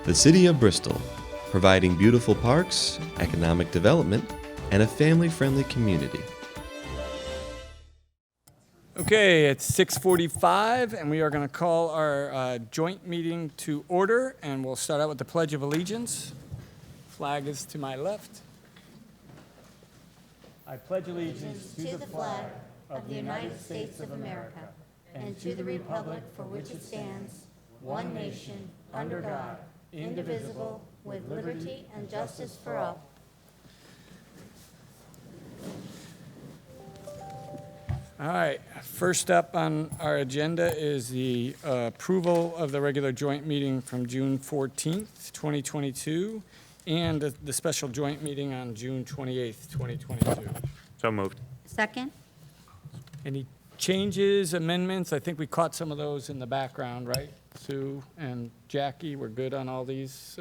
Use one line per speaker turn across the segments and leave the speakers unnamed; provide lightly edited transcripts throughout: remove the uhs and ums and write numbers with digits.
The City of Bristol, providing beautiful parks, economic development, and a family-friendly community.
Okay, it's 6:45, and we are going to call our joint meeting to order, and we'll start out with the Pledge of Allegiance. Flag is to my left. I pledge allegiance
to the flag of the United States of America and to the republic for which it stands, one nation, under God, indivisible, with liberty and justice for all.
All right, first up on our agenda is the approval of the regular joint meeting from June 14th, 2022, and the special joint meeting on June 28th, 2022.
So moved.
Second?
Any changes, amendments? I think we caught some of those in the background, right? Sue and Jackie, we're good on all these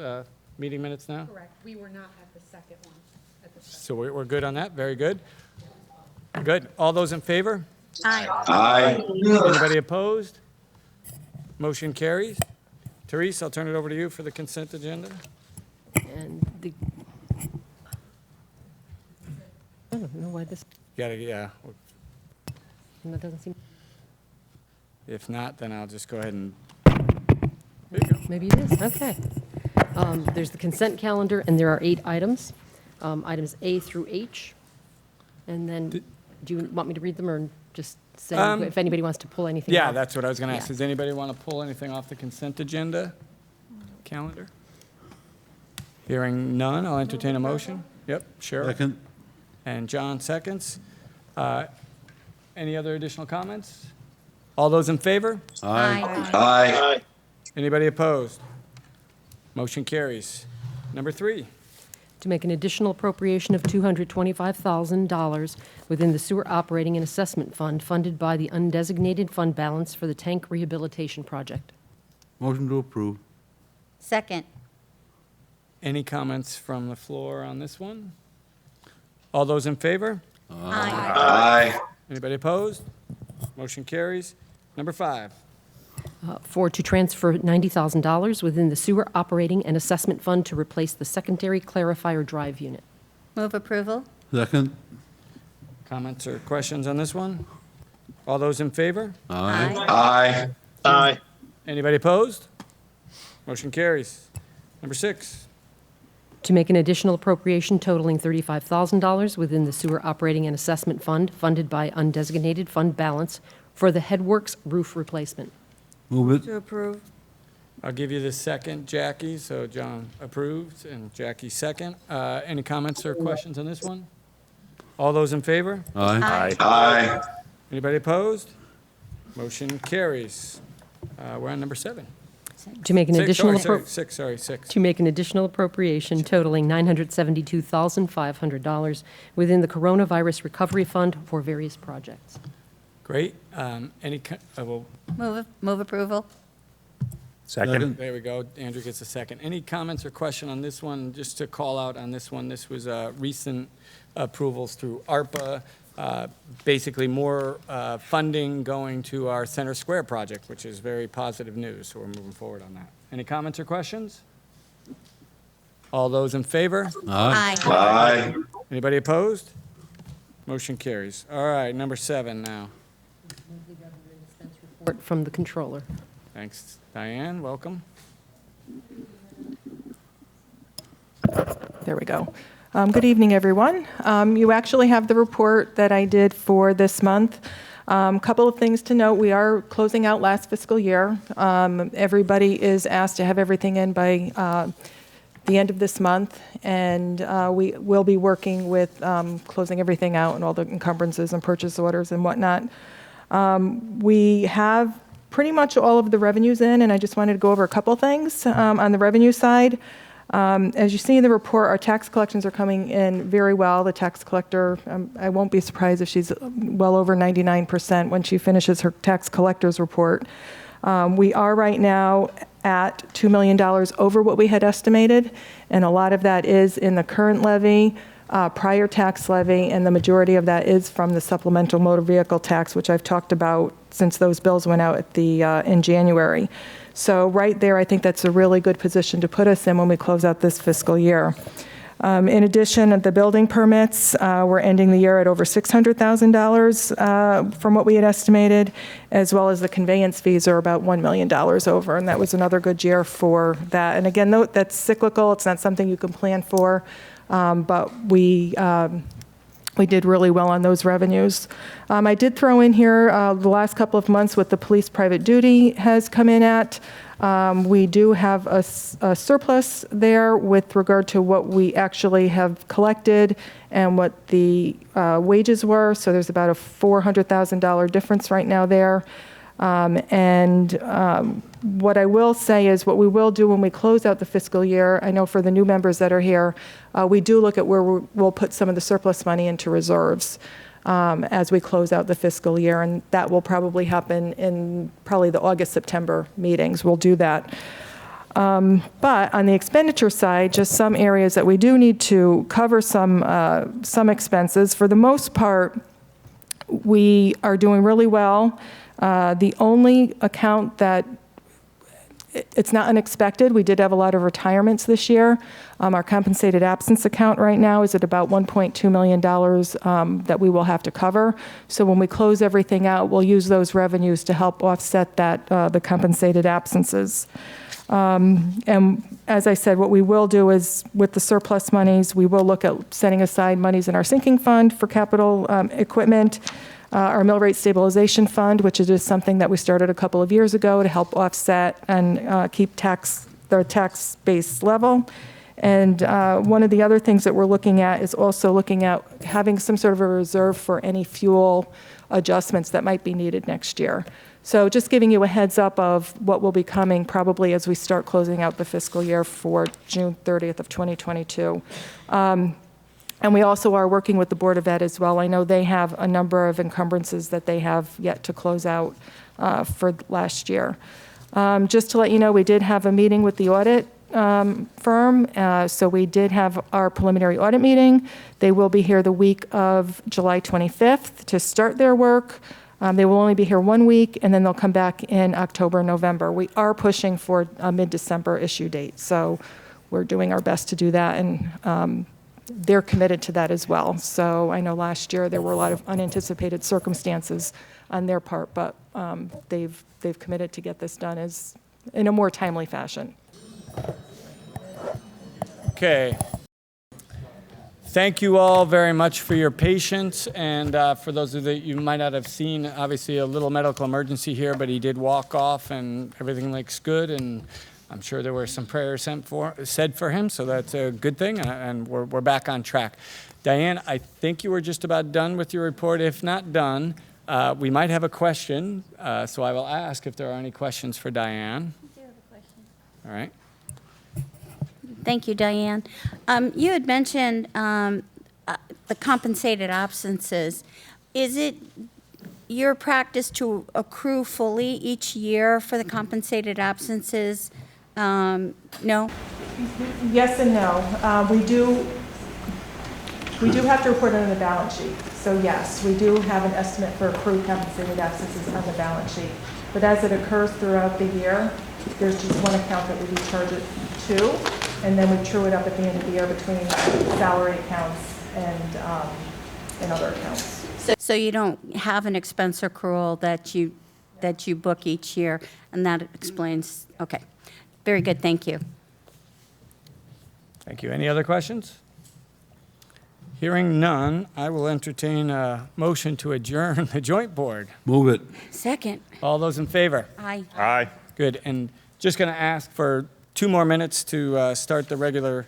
meeting minutes now?
Correct. We were not at the second one.
So we're good on that? Very good. Good. All those in favor?
Aye.
Aye.
Anybody opposed? Motion carries. Therese, I'll turn it over to you for the consent agenda.
And I don't know why this,
Yeah.
that doesn't seem,
If not, then I'll just go ahead and, there you go.
maybe it is, okay. There's the consent calendar, and there are 8 items, items A through H. And then, do you want me to read them, or just say if anybody wants to pull anything
Yeah,
off?
that's what I was going to ask.
Yeah.
Does anybody want to pull anything off the consent agenda calendar? Hearing none, I'll entertain a motion. Yep, Cheryl.
Second.
And John seconds. Any other additional comments? All those in favor?
Aye.
Aye.
Anybody opposed? Motion carries. Number 3.
To make an additional appropriation of $225,000 within the Sewer Operating and Assessment Fund, funded by the undesignated fund balance for the tank rehabilitation project.
Motion to approve.
Second?
Any comments from the floor on this one? All those in favor?
Aye.
Aye.
Anybody opposed? Motion carries. Number 5.
To transfer $90,000 within the Sewer Operating and Assessment Fund to replace the secondary clarifier drive unit.
Move approval?
Second.
Comments or questions on this one? All those in favor?
Aye. Aye.
Anybody opposed? Motion carries. Number 6.
To make an additional appropriation totaling $35,000 within the Sewer Operating and Assessment Fund, funded by undesignated fund balance for the Headworks roof replacement.
Move it.
To approve.
I'll give you the second, Jackie. So John approved and Jackie second. Any comments or questions on this one? All those in favor?
Aye. Aye.
Anybody opposed? Motion carries. We're on number 7.
To make an additional
6.
To make an additional appropriation totaling $972,500 within the Coronavirus Recovery Fund for various projects.
Great.
Move approval?
Second.
There we go. Andrew gets a second. Any comments or question on this one? Just to call out on this one, this was recent approvals through ARPA. Basically more funding going to our Center Square project, which is very positive news. So we're moving forward on that. Any comments or questions? All those in favor?
Aye.
Aye.
Anybody opposed? Motion carries. All right, number 7 now.
Report from the controller.
Thanks, Diane. Welcome.
There we go. Good evening, everyone. You actually have the report that I did for this month. Couple of things to note. We are closing out last fiscal year. Everybody is asked to have everything in by the end of this month, and we will be working with closing everything out and all the encumbrances and purchase orders and whatnot. We have pretty much all of the revenues in, and I just wanted to go over a couple things on the revenue side. As you see in the report, our tax collections are coming in very well. The tax collector, I won't be surprised if she's well over 99% when she finishes her tax collector's report. We are right now at $2 million over what we had estimated, and a lot of that is in the current levy, prior tax levy, and the majority of that is from the supplemental motor vehicle tax, which I've talked about since those bills went out at in January. So right there, I think that's a really good position to put us in when we close out this fiscal year. In addition, the building permits, we're ending the year at over $600,000 from what we had estimated, as well as the conveyance fees are about $1 million over, and that was another good year for that. And again, that's cyclical. It's not something you can plan for, but we did really well on those revenues. I did throw in here the last couple of months what the police private duty has come in at. We do have a surplus there with regard to what we actually have collected and what the wages were. So there's about a $400,000 difference right now there. What I will say is what we will do when we close out the fiscal year, I know for the new members that are here, we do look at where we'll put some of the surplus money into reserves as we close out the fiscal year, and that will probably happen in probably the August-September meetings. We'll do that. But on the expenditure side, just some areas that we do need to cover some expenses. For the most part, we are doing really well. The only account that it's not unexpected. We did have a lot of retirements this year. Our compensated absence account right now is at about $1.2 million that we will have to cover. So when we close everything out, we'll use those revenues to help offset that, the compensated absences. And as I said, what we will do is with the surplus monies, we will look at setting aside monies in our sinking fund for capital equipment. Our mill rate stabilization fund, which is something that we started a couple of years ago to help offset and keep the tax base level. And one of the other things that we're looking at is also looking at having some sort of a reserve for any fuel adjustments that might be needed next year. So just giving you a heads up of what will be coming probably as we start closing out the fiscal year for June 30th of 2022. And we also are working with the Board of Ed as well. I know they have a number of encumbrances that they have yet to close out for last year. Just to let you know, we did have a meeting with the audit firm. So we did have our preliminary audit meeting. They will be here the week of July 25th to start their work. They will only be here 1 week, and then they'll come back in October, November. We are pushing for a mid-December issue date. So we're doing our best to do that, and they're committed to that as well. So I know last year there were a lot of unanticipated circumstances on their part, but they've committed to get this done in a more timely fashion.
Okay. Thank you all very much for your patience, and for those of you might not have seen, obviously a little medical emergency here, but he did walk off and everything looks good, and I'm sure there were some prayers said for him, so that's a good thing, and we're back on track. Diane, I think you were just about done with your report. If not done, we might have a question, so I will ask if there are any questions for Diane.
I do have a question.
All right.
Thank you, Diane. You had mentioned the compensated absences. Is it your practice to accrue fully each year for the compensated absences? No?
Yes and no. We do have to report it on the balance sheet. So yes, we do have an estimate for accrued compensated absences on the balance sheet. But as it occurs throughout the year, there's just one account that we do charge it to, and then we true it up at the end of the year between salary accounts and other accounts.
So you don't have an expense accrual that you book each year, and that explains, okay. Very good, thank you.
Thank you. Any other questions? Hearing none, I will entertain a motion to adjourn the joint board.
Move it.
Second.
All those in favor?
Aye.
Aye.
Good. And just going to ask for 2 more minutes to start the regular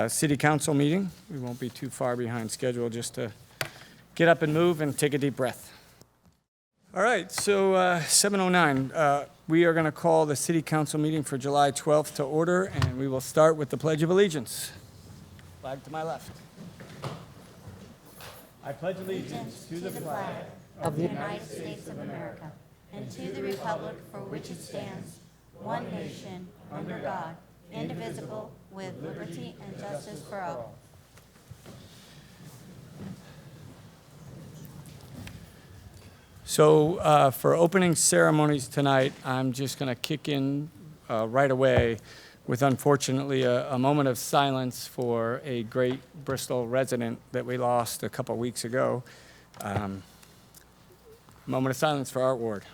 city council meeting. We won't be too far behind schedule, just to get up and move and take a deep breath. All right, so 7:09. We are going to call the city council meeting for July 12th to order, and we will start with the Pledge of Allegiance. Flag to my left. I pledge allegiance
To the flag of the United States of America and to the republic for which it stands, one nation, under God, indivisible, with liberty and justice for all.
So for opening ceremonies tonight, I'm just going to kick in right away with, unfortunately, a moment of silence for a great Bristol resident that we lost a couple weeks ago. Moment of silence for Art Ward.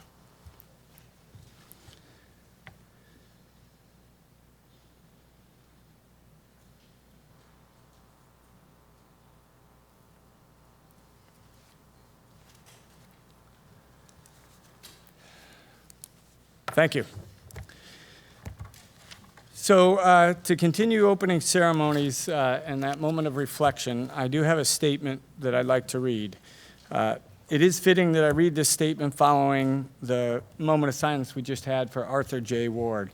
Thank you. So to continue opening ceremonies and that moment of reflection, I do have a statement that I'd like to read. It is fitting that I read this statement following the moment of silence we just had for Arthur J. Ward.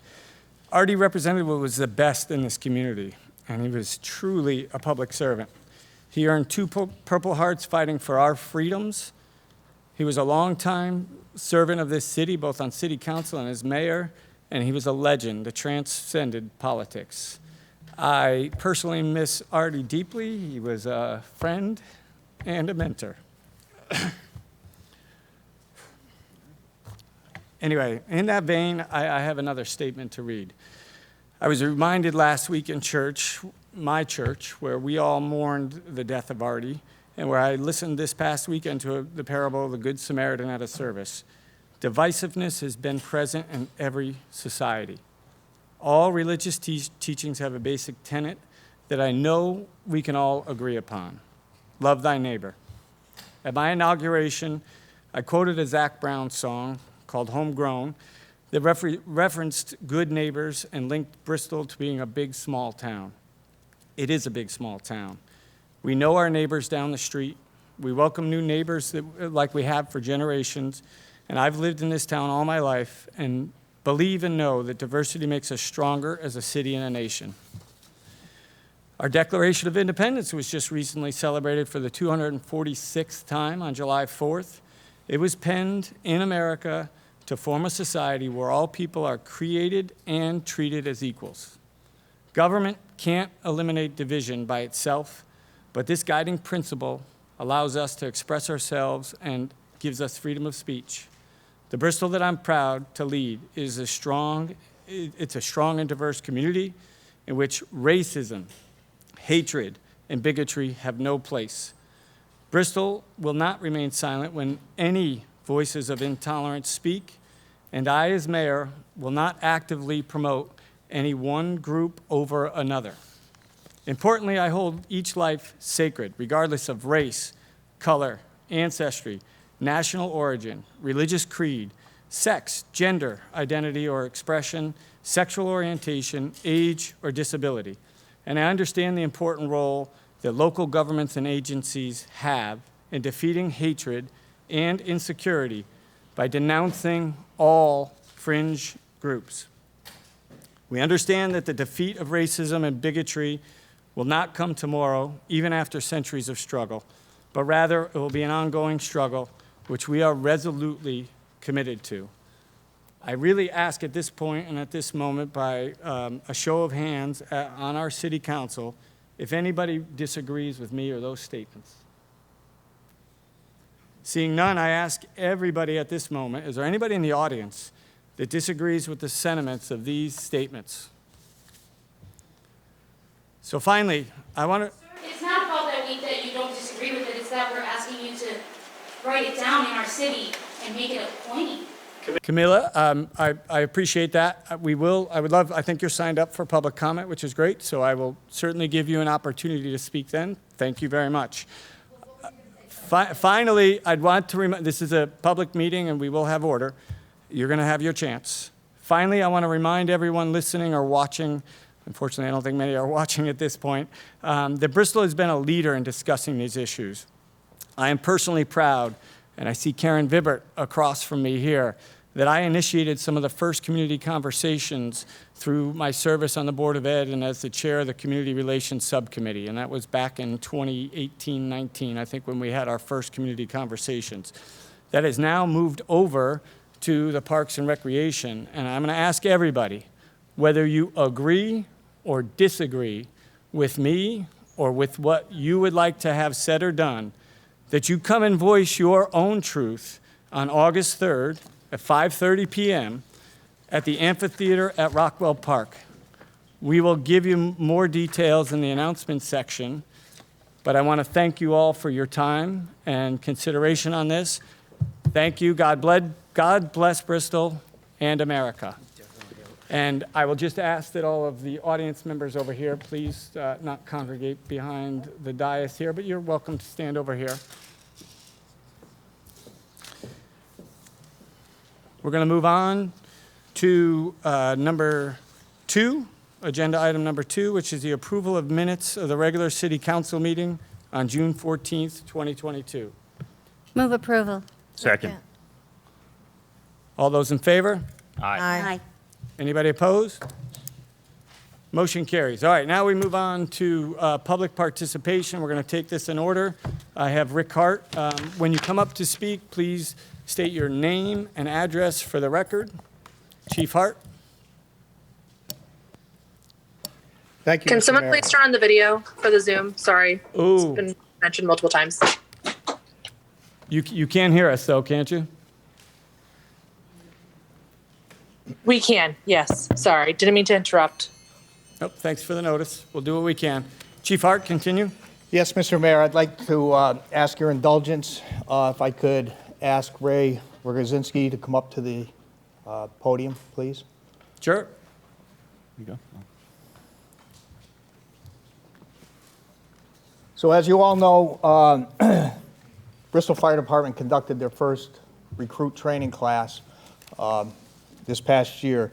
Artie represented what was the best in this community, and he was truly a public servant. He earned 2 Purple Hearts fighting for our freedoms. He was a longtime servant of this city, both on city council and as mayor, and he was a legend that transcended politics. I personally miss Artie deeply. He was a friend and a mentor. Anyway, in that vein, I have another statement to read. I was reminded last week in church, my church, where we all mourned the death of Artie, and where I listened this past weekend to the parable of the Good Samaritan at a service. Divisiveness has been present in every society. All religious teachings have a basic tenet that I know we can all agree upon. Love thy neighbor. At my inauguration, I quoted a Zac Brown song called Homegrown that referenced good neighbors and linked Bristol to being a big, small town. It is a big, small town. We know our neighbors down the street. We welcome new neighbors like we have for generations. And I've lived in this town all my life and believe and know that diversity makes us stronger as a city and a nation. Our Declaration of Independence was just recently celebrated for the 246th time on July 4th. It was penned in America to form a society where all people are created and treated as equals. Government can't eliminate division by itself, but this guiding principle allows us to express ourselves and gives us freedom of speech. The Bristol that I'm proud to lead is a strong and diverse community in which racism, hatred, and bigotry have no place. Bristol will not remain silent when any voices of intolerance speak, and I, as mayor, will not actively promote any one group over another. Importantly, I hold each life sacred, regardless of race, color, ancestry, national origin, religious creed, sex, gender, identity or expression, sexual orientation, age, or disability. And I understand the important role that local governments and agencies have in defeating hatred and insecurity by denouncing all fringe groups. We understand that the defeat of racism and bigotry will not come tomorrow, even after centuries of struggle, but rather it will be an ongoing struggle which we are resolutely committed to. I really ask at this point and at this moment by a show of hands on our city council if anybody disagrees with me or those statements. Seeing none, I ask everybody at this moment, is there anybody in the audience that disagrees with the sentiments of these statements? So finally, I want to...
It's not about that you don't disagree with it, it's that we're asking you to write it down in our city and make it a point.
Camilla, I appreciate that. I would love, I think you're signed up for public comment, which is great, so I will certainly give you an opportunity to speak then. Thank you very much. Finally, I'd want to remind, this is a public meeting and we will have order. You're going to have your chance. Finally, I want to remind everyone listening or watching, unfortunately I don't think many are watching at this point, that Bristol has been a leader in discussing these issues. I am personally proud, and I see Karen Vibert across from me here, that I initiated some of the first community conversations through my service on the Board of Ed and as the chair of the Community Relations Subcommittee, and that was back in 2018-19, I think, when we had our first community conversations. That has now moved over to the Parks and Recreation, and I'm going to ask everybody, whether you agree or disagree with me or with what you would like to have said or done, that you come and voice your own truth on August 3rd at 5:30 p.m. at the amphitheater at Rockwell Park. We will give you more details in the announcement section, but I want to thank you all for your time and consideration on this. Thank you. God bless Bristol and America. And I will just ask that all of the audience members over here, please not congregate behind the dais here, but you're welcome to stand over here. We're going to move on to number 2, agenda item number 2, which is the approval of minutes of the regular city council meeting on June 14th, 2022.
Move approval.
Second.
All those in favor?
Aye.
Anybody opposed? Motion carries. All right, now we move on to public participation. We're going to take this in order. I have Rick Hart. When you come up to speak, please state your name and address for the record. Chief Hart.
Thank you.
Can
Mr.
someone
Mayor.
please turn on the video for the Zoom? Sorry.
Ooh.
It's been mentioned multiple times.
You can hear us, though, can't you?
We can, yes. Sorry. Didn't mean to interrupt.
Nope, thanks for the notice. We'll do what we can. Chief Hart, continue.
Yes, Mr. Mayor, I'd like to ask your indulgence if I could ask Ray Rogozinski to come up to the podium, please.
Sure.
You go.
So as you all know, Bristol Fire Department conducted their first recruit training class this past year.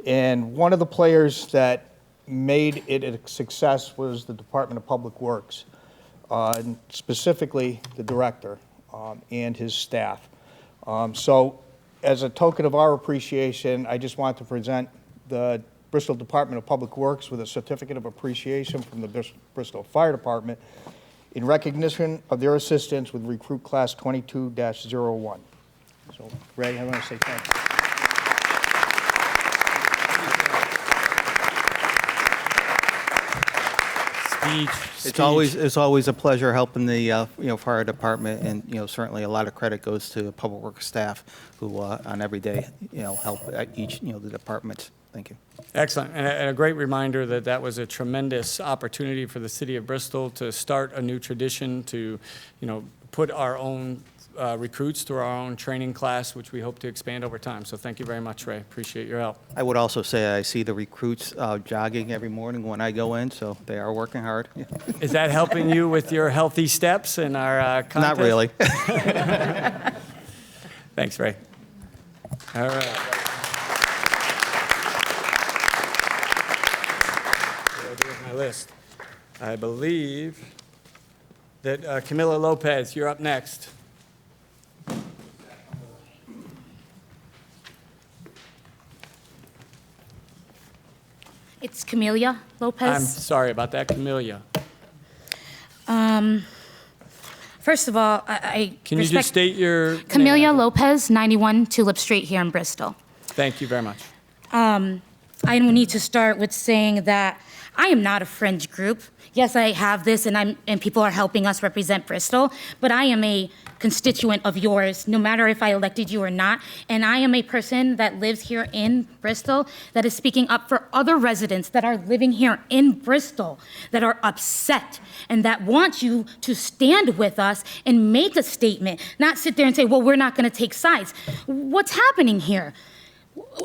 And one of the players that made it a success was the Department of Public Works, and specifically the director and his staff. So as a token of our appreciation, I just want to present the Bristol Department of Public Works with a certificate of appreciation from the Bristol Fire Department in recognition of their assistance with recruit class 22-01. So Ray, I want to say thank you.
It's always a pleasure helping the fire department, and certainly a lot of credit goes to public works staff who on every day help each the departments. Thank you.
Excellent, and a great reminder that that was a tremendous opportunity for the city of Bristol to start a new tradition to put our own recruits through our own training class, which we hope to expand over time. So thank you very much, Ray. Appreciate your help.
I would also say I see the recruits jogging every morning when I go in, so they are working hard.
Is that helping you with your healthy steps in our contest?
Not really.
Thanks, Ray. All right. Here's my list. I believe that Camilla Lopez, you're up next.
It's Camellia Lopez.
I'm sorry about that, Camellia.
First of all, I
Can you just state your name?
Camellia Lopez, 91 Tulip Street here in Bristol.
Thank you very much.
I need to start with saying that I am not a fringe group. Yes, I have this, and people are helping us represent Bristol, but I am a constituent of yours, no matter if I elected you or not. And I am a person that lives here in Bristol that is speaking up for other residents that are living here in Bristol that are upset and that want you to stand with us and make a statement, not sit there and say, well, we're not going to take sides. What's happening here?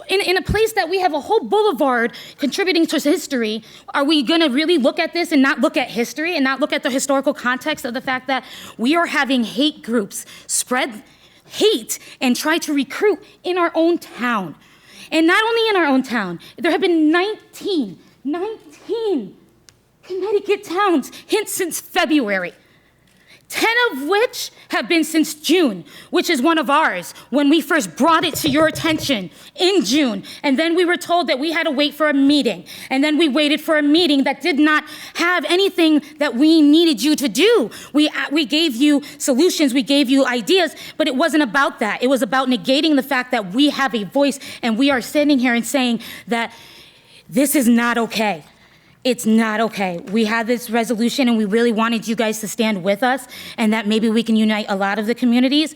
In a place that we have a whole boulevard contributing to history, are we going to really look at this and not look at history and not look at the historical context of the fact that we are having hate groups spread hate and try to recruit in our own town? And not only in our own town, there have been 19 Connecticut towns hit since February. 10 of which have been since June, which is one of ours, when we first brought it to your attention in June. And then we were told that we had to wait for a meeting. And then we waited for a meeting that did not have anything that we needed you to do. We gave you solutions, we gave you ideas, but it wasn't about that. It was about negating the fact that we have a voice and we are sitting here and saying that this is not okay. It's not okay. We had this resolution and we really wanted you guys to stand with us and that maybe we can unite a lot of the communities.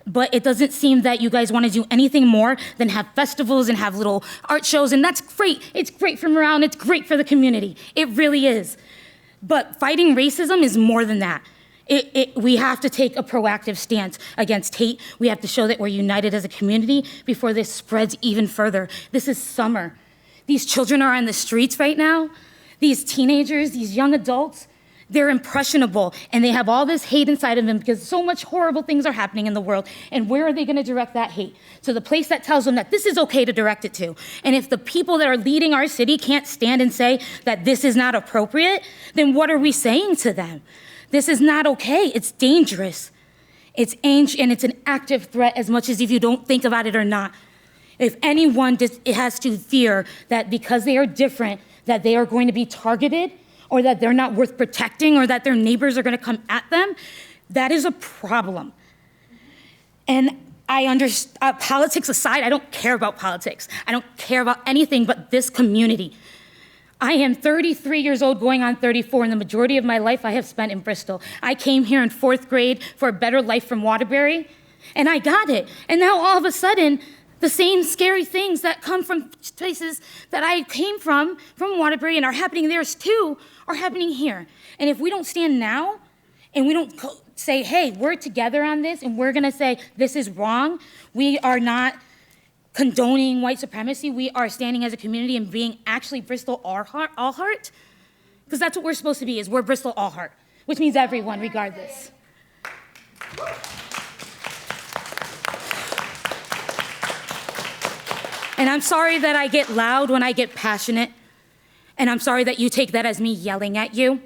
But it doesn't seem that you guys want to do anything more than have festivals and have little art shows. And that's great. It's great for morale and it's great for the community. It really is. But fighting racism is more than that. We have to take a proactive stance against hate. We have to show that we're united as a community before this spreads even further. This is summer. These children are on the streets right now. These teenagers, these young adults, they're impressionable and they have all this hate inside of them because so much horrible things are happening in the world. And where are they going to direct that hate? To the place that tells them that this is okay to direct it to. And if the people that are leading our city can't stand and say that this is not appropriate, then what are we saying to them? This is not okay. It's dangerous. It's and it's an active threat as much as if you don't think about it or not. If anyone has to fear that because they are different, that they are going to be targeted, or that they're not worth protecting, or that their neighbors are going to come at them, that is a problem. And I understand, politics aside, I don't care about politics. I don't care about anything but this community. I am 33 years old, going on 34, and the majority of my life I have spent in Bristol. I came here in 4th grade for a better life from Waterbury, and I got it. And now all of a sudden, the same scary things that come from places that I came from Waterbury, and are happening there too, are happening here. And if we don't stand now, and we don't say, hey, we're together on this, and we're gonna say this is wrong, we are not condoning white supremacy, we are standing as a community and being actually Bristol all heart, because that's what we're supposed to be, is we're Bristol all heart, which means everyone regardless. And I'm sorry that I get loud when I get passionate, and I'm sorry that you take that as me yelling at you.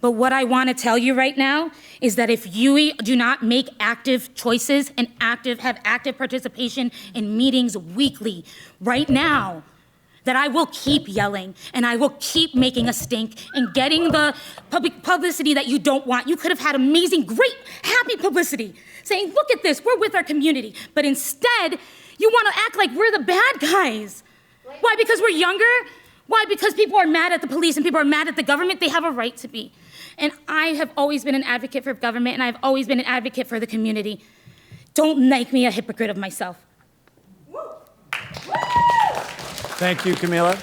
But what I want to tell you right now is that if you do not make active choices and have active participation in meetings weekly, right now, that I will keep yelling and I will keep making a stink and getting the publicity that you don't want. You could have had amazing, great, happy publicity saying, look at this, we're with our community. But instead, you want to act like we're the bad guys. Why? Because we're younger? Why? Because people are mad at the police and people are mad at the government? They have a right to be. And I have always been an advocate for government, and I've always been an advocate for the community. Don't make me a hypocrite of myself.
Thank you, Camila.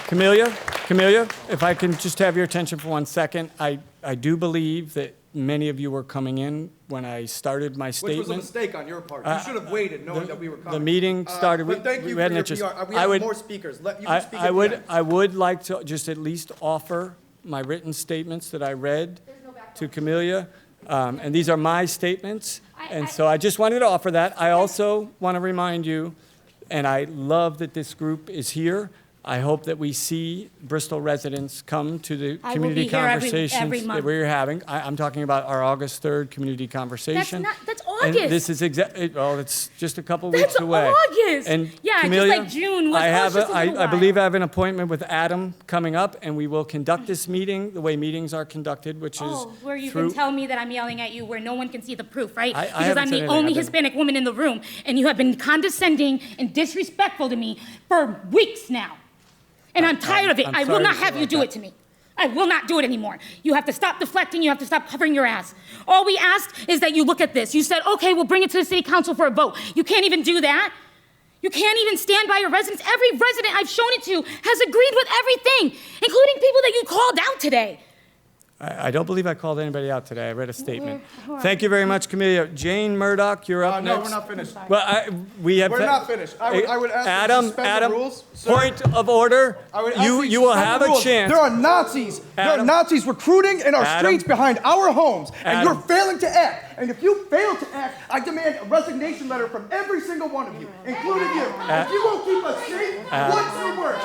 Camelia, if I can just have your attention for 1 second. I do believe that many of you were coming in when I started my statement.
Which was a mistake on your part. You should have waited knowing that we were coming.
The meeting started.
But thank you for your PR. We have more speakers. You can speak at the end.
I would like to just at least offer my written statements that I read to Camelia. And these are my statements. And so I just wanted to offer that. I also want to remind you, and I love that this group is here. I hope that we see Bristol residents come to the community conversations
every month.
that we're having. I'm talking about our August 3rd community conversation.
That's August.
And this is well, it's just a couple weeks away.
That's August.
And
yeah,
Camelia,
just like June was
I believe I have an appointment with Adam coming up, and we will conduct this meeting the way meetings are conducted, which is
where you
through,
can tell me that I'm yelling at you where no one can see the proof, right?
I
Because
haven't
I'm
said
the
anything.
only Hispanic woman in the room, and you have been condescending and disrespectful to me for weeks now. And I'm tired of it. I will not have you do it to me. I will not do it anymore. You have to stop deflecting. You have to stop covering your ass. All we asked is that you look at this. You said, okay, we'll bring it to the city council for a vote. You can't even do that. You can't even stand by your residents. Every resident I've shown it to has agreed with everything, including people that you called out today.
I don't believe I called anybody out today. I read a statement. Thank you very much, Camelia. Jane Murdoch, you're up
No,
next.
we're not finished.
Well, we have.
We're not finished. I would ask you to suspend the rules. Sir,
point of order. You will have a chance.
There are Nazis. There are Nazis recruiting in our streets behind our homes, and you're failing to act. And if you fail to act, I demand a resignation letter from every single one of you, including you. If you won't keep us safe, what's your word?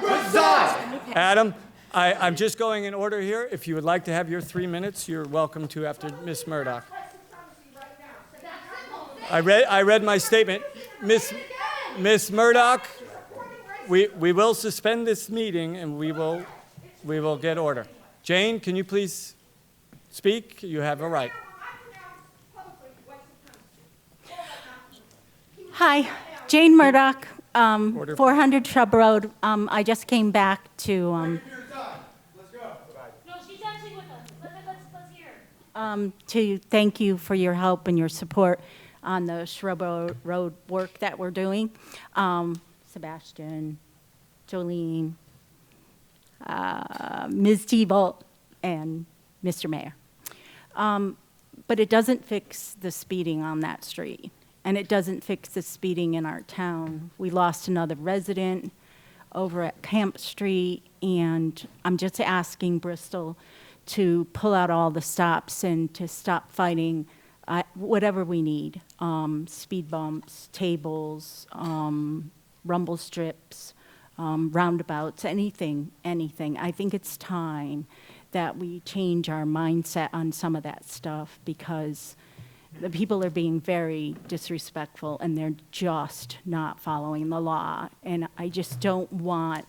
Resign!
Adam, I'm just going in order here. If you would like to have your 3 minutes, you're welcome to after Ms. Murdoch. I read my statement. Ms. Murdoch, we will suspend this meeting and we will get order. Jane, can you please speak? You have a right.
Hi, Jane Murdoch,
Order.
400 Shrub Road. I just came back to,
No, she's actually with us. Let's hear her.
to thank you for your help and your support on the Shrub Road work that we're doing. Sebastian, Jolene, Ms. T-Bolt, and Mr. Mayor. But it doesn't fix the speeding on that street, and it doesn't fix the speeding in our town. We lost another resident over at Camp Street, and I'm just asking Bristol to pull out all the stops and to stop fighting whatever we need, speed bumps, tables, rumble strips, roundabouts, anything. I think it's time that we change our mindset on some of that stuff, because the people are being very disrespectful and they're just not following the law. And I just don't want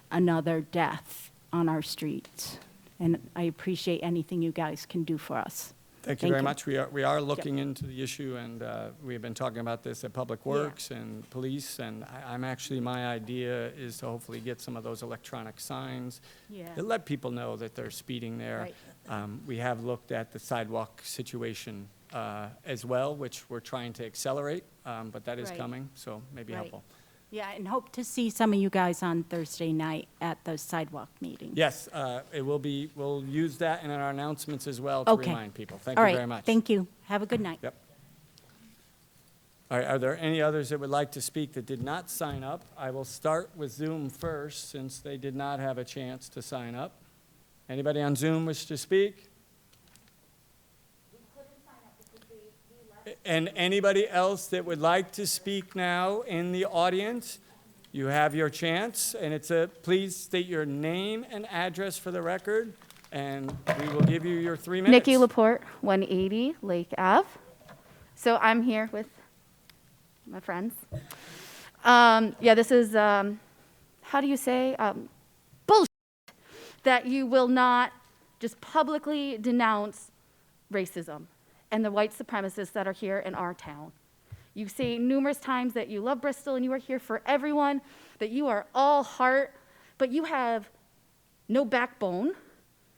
another death on our streets. And I appreciate anything you guys can do for us.
Thank you very much. We are looking into the issue, and we've been talking about this at Public Works and Police, and my idea is to hopefully get some of those electronic signs that let people know that they're speeding there.
Right.
We have looked at the sidewalk situation as well, which we're trying to accelerate, but that is
Right.
coming, so maybe
Right.
helpful.
Yeah, and hope to see some of you guys on Thursday night at the sidewalk meeting.
Yes, it will be, we'll use that in our announcements as well to
Okay.
remind people. Thank
All
you
right,
very much.
thank you. Have a good night.
Yep. All right, are there any others that would like to speak that did not sign up? I will start with Zoom first, since they did not have a chance to sign up. Anybody on Zoom wish to speak? And anybody else that would like to speak now in the audience, you have your chance, and please state your name and address for the record, and we will give you your 3 minutes.
Nikki Laporte, 180 Lake Ave. So I'm here with my friends. This is, how do you say, bullshit, that you will not just publicly denounce racism and the white supremacists that are here in our town. You say numerous times that you love Bristol and you are here for everyone, that you are all heart, but you have no backbone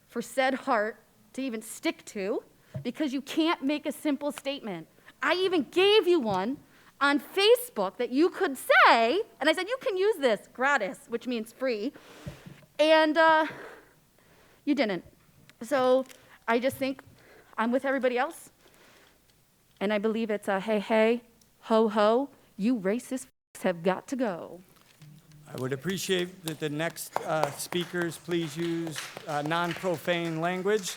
for said heart to even stick to, because you can't make a simple statement. I even gave you one on Facebook that you could say, and I said, you can use this gratis, which means free, and you didn't. So I just think I'm with everybody else, and I believe it's a hey, hey, ho, ho, you racist have got to go.
I would appreciate that the next speakers please use non-profane language.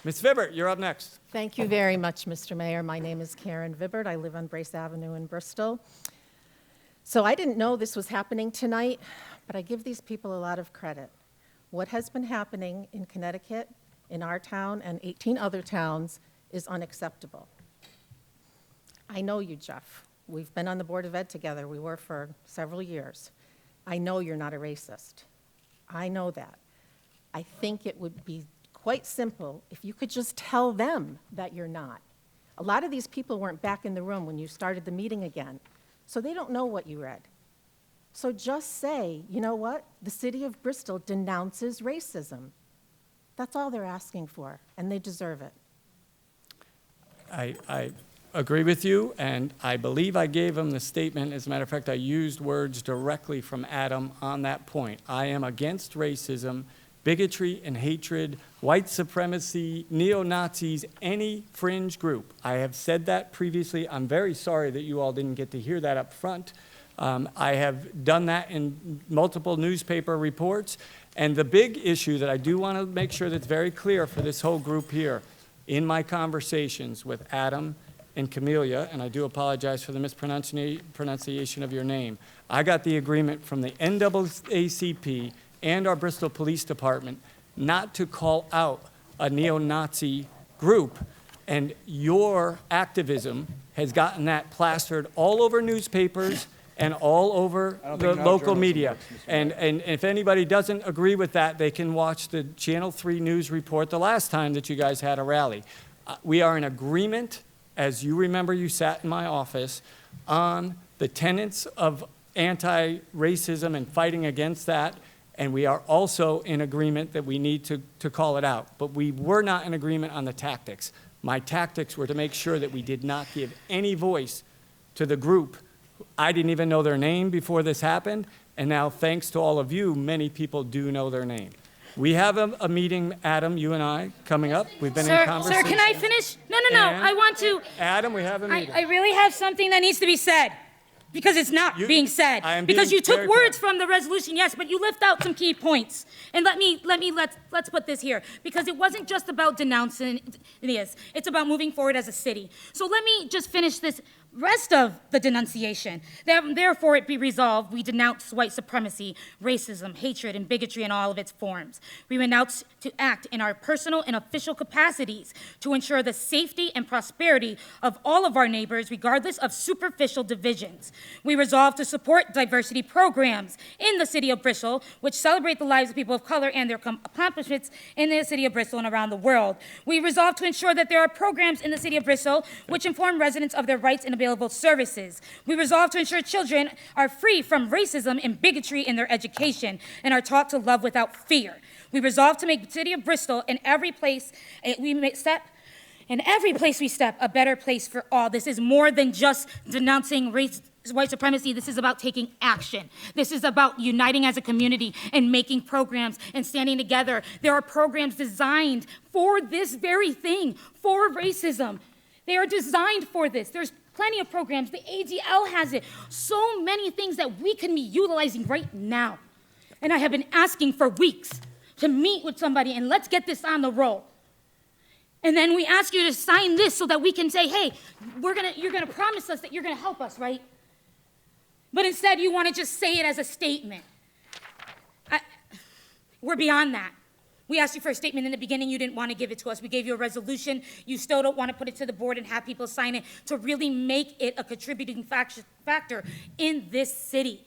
Ms. Vibbert, you're up next.
Thank you very much, Mr. Mayor. My name is Karen Vibbert. I live on Brace Avenue in Bristol. So I didn't know this was happening tonight, but I give these people a lot of credit. What has been happening in Connecticut, in our town, and 18 other towns is unacceptable. I know you, Jeff. We've been on the Board of Ed together. We were for several years. I know you're not a racist. I know that. I think it would be quite simple if you could just tell them that you're not. A lot of these people weren't back in the room when you started the meeting again, so they don't know what you read. So just say, you know what? The city of Bristol denounces racism. That's all they're asking for, and they deserve it.
I agree with you, and I believe I gave him the statement. As a matter of fact, I used words directly from Adam on that point. I am against racism, bigotry and hatred, white supremacy, neo-Nazis, any fringe group. I have said that previously. I'm very sorry that you all didn't get to hear that up front. I have done that in multiple newspaper reports. And the big issue that I do want to make sure that's very clear for this whole group here, in my conversations with Adam and Camellia, and I do apologize for the mispronunciation of your name, I got the agreement from the NAACP and our Bristol Police Department not to call out a neo-Nazi group, and your activism has gotten that plastered all over newspapers and all over the local media. And if anybody doesn't agree with that, they can watch the Channel 3 news report the last time that you guys had a rally. We are in agreement, as you remember you sat in my office, on the tenets of anti-racism and fighting against that, and we are also in agreement that we need to call it out. But we were not in agreement on the tactics. My tactics were to make sure that we did not give any voice to the group. I didn't even know their name before this happened, and now, thanks to all of you, many people do know their name. We have a meeting, Adam, you and I, coming up. We've been in conversation.
Sir, can I finish? No. I want to.
Adam, we have a meeting.
I really have something that needs to be said. Because it's not being said. Because you took words from the resolution, yes, but you left out some key points. And let's put this here. Because it wasn't just about denouncing this. It's about moving forward as a city. So let me just finish this rest of the denunciation. Therefore, it be resolved, we denounce white supremacy, racism, hatred, and bigotry in all of its forms. We renounce to act in our personal and official capacities to ensure the safety and prosperity of all of our neighbors, regardless of superficial divisions. We resolve to support diversity programs in the city of Bristol, which celebrate the lives of people of color and their accomplishments in the city of Bristol and around the world. We resolve to ensure that there are programs in the city of Bristol which inform residents of their rights and available services. We resolve to ensure children are free from racism and bigotry in their education and are taught to love without fear. We resolve to make the city of Bristol in every place we step, a better place for all. This is more than just denouncing white supremacy. This is about taking action. This is about uniting as a community and making programs and standing together. There are programs designed for this very thing, for racism. They are designed for this. There's plenty of programs. The ADL has it. So many things that we can be utilizing right now. And I have been asking for weeks to meet with somebody and let's get this on the roll. And then we ask you to sign this so that we can say, hey, you're gonna promise us that you're gonna help us, right? But instead you wanna just say it as a statement. We're beyond that. We asked you for a statement in the beginning, you didn't want to give it to us. We gave you a resolution, you still don't want to put it to the board and have people sign it to really make it a contributing factor in this city.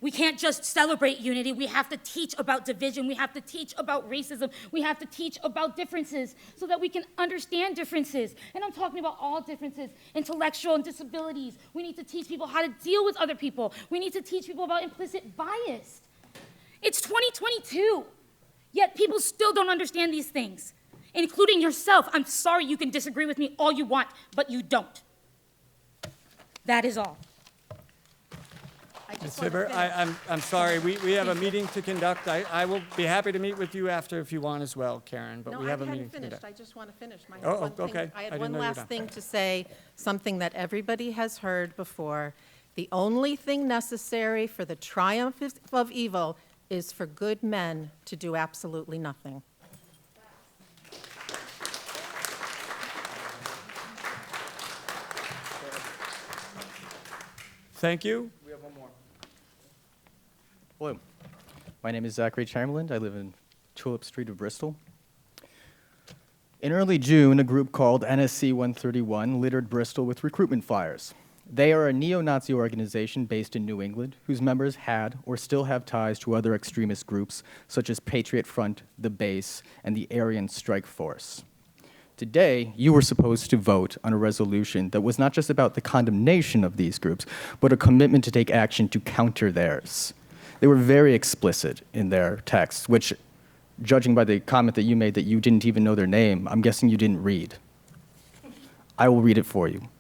We can't just celebrate unity, we have to teach about division, we have to teach about racism, we have to teach about differences so that we can understand differences. And I'm talking about all differences, intellectual and disabilities. We need to teach people how to deal with other people. We need to teach people about implicit bias. It's 2022. Yet people still don't understand these things, including yourself. I'm sorry, you can disagree with me all you want, but you don't. That is all.
Ms. Hibber, I'm sorry, we have a meeting to conduct. I will be happy to meet with you after if you want as well, Karen, but we have a meeting to conduct.
I just want to finish.
Okay.
I had one last thing to say, something that everybody has heard before. The only thing necessary for the triumph of evil is for good men to do absolutely nothing.
Thank you.
We have one more. Hello. My name is Zachary Chamberlain. I live in Tulip Street of Bristol. In early June, a group called NSC 131 littered Bristol with recruitment flyers. They are a neo-Nazi organization based in New England whose members had or still have ties to other extremist groups such as Patriot Front, the Base, and the Aryan Strike Force. Today, you were supposed to vote on a resolution that was not just about the condemnation of these groups, but a commitment to take action to counter theirs. They were very explicit in their text, which, judging by the comment that you made that you didn't even know their name, I'm guessing you didn't read. I will read it for you.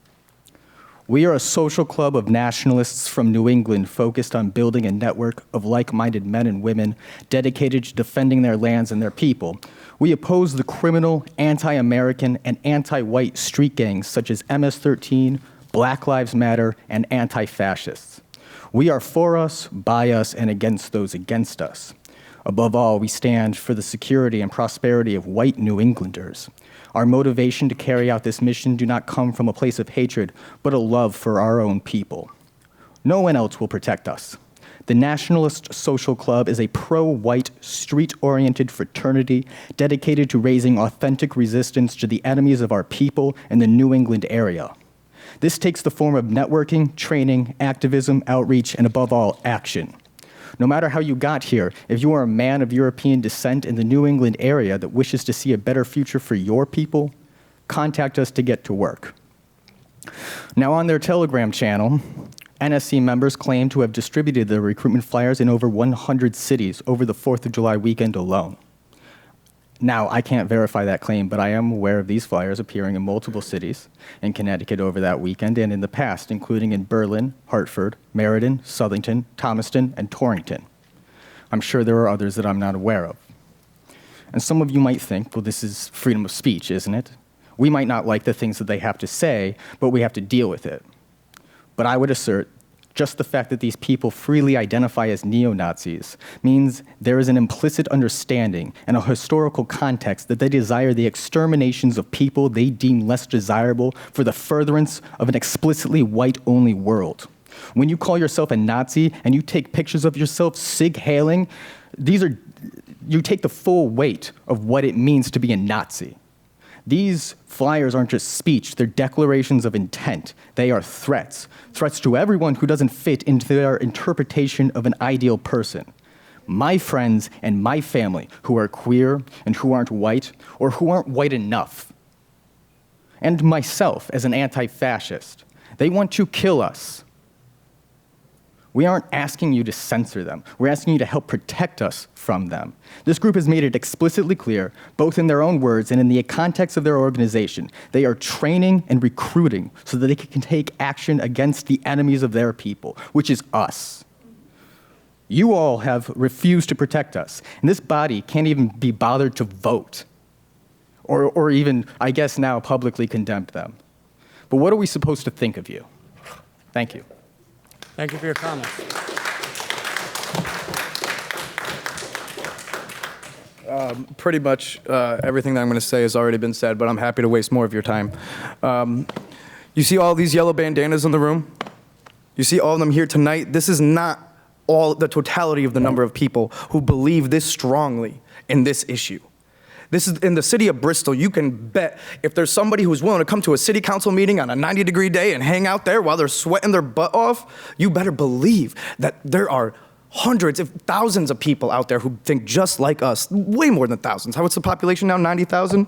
We are a social club of nationalists from New England focused on building a network of like-minded men and women dedicated to defending their lands and their people. We oppose the criminal, anti-American, and anti-white street gangs such as MS-13, Black Lives Matter, and anti-fascists. We are for us, by us, and against those against us. Above all, we stand for the security and prosperity of white New Englanders. Our motivation to carry out this mission do not come from a place of hatred, but a love for our own people. No one else will protect us. The Nationalist Social Club is a pro-white, street-oriented fraternity dedicated to raising authentic resistance to the enemies of our people in the New England area. This takes the form of networking, training, activism, outreach, and above all, action. No matter how you got here, if you are a man of European descent in the New England area that wishes to see a better future for your people, contact us to get to work. Now on their Telegram channel, NSC members claim to have distributed their recruitment flyers in over 100 cities over the 4th of July weekend alone. Now, I can't verify that claim, but I am aware of these flyers appearing in multiple cities in Connecticut over that weekend and in the past, including in Berlin, Hartford, Meriden, Southington, Thomaston, and Torrington. I'm sure there are others that I'm not aware of. And some of you might think, well, this is freedom of speech, isn't it? We might not like the things that they have to say, but we have to deal with it. But I would assert just the fact that these people freely identify as neo-Nazis means there is an implicit understanding and a historical context that they desire the exterminations of people they deem less desirable for the furtherance of an explicitly white-only world. When you call yourself a Nazi and you take pictures of yourself sig-hailing, you take the full weight of what it means to be a Nazi. These flyers aren't just speech, they're declarations of intent. They are threats. Threats to everyone who doesn't fit into their interpretation of an ideal person. My friends and my family who are queer and who aren't white or who aren't white enough. And myself as an anti-fascist. They want to kill us. We aren't asking you to censor them. We're asking you to help protect us from them. This group has made it explicitly clear, both in their own words and in the context of their organization, they are training and recruiting so that they can take action against the enemies of their people, which is us. You all have refused to protect us, and this body can't even be bothered to vote, or even, I guess now, publicly condemn them. But what are we supposed to think of you? Thank you.
Thank you for your comments.
Pretty much everything that I'm going to say has already been said, but I'm happy to waste more of your time. You see all these yellow bandanas in the room? You see all of them here tonight? This is not all the totality of the number of people who believe this strongly in this issue. This is in the city of Bristol. You can bet if there's somebody who's willing to come to a city council meeting on a 90-degree day and hang out there while they're sweating their butt off, you better believe that there are hundreds, if thousands of people out there who think just like us, way more than thousands. What's the population now, 90,000?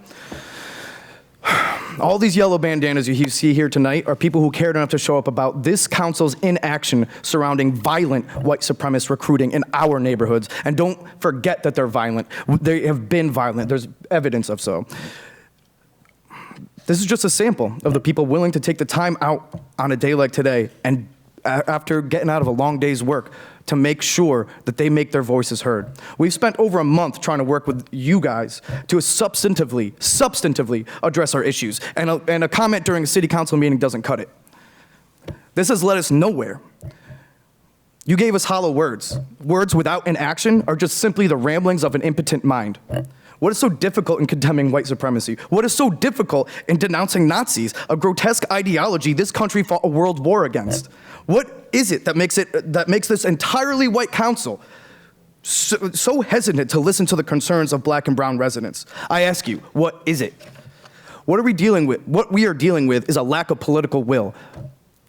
All these yellow bandanas you see here tonight are people who cared enough to show up about this council's inaction surrounding violent white supremacist recruiting in our neighborhoods. And don't forget that they're violent. They have been violent. There's evidence of so. This is just a sample of the people willing to take the time out on a day like today and after getting out of a long day's work to make sure that they make their voices heard. We've spent over a month trying to work with you guys to substantively address our issues, and a comment during a city council meeting doesn't cut it. This has led us nowhere. You gave us hollow words. Words without an action are just simply the ramblings of an impotent mind. What is so difficult in condemning white supremacy? What is so difficult in denouncing Nazis, a grotesque ideology this country fought a world war against? What is it that makes this entirely white council so hesitant to listen to the concerns of black and brown residents? I ask you, what is it? What are we dealing with? What we are dealing with is a lack of political will.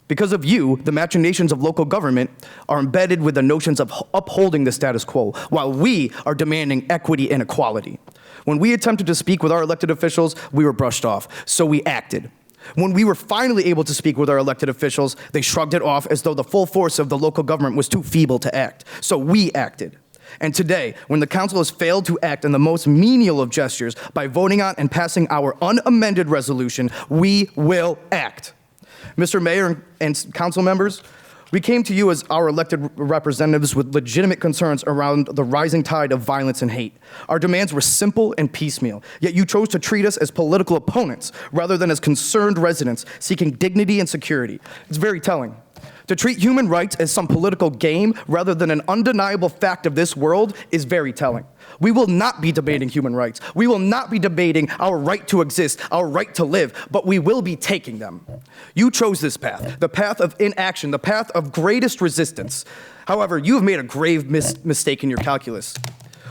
Because of you, the machinations of local government are embedded with the notions of upholding the status quo, while we are demanding equity and equality. When we attempted to speak with our elected officials, we were brushed off, so we acted. When we were finally able to speak with our elected officials, they shrugged it off as though the full force of the local government was too feeble to act, so we acted. And today, when the council has failed to act in the most menial of gestures by voting on and passing our unamended resolution, we will act. Mr. Mayor and council members, we came to you as our elected representatives with legitimate concerns around the rising tide of violence and hate. Our demands were simple and piecemeal, yet you chose to treat us as political opponents rather than as concerned residents seeking dignity and security. It's very telling. To treat human rights as some political game rather than an undeniable fact of this world is very telling. We will not be debating human rights. We will not be debating our right to exist, our right to live, but we will be taking them. You chose this path, the path of inaction, the path of greatest resistance. However, you have made a grave mistake in your calculus.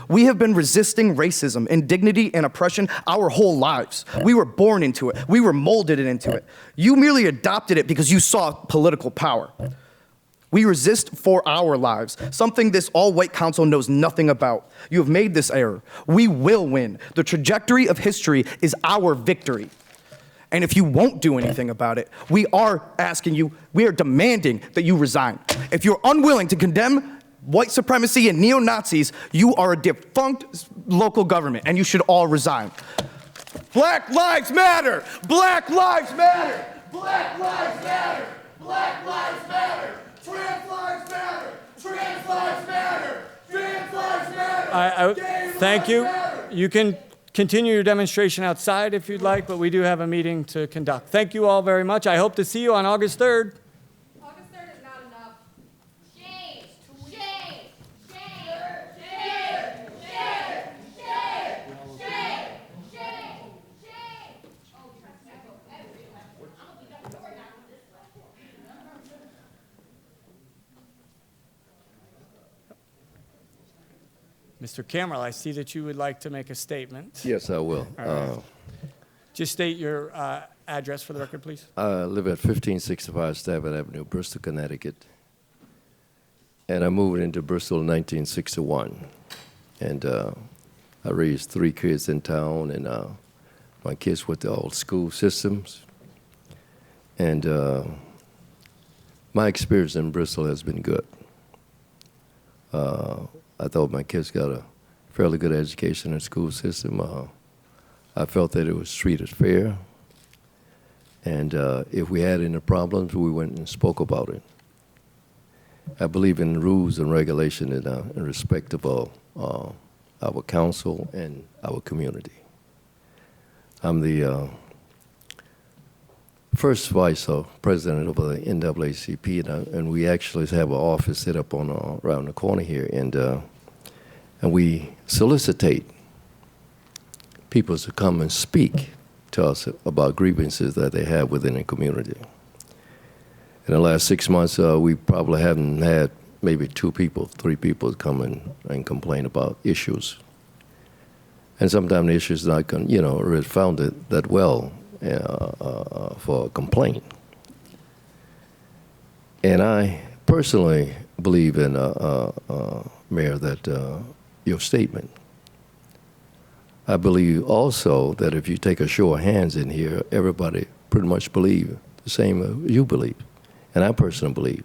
We have been resisting racism, indignity, and oppression our whole lives. We were born into it. We were molded into it. You merely adopted it because you saw political power. We resist for our lives, something this all-white council knows nothing about. You have made this error. We will win. The trajectory of history is our victory. And if you won't do anything about it, we are demanding that you resign. If you're unwilling to condemn white supremacy and neo-Nazis, you are a defunct local government, and you should all resign. Black lives matter! Black lives matter! Black lives matter! Black lives matter! Trans lives matter! Trans lives matter! Trans lives matter!
Thank you. You can continue your demonstration outside if you'd like, but we do have a meeting to conduct. Thank you all very much. I hope to see you on August 3rd.
August 3rd is not enough. Shame! Shame! Shame!
Mr. Cameron, I see that you would like to make a statement.
Yes, I will.
All right. Just state your address for the record, please.
I live at 1565 Stafford Avenue, Bristol, Connecticut. And I moved into Bristol in 1961. And I raised 3 kids in town, and my kids went to all school systems. And my experience in Bristol has been good. I thought my kids got a fairly good education in the school system. I felt that it was treated fair. And if we had any problems, we went and spoke about it. I believe in rules and regulation in respect of our council and our community. I'm the first vice president of the NAACP, and we actually have an office set up on around the corner here, and we solicitate people to come and speak to us about grievances that they have within the community. In the last 6 months, we probably haven't had maybe 2 people, 3 people come in and complain about issues. And sometimes the issues not, really founded that well for a complaint. And I personally believe in, Mayor, that your statement. I believe also that if you take a show of hands in here, everybody pretty much believe the same you believe. And I personally believe,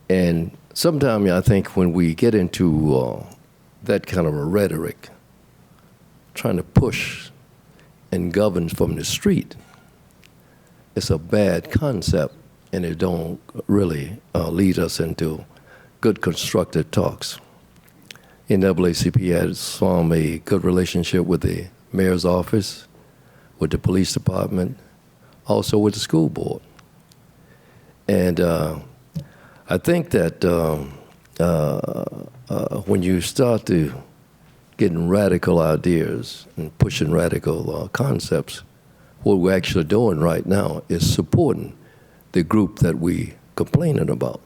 And sometimes I think when we get into that kind of a rhetoric, trying to push and govern from the street, it's a bad concept, and it don't really lead us into good constructive talks. NAACP has formed a good relationship with the mayor's office, with the police department, also with the school board. And I think that when you start to getting radical ideas and pushing radical concepts, what we're actually doing right now is supporting the group that we complaining about.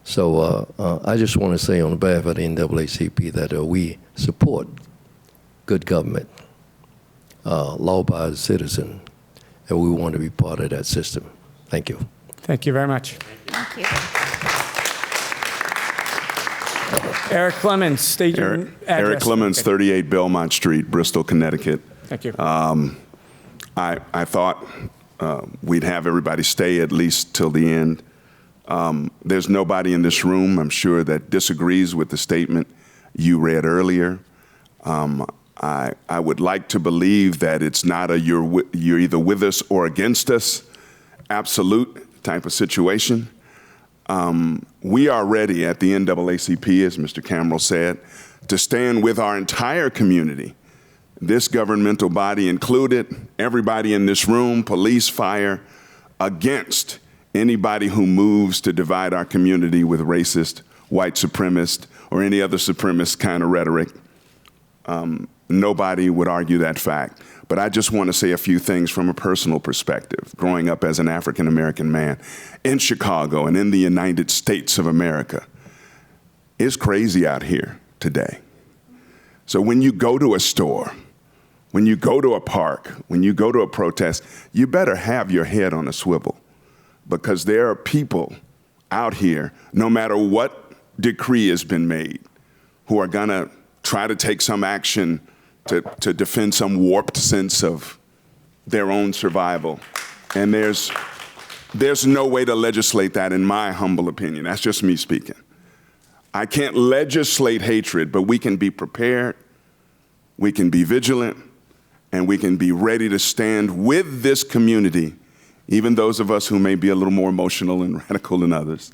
So I just want to say on behalf of the NAACP that we support good government, law-abiding citizen, and we want to be part of that system. Thank you.
Thank you very much.
Thank you.
Eric Clemens, state your address.
Eric Clemens,
Okay.
38 Belmont Street, Bristol, Connecticut.
Thank you.
I thought we'd have everybody stay at least till the end. There's nobody in this room, I'm sure, that disagrees with the statement you read earlier. I would like to believe that it's not a you're either with us or against us absolute type of situation. We are ready at the NAACP, as Mr. Cameron said, to stand with our entire community, this governmental body included, everybody in this room, police, fire, against anybody who moves to divide our community with racist, white supremacist, or any other supremacist kind of rhetoric. Nobody would argue that fact. But I just want to say a few things from a personal perspective. Growing up as an African-American man in Chicago and in the United States of America, it's crazy out here today. So when you go to a store, when you go to a park, when you go to a protest, you better have your head on a swivel, because there are people out here, no matter what decree has been made, who are going to try to take some action to defend some warped sense of their own survival. And there's no way to legislate that, in my humble opinion. That's just me speaking. I can't legislate hatred, but we can be prepared, we can be vigilant, and we can be ready to stand with this community, even those of us who may be a little more emotional and radical than others,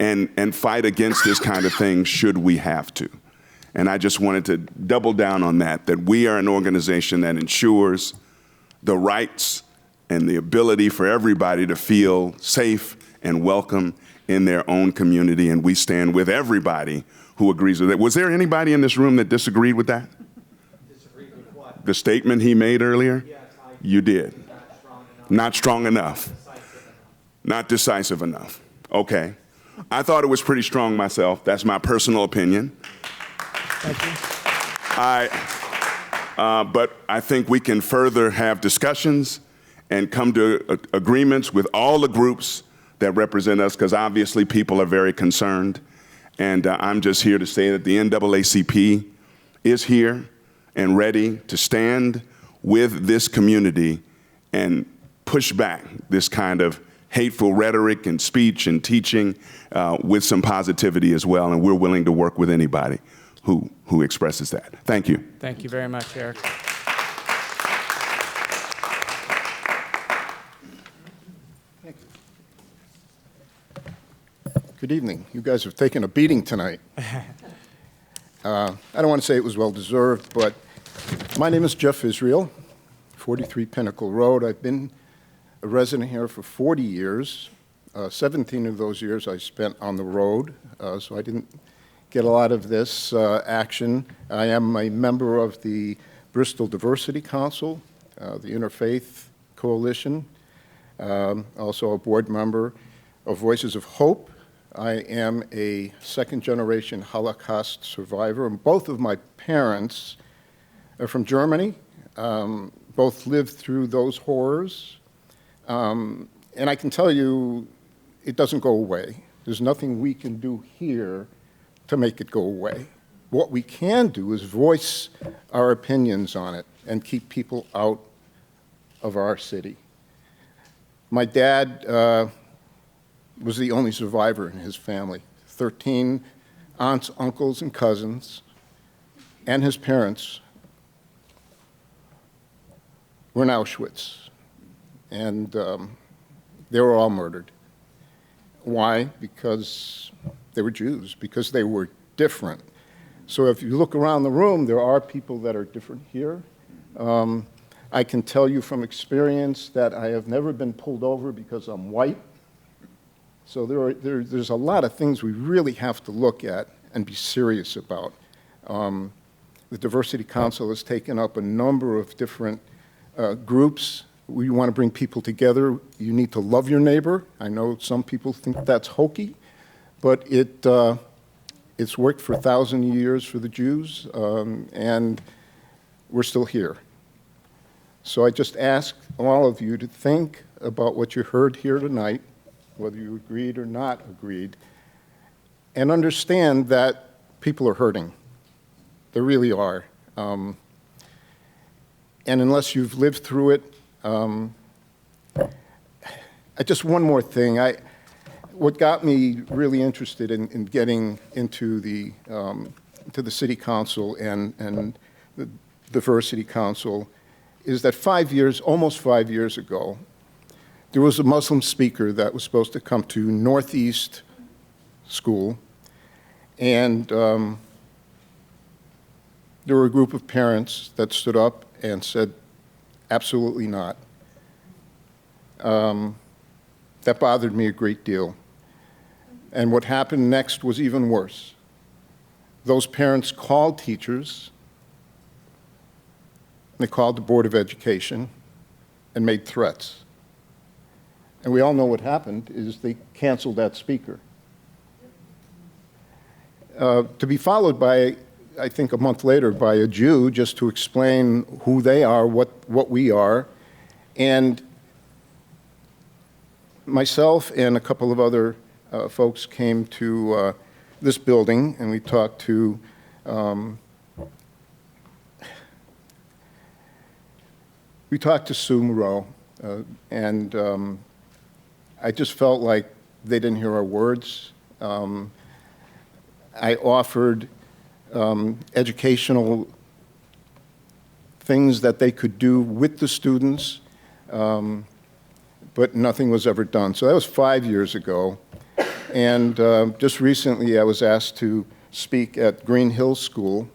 and fight against this kind of thing should we have to. And I just wanted to double down on that we are an organization that ensures the rights and the ability for everybody to feel safe and welcome in their own community, and we stand with everybody who agrees with it. Was there anybody in this room that disagreed with that? Disagreed with what? The statement he made earlier? Yes, you did. Not strong enough. Not decisive enough. Okay. I thought it was pretty strong myself. That's my personal opinion.
Thank you.
But I think we can further have discussions and come to agreements with all the groups that represent us, because obviously people are very concerned. And I'm just here to say that the NAACP is here and ready to stand with this community and push back this kind of hateful rhetoric and speech and teaching with some positivity as well. And we're willing to work with anybody who expresses that. Thank you.
Thank you very much, Eric.
Good evening. You guys have taken a beating tonight. I don't want to say it was well-deserved, but my name is Jeff Israel, 43 Pinnacle Road. I've been a resident here for 40 years. 17 of those years I spent on the road, so I didn't get a lot of this action. I am a member of the Bristol Diversity Council, the Interfaith Coalition, also a board member of Voices of Hope. I am a second-generation Holocaust survivor, and both of my parents are from Germany. Both lived through those horrors. And I can tell you, it doesn't go away. There's nothing we can do here to make it go away. What we can do is voice our opinions on it and keep people out of our city. My dad was the only survivor in his family. 13 aunts, uncles, and cousins, and his parents were in Auschwitz. And they were all murdered. Why? Because they were Jews, because they were different. So if you look around the room, there are people that are different here. I can tell you from experience that I have never been pulled over because I'm white. So there's a lot of things we really have to look at and be serious about. The Diversity Council has taken up a number of different groups. We want to bring people together. You need to love your neighbor. I know some people think that's hokey, but it's worked for 1,000 years for the Jews, and we're still here. So I just ask all of you to think about what you heard here tonight, whether you agreed or not agreed, and understand that people are hurting. They really are. And unless you've lived through it, just one more thing. What got me really interested in getting into the City Council and the Diversity Council is that almost 5 years ago, there was a Muslim speaker that was supposed to come to Northeast School, and there were a group of parents that stood up and said, absolutely not. That bothered me a great deal. And what happened next was even worse. Those parents called teachers, they called the Board of Education, and made threats. And we all know what happened is they canceled that speaker. To be followed by, I think a month later, by a Jew just to explain who they are, what we are. And myself and a couple of other folks came to this building, and we talked to we talked to Sue Moreau, and I just felt like they didn't hear our words. I offered educational things that they could do with the students, but nothing was ever done. So that was 5 years ago. And just recently, I was asked to speak at Green Hill School,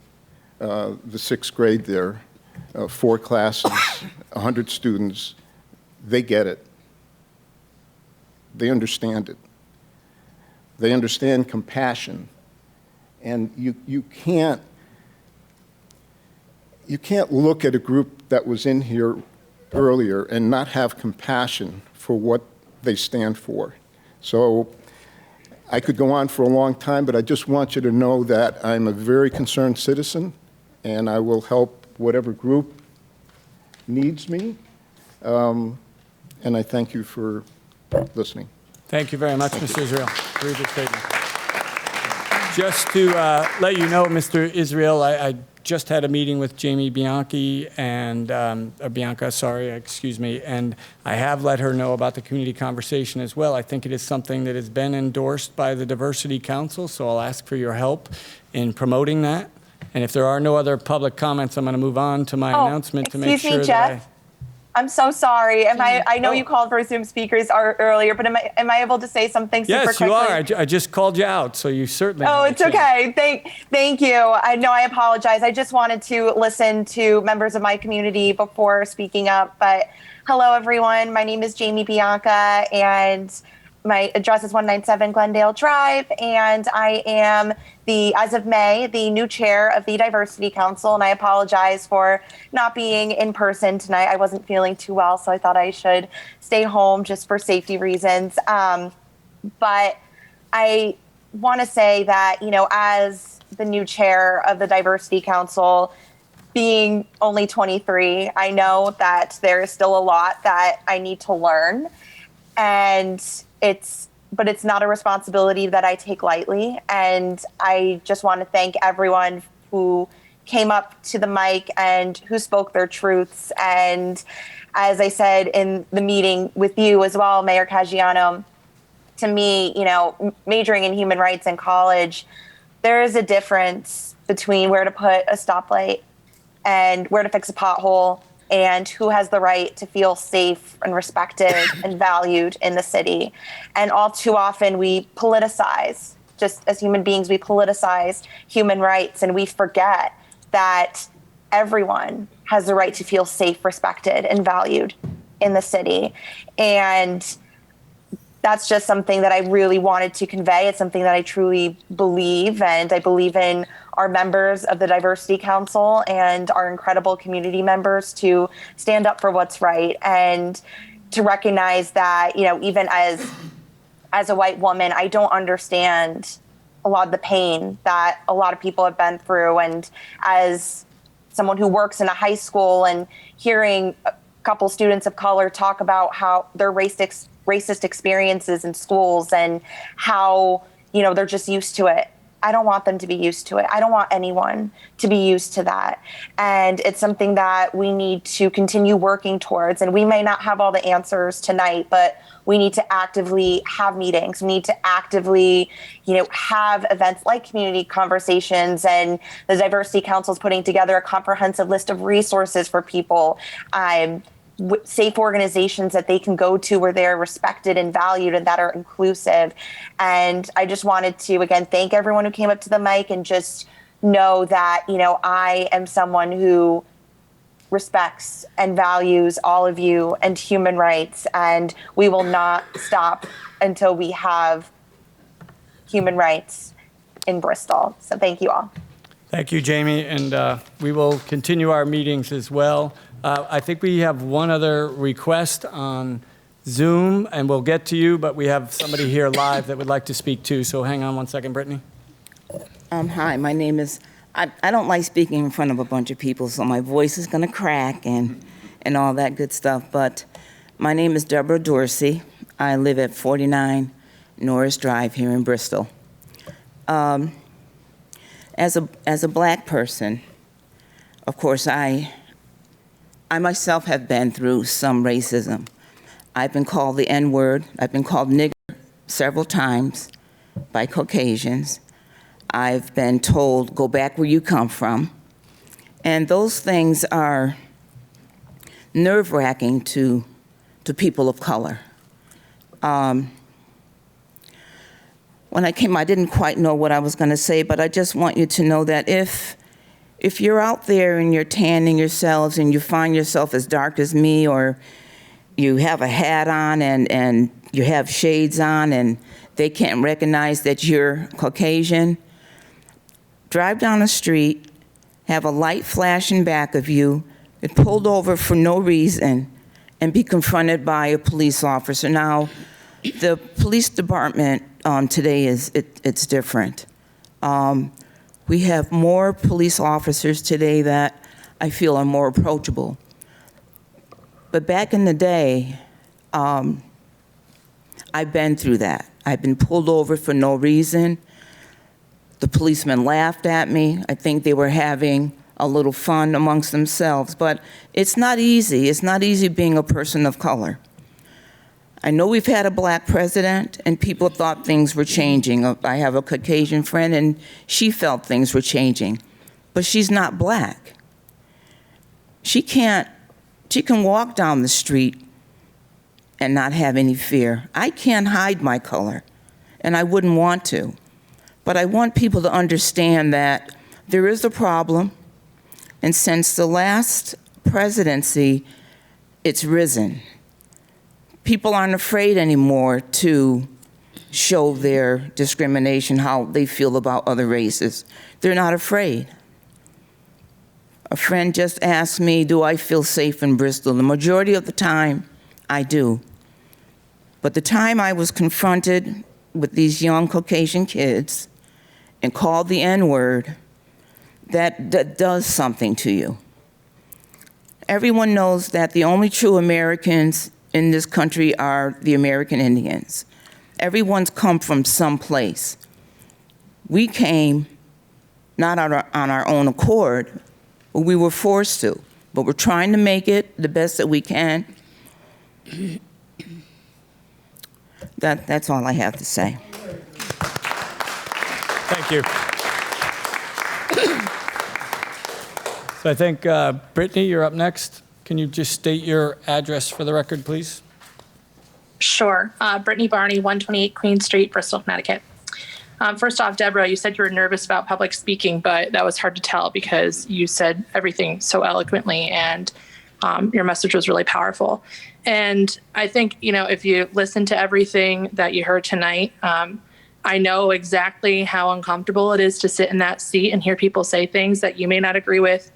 the 6th grade there, 4 classes, 100 students. They get it. They understand it. They understand compassion. And you can't look at a group that was in here earlier and not have compassion for what they stand for. So I could go on for a long time, but I just want you to know that I'm a very concerned citizen, and I will help whatever group needs me. And I thank you for listening.
Thank you very much, Mr. Israel. Read the statement. Just to let you know, Mr. Israel, I just had a meeting with Jamie Bianchi and Bianca, sorry, excuse me, and I have let her know about the community conversation as well. I think it is something that has been endorsed by the Diversity Council, so I'll ask for your help in promoting that. And if there are no other public comments, I'm going to move on to my announcement to make sure that
Jeff. I'm so sorry. I know you called for Zoom speakers earlier, but am I able to say something super quickly?
Yes, you are. I just called you out, so you certainly.
Oh, it's okay. Thank you. I know I apologize. I just wanted to listen to members of my community before speaking up. But hello, everyone. My name is Jamie Bianca, and my address is 197 Glendale Drive, and I am as of May, the new chair of the Diversity Council, and I apologize for not being in person tonight. I wasn't feeling too well, so I thought I should stay home just for safety reasons. But I want to say that, as the new chair of the Diversity Council, being only 23, I know that there is still a lot that I need to learn, but it's not a responsibility that I take lightly. And I just want to thank everyone who came up to the mic and who spoke their truths. And as I said in the meeting with you as well, Mayor Caggiano, to me, majoring in human rights in college, there is a difference between where to put a stoplight and where to fix a pothole, and who has the right to feel safe and respected and valued in the city. And all too often we politicize, just as human beings, we politicize human rights, and we forget that everyone has the right to feel safe, respected, and valued in the city. And that's just something that I really wanted to convey. It's something that I truly believe, and I believe in our members of the Diversity Council and our incredible community members to stand up for what's right, and to recognize that, even as a white woman, I don't understand a lot of the pain that a lot of people have been through. And as someone who works in a high school and hearing a couple students of color talk about how their racist experiences in schools and how, they're just used to it. I don't want them to be used to it. I don't want anyone to be used to that. And it's something that we need to continue working towards. And we may not have all the answers tonight, but we need to actively have meetings. We need to actively, have events like community conversations, and the Diversity Council is putting together a comprehensive list of resources for people. Safe organizations that they can go to where they're respected and valued and that are inclusive. And I just wanted to, again, thank everyone who came up to the mic, and just know that, I am someone who respects and values all of you and human rights, and we will not stop until we have human rights in Bristol. So thank you all.
Thank you, Jamie, and we will continue our meetings as well. I think we have one other request on Zoom, and we'll get to you, but we have somebody here live that would like to speak too, so hang on one second, Brittany.
Hi, my name is, I don't like speaking in front of a bunch of people, so my voice is gonna crack and all that good stuff, but my name is Deborah Dorsey. I live at 49 Norris Drive here in Bristol. As a black person, of course, I I myself have been through some racism. I've been called the N-word. I've been called nigger several times by Caucasians. I've been told, go back where you come from. And those things are nerve-wracking to people of color. When I came, I didn't quite know what I was going to say, but I just want you to know that if you're out there and you're tanning yourselves and you find yourself as dark as me, or you have a hat on and you have shades on and they can't recognize that you're Caucasian, drive down the street, have a light flash in back of you, get pulled over for no reason, and be confronted by a police officer. Now, the police department today it's different. We have more police officers today that I feel are more approachable. But back in the day, I've been through that. I've been pulled over for no reason. The policemen laughed at me. I think they were having a little fun amongst themselves, but it's not easy. It's not easy being a person of color. I know we've had a black president and people thought things were changing. I have a Caucasian friend and she felt things were changing, but she's not black. She can walk down the street and not have any fear. I can't hide my color, and I wouldn't want to. But I want people to understand that there is a problem, and since the last presidency, it's risen. People aren't afraid anymore to show their discrimination, how they feel about other races. They're not afraid. A friend just asked me, do I feel safe in Bristol? The majority of the time, I do. But the time I was confronted with these young Caucasian kids and called the N-word, that does something to you. Everyone knows that the only true Americans in this country are the American Indians. Everyone's come from someplace. We came not on our own accord, but we were forced to. But we're trying to make it the best that we can. That's all I have to say.
Thank you. So I think, Brittany, you're up next. Can you just state your address for the record, please?
Sure. Brittany Barney, 128 Queen Street, Bristol, Connecticut. First off, Deborah, you said you were nervous about public speaking, but that was hard to tell because you said everything so eloquently and your message was really powerful. And I think, if you listen to everything that you heard tonight, I know exactly how uncomfortable it is to sit in that seat and hear people say things that you may not agree with.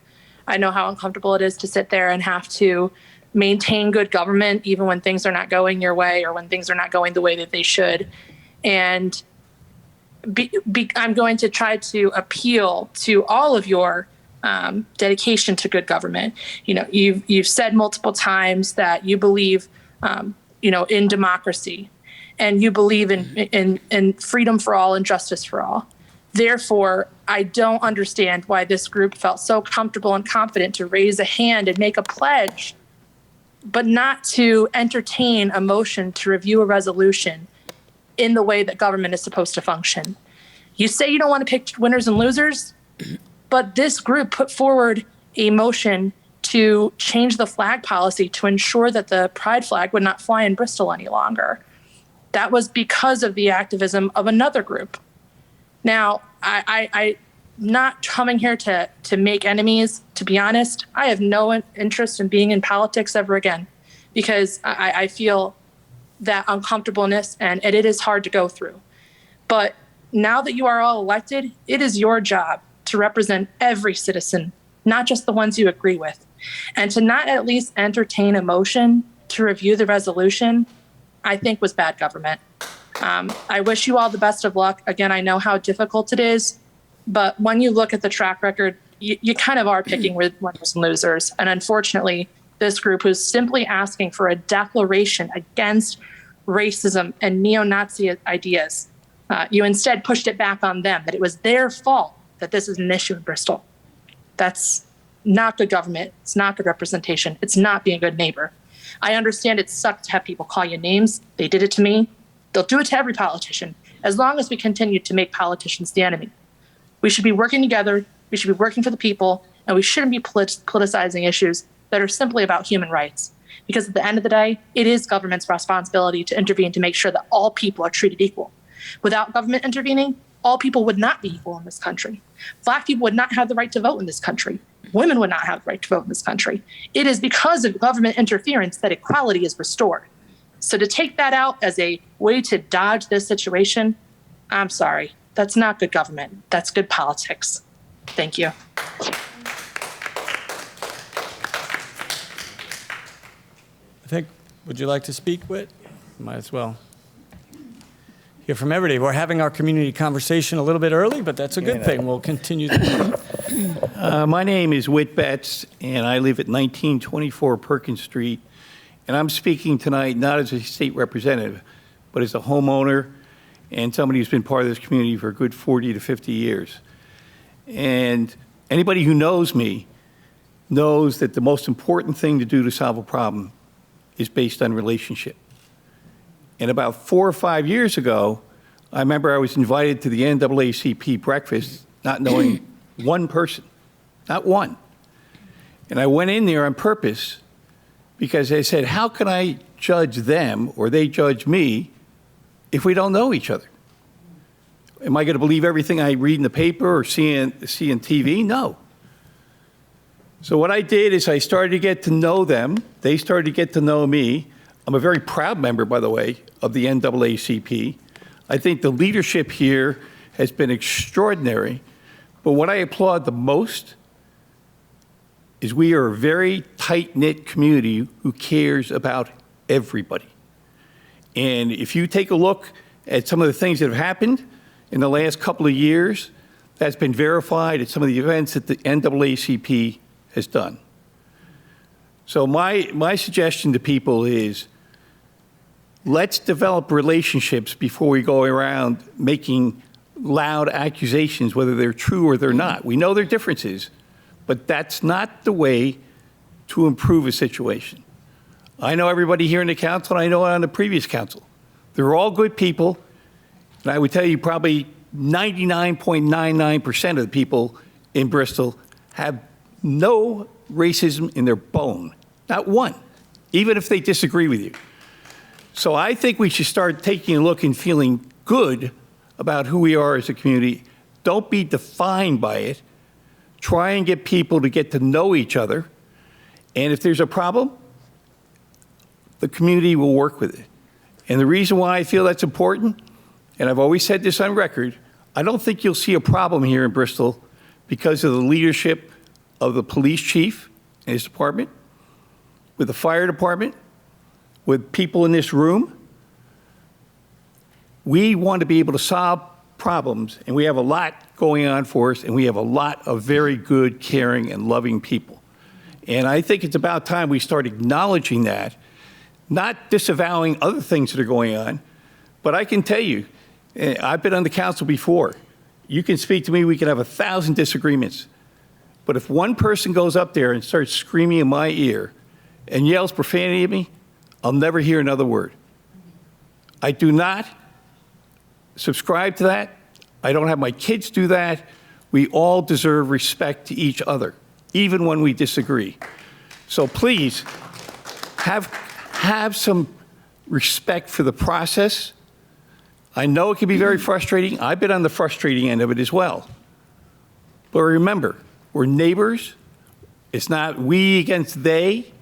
I know how uncomfortable it is to sit there and have to maintain good government even when things are not going your way or when things are not going the way that they should. And I'm going to try to appeal to all of your dedication to good government. You've said multiple times that you believe, in democracy, and you believe in freedom for all and justice for all. Therefore, I don't understand why this group felt so comfortable and confident to raise a hand and make a pledge, but not to entertain a motion to review a resolution in the way that government is supposed to function. You say you don't want to pick winners and losers, but this group put forward a motion to change the flag policy to ensure that the pride flag would not fly in Bristol any longer. That was because of the activism of another group. Now, I'm not coming here to make enemies. To be honest, I have no interest in being in politics ever again because I feel that uncomfortableness and it is hard to go through. But now that you are all elected, it is your job to represent every citizen, not just the ones you agree with. And to not at least entertain a motion to review the resolution, I think was bad government. I wish you all the best of luck. Again, I know how difficult it is, but when you look at the track record, you kind of are picking winners and losers. And unfortunately, this group who's simply asking for a declaration against racism and neo-Nazi ideas, you instead pushed it back on them, that it was their fault that this is an issue in Bristol. That's not good government. It's not good representation. It's not being a good neighbor. I understand it sucks to have people call you names. They did it to me. They'll do it to every politician, as long as we continue to make politicians the enemy. We should be working together. We should be working for the people, and we shouldn't be politicizing issues that are simply about human rights. Because at the end of the day, it is government's responsibility to intervene to make sure that all people are treated equal. Without government intervening, all people would not be equal in this country. Black people would not have the right to vote in this country. Women would not have the right to vote in this country. It is because of government interference that equality is restored. So to take that out as a way to dodge this situation, I'm sorry, that's not good government. That's good politics. Thank you.
I think, would you like to speak, Whit? Might as well hear from everybody. We're having our community conversation a little bit early, but that's a good thing. We'll continue.
My name is Whit Betts, and I live at 1924 Perkins Street. And I'm speaking tonight not as a state representative, but as a homeowner and somebody who's been part of this community for a good 40 to 50 years. And anybody who knows me knows that the most important thing to do to solve a problem is based on relationship. And about 4 or 5 years ago, I remember I was invited to the NAACP breakfast, not knowing one person, not one. And I went in there on purpose because I said, how can I judge them or they judge me if we don't know each other? Am I going to believe everything I read in the paper or see on TV? No. So what I did is I started to get to know them. They started to get to know me. I'm a very proud member, by the way, of the NAACP. I think the leadership here has been extraordinary. But what I applaud the most is we are a very tight-knit community who cares about everybody. And if you take a look at some of the things that have happened in the last couple of years, that's been verified at some of the events that the NAACP has done. So my suggestion to people is, let's develop relationships before we go around making loud accusations, whether they're true or they're not. We know there are differences, but that's not the way to improve a situation. I know everybody here in the council, and I know on the previous council. They're all good people, and I would tell you probably 99.99% of the people in Bristol have no racism in their bone, not one, even if they disagree with you. So I think we should start taking a look and feeling good about who we are as a community. Don't be defined by it. Try and get people to get to know each other. And if there's a problem, the community will work with it. And the reason why I feel that's important, and I've always said this on record, I don't think you'll see a problem here in Bristol because of the leadership of the police chief and his department, with the fire department, with people in this room. We want to be able to solve problems, and we have a lot going on for us, and we have a lot of very good, caring, and loving people. And I think it's about time we start acknowledging that, not disavowing other things that are going on. But I can tell you, I've been on the council before. You can speak to me, we can have 1,000 disagreements. But if one person goes up there and starts screaming in my ear and yells profanity at me, I'll never hear another word. I do not subscribe to that. I don't have my kids do that. We all deserve respect to each other, even when we disagree. So please, have some respect for the process. I know it can be very frustrating. I've been on the frustrating end of it as well. But remember, we're neighbors. It's not we against they.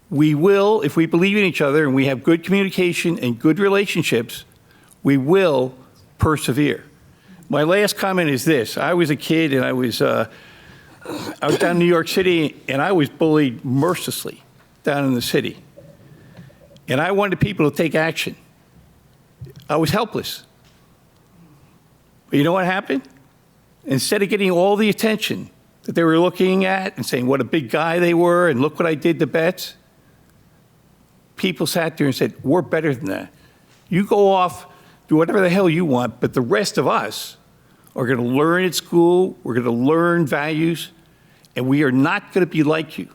We will, if we believe in each other and we have good communication and good relationships, we will persevere. My last comment is this. I was a kid and I was down in New York City and I was bullied mercilessly down in the city. And I wanted people to take action. I was helpless. But you know what happened? Instead of getting all the attention that they were looking at and saying what a big guy they were and look what I did to Betts, people sat there and said, we're better than that. You go off, do whatever the hell you want, but the rest of us are going to learn at school, we're going to learn values, and we are not going to be like you.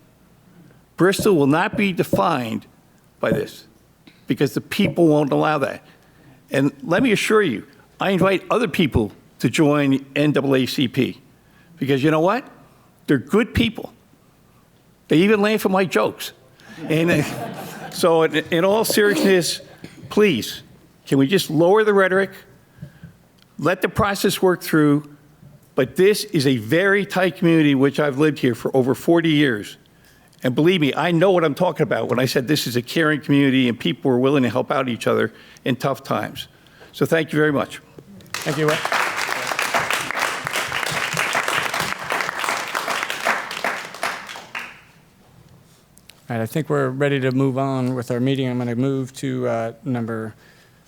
Bristol will not be defined by this because the people won't allow that. And let me assure you, I invite other people to join NAACP because you know what? They're good people. They even laugh at my jokes. And so in all seriousness, please, can we just lower the rhetoric, let the process work through, but this is a very tight community which I've lived here for over 40 years. And believe me, I know what I'm talking about when I said this is a caring community and people are willing to help out each other in tough times. So thank you very much.
Thank you. All right, I think we're ready to move on with our meeting. I'm going to move to number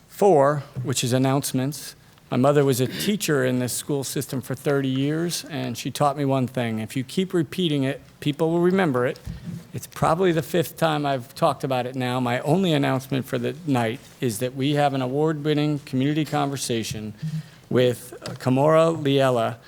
4, which is announcements. My mother was a teacher in this school system for 30 years, and she taught me one thing. If you keep repeating it, people will remember it. It's probably the 5th time I've talked about it now. My only announcement for the night is that we have an award-winning community conversation with Kamora Liela.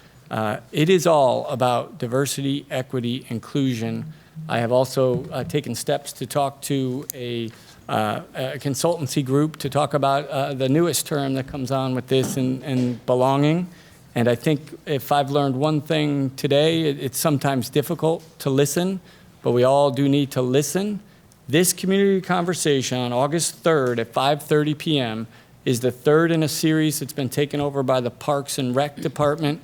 It is all about diversity, equity, inclusion. I have also taken steps to talk to a consultancy group to talk about the newest term that comes on with this and belonging. And I think if I've learned one thing today, it's sometimes difficult to listen, but we all do need to listen. This community conversation on August 3rd at 5:30 p.m. is the 3rd in a series that's been taken over by the Parks and Rec Department.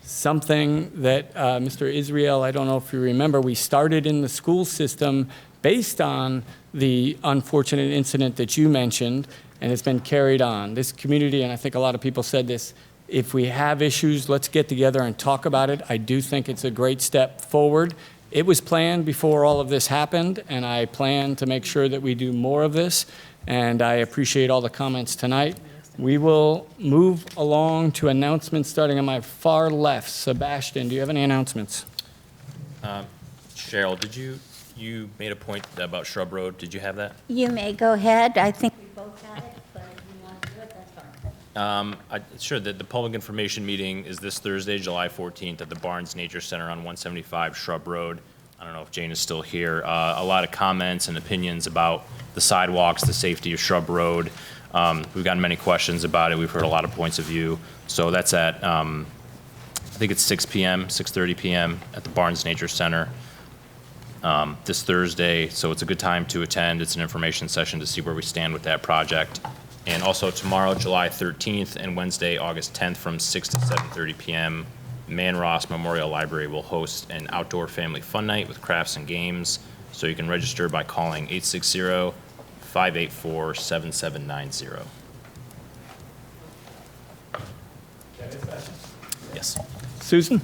Something that Mr. Israel, I don't know if you remember, we started in the school system based on the unfortunate incident that you mentioned, and it's been carried on. This community, and I think a lot of people said this, if we have issues, let's get together and talk about it. I do think it's a great step forward. It was planned before all of this happened, and I plan to make sure that we do more of this, and I appreciate all the comments tonight. We will move along to announcements starting on my far left. Sebastian, do you have any announcements?
Cheryl, you made a point about Shrub Road. Did you have that?
You may go ahead. I think we both had it, but if you want to do it, that's fine.
Sure. The public information meeting is this Thursday, July 14th at the Barnes Nature Center on 175 Shrub Road. I don't know if Jane is still here. A lot of comments and opinions about the sidewalks, the safety of Shrub Road. We've gotten many questions about it. We've heard a lot of points of view. So that's at, I think it's 6 p.m., 6:30 p.m. at the Barnes Nature Center this Thursday. So it's a good time to attend. It's an information session to see where we stand with that project. And also tomorrow, July 13th, and Wednesday, August 10th from 6 to 7:30 p.m., Man Ross Memorial Library will host an outdoor family fun night with crafts and games. So you can register by calling 860-584-7790. Yes.
Susan?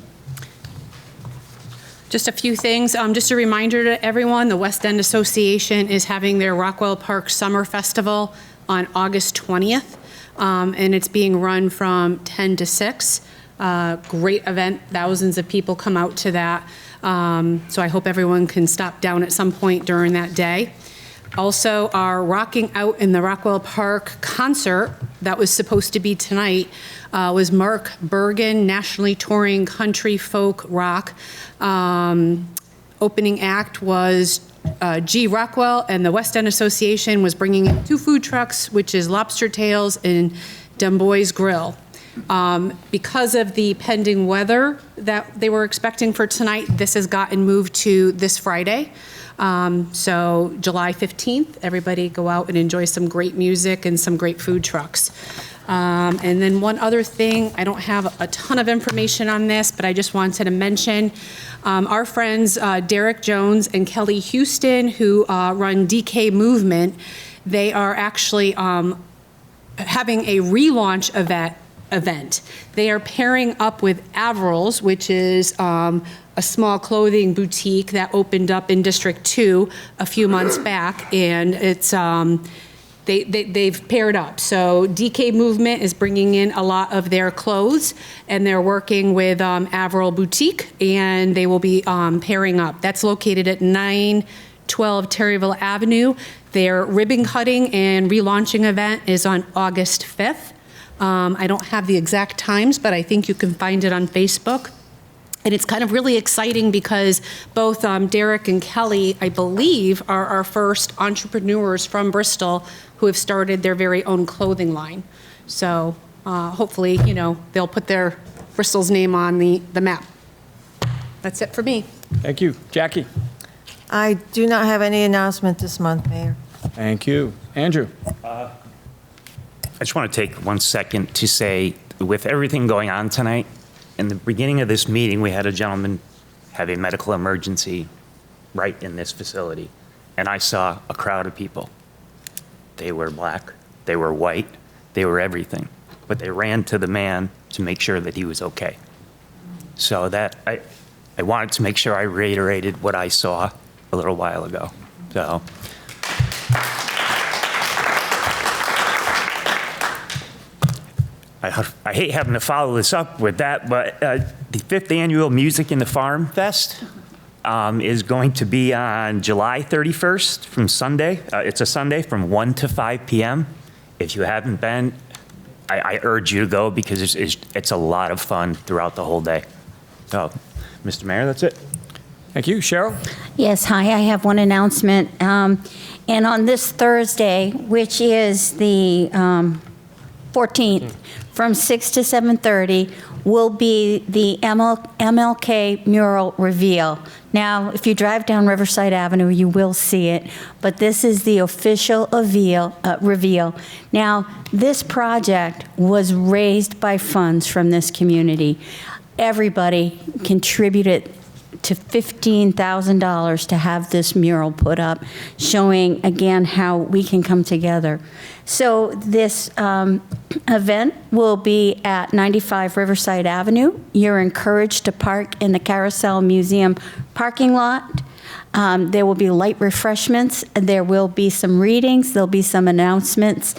Just a few things. Just a reminder to everyone, the West End Association is having their Rockwell Park Summer Festival on August 20th, and it's being run from 10 to 6. Great event. Thousands of people come out to that. So I hope everyone can stop down at some point during that day. Also, our Rocking Out in the Rockwell Park concert that was supposed to be tonight was Mark Bergen, nationally touring country folk rock. Opening act was G. Rockwell, and the West End Association was bringing in 2 food trucks, which is Lobster Tails and Dumboy's Grill. Because of the pending weather that they were expecting for tonight, this has gotten moved to this Friday. So July 15th, everybody go out and enjoy some great music and some great food trucks. And then one other thing, I don't have a ton of information on this, but I just wanted to mention our friends Derek Jones and Kelly Houston, who run DK Movement, they are actually having a relaunch event. They are pairing up with Averil's, which is a small clothing boutique that opened up in District 2 a few months back, and it's they've paired up. So DK Movement is bringing in a lot of their clothes, and they're working with Averil Boutique, and they will be pairing up. That's located at 912 Terryville Avenue. Their ribbon cutting and relaunching event is on August 5th. I don't have the exact times, but I think you can find it on Facebook. And it's kind of really exciting because both Derek and Kelly, I believe, are our first entrepreneurs from Bristol who have started their very own clothing line. So hopefully, they'll put their Bristol's name on the map. That's it for me.
Thank you. Jackie?
I do not have any announcement this month, Mayor.
Thank you. Andrew?
I just want to take 1 second to say, with everything going on tonight, in the beginning of this meeting, we had a gentleman have a medical emergency right in this facility, and I saw a crowd of people. They were black, they were white, they were everything, but they ran to the man to make sure that he was okay. So that, I wanted to make sure I reiterated what I saw a little while ago. So. I hate having to follow this up with that, but the 5th annual Music in the Farm Fest is going to be on July 31st from Sunday. It's a Sunday from 1 to 5 p.m. If you haven't been, I urge you to go because it's a lot of fun throughout the whole day. So, Mr. Mayor, that's it.
Thank you. Cheryl?
Yes, hi, I have one announcement. And on this Thursday, which is the 14th, from 6 to 7:30, will be the MLK Mural Reveal. Now, if you drive down Riverside Avenue, you will see it, but this is the official reveal. Now, this project was raised by funds from this community. Everybody contributed to $15,000 to have this mural put up, showing again how we can come together. So this event will be at 95 Riverside Avenue. You're encouraged to park in the Carousel Museum parking lot. There will be light refreshments. There will be some readings. There'll be some announcements.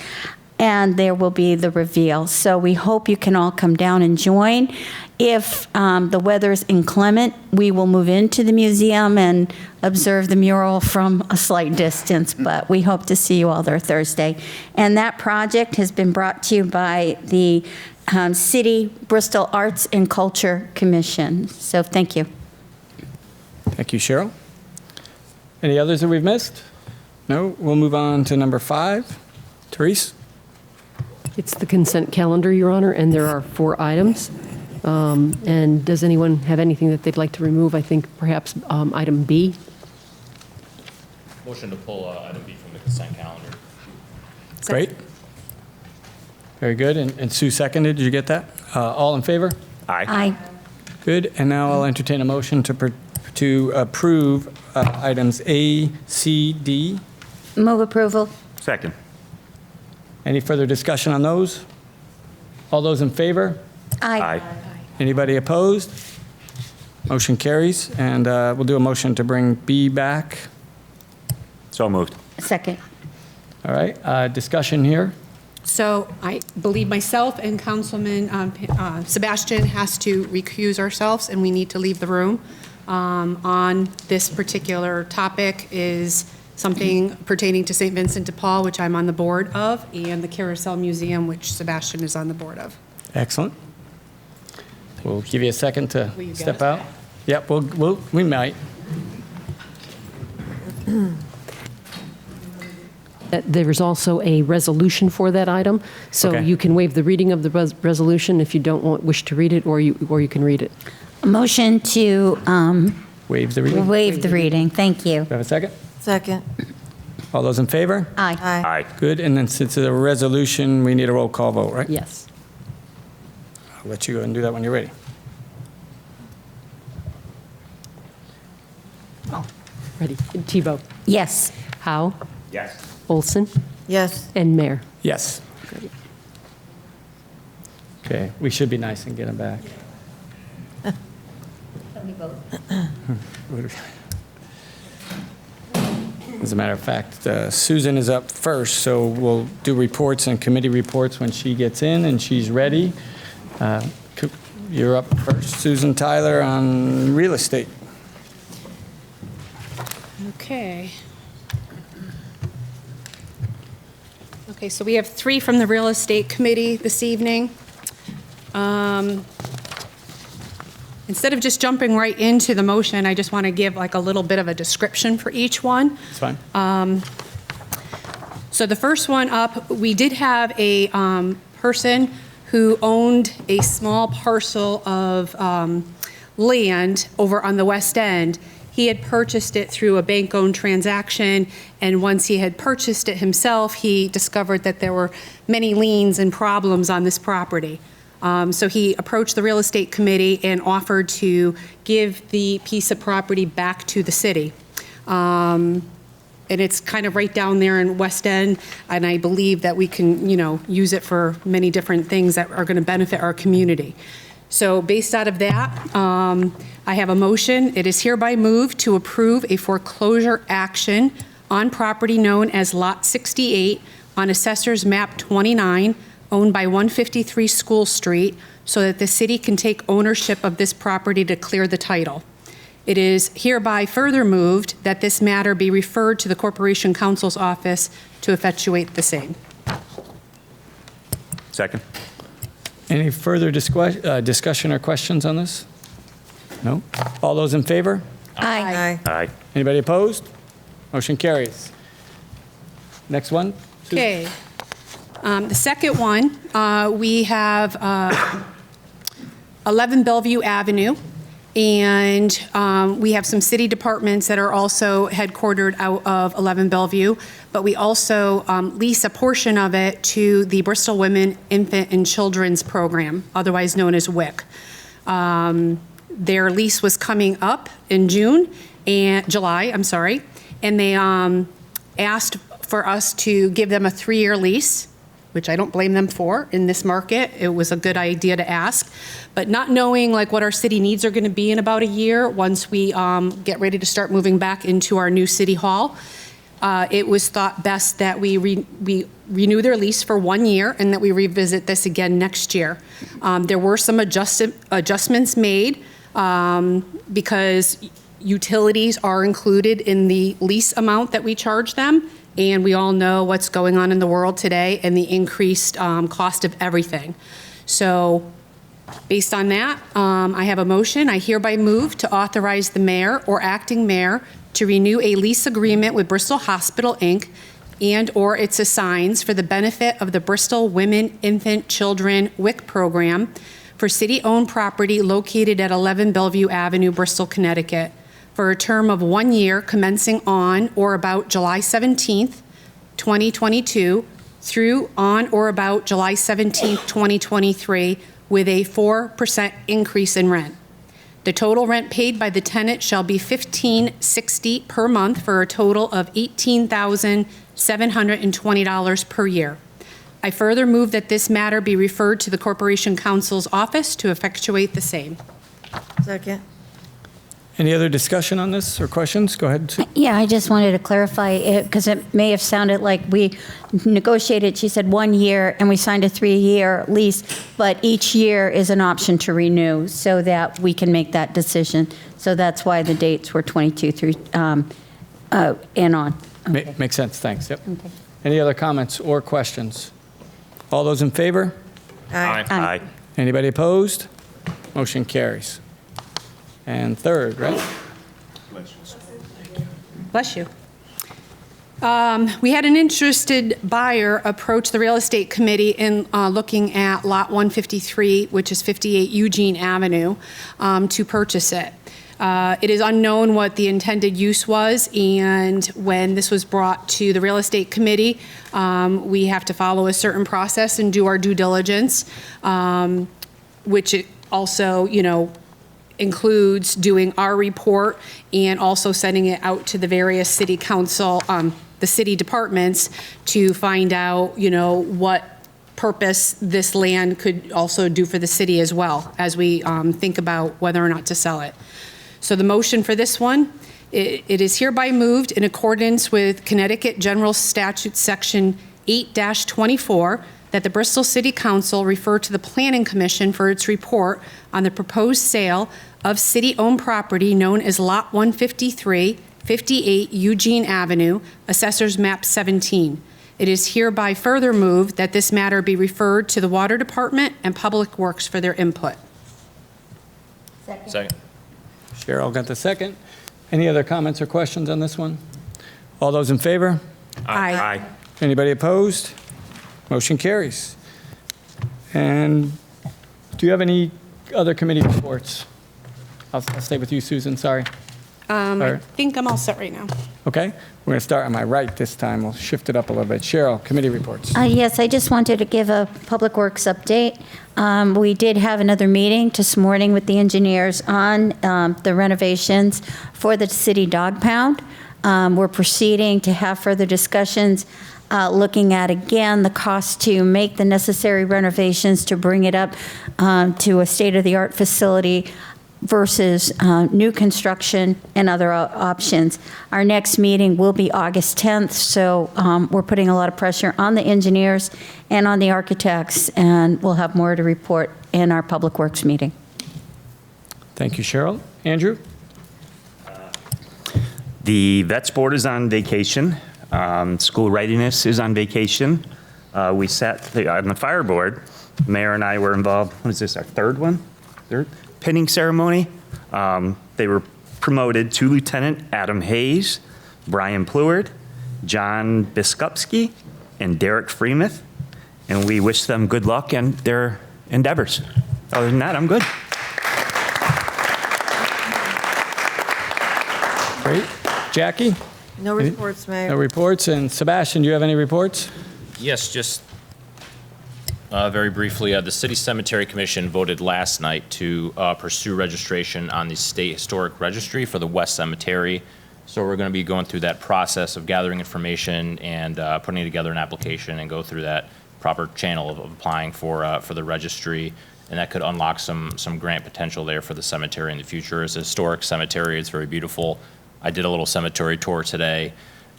And there will be the reveal. So we hope you can all come down and join. If the weather's inclement, we will move into the museum and observe the mural from a slight distance, but we hope to see you all there Thursday. And that project has been brought to you by the City Bristol Arts and Culture Commission. So thank you.
Thank you, Cheryl. Any others that we've missed? No? We'll move on to number 5. Therese?
It's the consent calendar, Your Honor, and there are 4 items. And does anyone have anything that they'd like to remove? I think perhaps item B.
Motion to pull item B from the consent calendar.
Great. Very good. And Sue seconded. Did you get that? All in favor?
Aye.
Aye.
Good. And now I'll entertain a motion to approve items A, C, D.
Move approval.
Second.
Any further discussion on those? All those in favor?
Aye.
Anybody opposed? Motion carries. And we'll do a motion to bring B back.
So moved.
Second.
All right. Discussion here.
So I believe myself and Councilman Sebastian has to recuse ourselves, and we need to leave the room. On this particular topic is something pertaining to St. Vincent de Paul, which I'm on the board of, and the Carousel Museum, which Sebastian is on the board of.
Excellent. We'll give you a second to
Will you get
step
it?
out. Yep, we might.
There's also a resolution for that item, so
Okay.
you can waive the reading of the resolution if you don't wish to read it, or you can read it.
A motion to
Waive the reading.
waive the reading. Thank you.
Do I have a second?
Second.
All those in favor?
Aye.
Aye.
Good. And then since it's a resolution, we need a roll call vote, right?
Yes.
I'll let you go and do that when you're ready.
Ready? Tebow?
Yes.
Howe?
Yes.
Olson?
Yes.
And Mayor?
Yes. Okay, we should be nice and get them back. As a matter of fact, Susan is up first, so we'll do reports and committee reports when she gets in and she's ready. You're up first, Susan Tyler on real estate.
Okay. Okay, so we have 3 from the Real Estate Committee this evening. Instead of just jumping right into the motion, I just want to give like a little bit of a description for each one.
It's fine.
So the first one up, we did have a person who owned a small parcel of land over on the West End. He had purchased it through a bank-owned transaction, and once he had purchased it himself, he discovered that there were many liens and problems on this property. So he approached the real estate committee and offered to give the piece of property back to the city. And it's kind of right down there in West End, and I believe that we can, use it for many different things that are going to benefit our community. So based out of that, I have a motion. It is hereby moved to approve a foreclosure action on property known as Lot 68 on Assessor's Map 29, owned by 153 School Street, so that the city can take ownership of this property to clear the title. It is hereby further moved that this matter be referred to the Corporation Counsel's office to effectuate the same.
Second.
Any further discussion or questions on this? No? All those in favor?
Aye.
Aye.
Anybody opposed? Motion carries. Next one? Susan?
Okay. The second one, we have 11 Bellevue Avenue, and we have some city departments that are also headquartered out of 11 Bellevue, but we also lease a portion of it to the Bristol Women, Infant, and Children's Program, otherwise known as WIC. Their lease was coming up in July, and they asked for us to give them a 3-year lease, which I don't blame them for in this market. It was a good idea to ask. But not knowing like what our city needs are going to be in about a year once we get ready to start moving back into our new city hall, it was thought best that we renew their lease for 1 year and that we revisit this again next year. There were some adjustments made because utilities are included in the lease amount that we charge them. And we all know what's going on in the world today and the increased cost of everything. So based on that, I have a motion. I hereby move to authorize the mayor or acting mayor to renew a lease agreement with Bristol Hospital, Inc. and or its assigns for the benefit of the Bristol Women, Infant, Children WIC program for city-owned property located at 11 Bellevue Avenue, Bristol, Connecticut, for a term of 1 year commencing on or about July 17th, 2022 through on or about July 17th, 2023 with a 4% increase in rent. The total rent paid by the tenant shall be $1,560 per month for a total of $18,720 per year. I further move that this matter be referred to the Corporation Counsel's office to effectuate the same.
Second.
Any other discussion on this or questions? Go ahead, Sue.
Yeah, I just wanted to clarify it because it may have sounded like we negotiated, she said 1 year, and we signed a 3-year lease, but each year is an option to renew so that we can make that decision. So that's why the dates were 22 through and on. Okay.
Makes sense, thanks. Yep.
Okay.
Any other comments or questions? All those in favor?
Aye.
Aye.
Anybody opposed? Motion carries. And third, right?
Bless you. We had an interested buyer approach the real estate committee in looking at lot 153, which is 58 Eugene Avenue, to purchase it. It is unknown what the intended use was, and when this was brought to the real estate committee, we have to follow a certain process and do our due diligence, which it also, includes doing our report and also sending it out to the various city council, the city departments to find out, what purpose this land could also do for the city as well as we think about whether or not to sell it. So the motion for this one, it is hereby moved in accordance with Connecticut General Statute Section 8-24 that the Bristol City Council refer to the Planning Commission for its report on the proposed sale of city-owned property known as Lot 153, 58 Eugene Avenue, Assessor's Map 17. It is hereby further moved that this matter be referred to the Water Department and Public Works for their input.
Second.
Cheryl got the second. Any other comments or questions on this one? All those in favor?
Aye.
Anybody opposed? Motion carries. And do you have any other committee reports? I'll stay with you, Susan, sorry.
I think I'm all set right now.
Okay, we're going to start on my right this time. We'll shift it up a little bit. Cheryl, committee reports.
Yes, I just wanted to give a Public Works update. We did have another meeting this morning with the engineers on the renovations for the city dog pound. We're proceeding to have further discussions, looking at, again, the cost to make the necessary renovations to bring it up to a state-of-the-art facility versus new construction and other options. Our next meeting will be August 10th, so we're putting a lot of pressure on the engineers and on the architects, and we'll have more to report in our Public Works meeting.
Thank you, Cheryl. Andrew?
The Vets Board is on vacation. School Readiness is on vacation. We sat on the Fire Board. The Mayor and I were involved. What is this, our third one? Third? Pinning ceremony. They were promoted to Lieutenant Adam Hayes, Brian Pleward, John Biskupski, and Derek Freemuth. And we wish them good luck in their endeavors. Other than that, I'm good.
Great. Jackie?
No reports, Mayor.
No reports. And Sebastian, do you have any reports?
Yes, just very briefly, the City Cemetery Commission voted last night to pursue registration on the State Historic Registry for the West Cemetery. So we're going to be going through that process of gathering information and putting together an application and go through that proper channel of applying for the registry. And that could unlock some grant potential there for the cemetery in the future. It's a historic cemetery. It's very beautiful. I did a little cemetery tour today.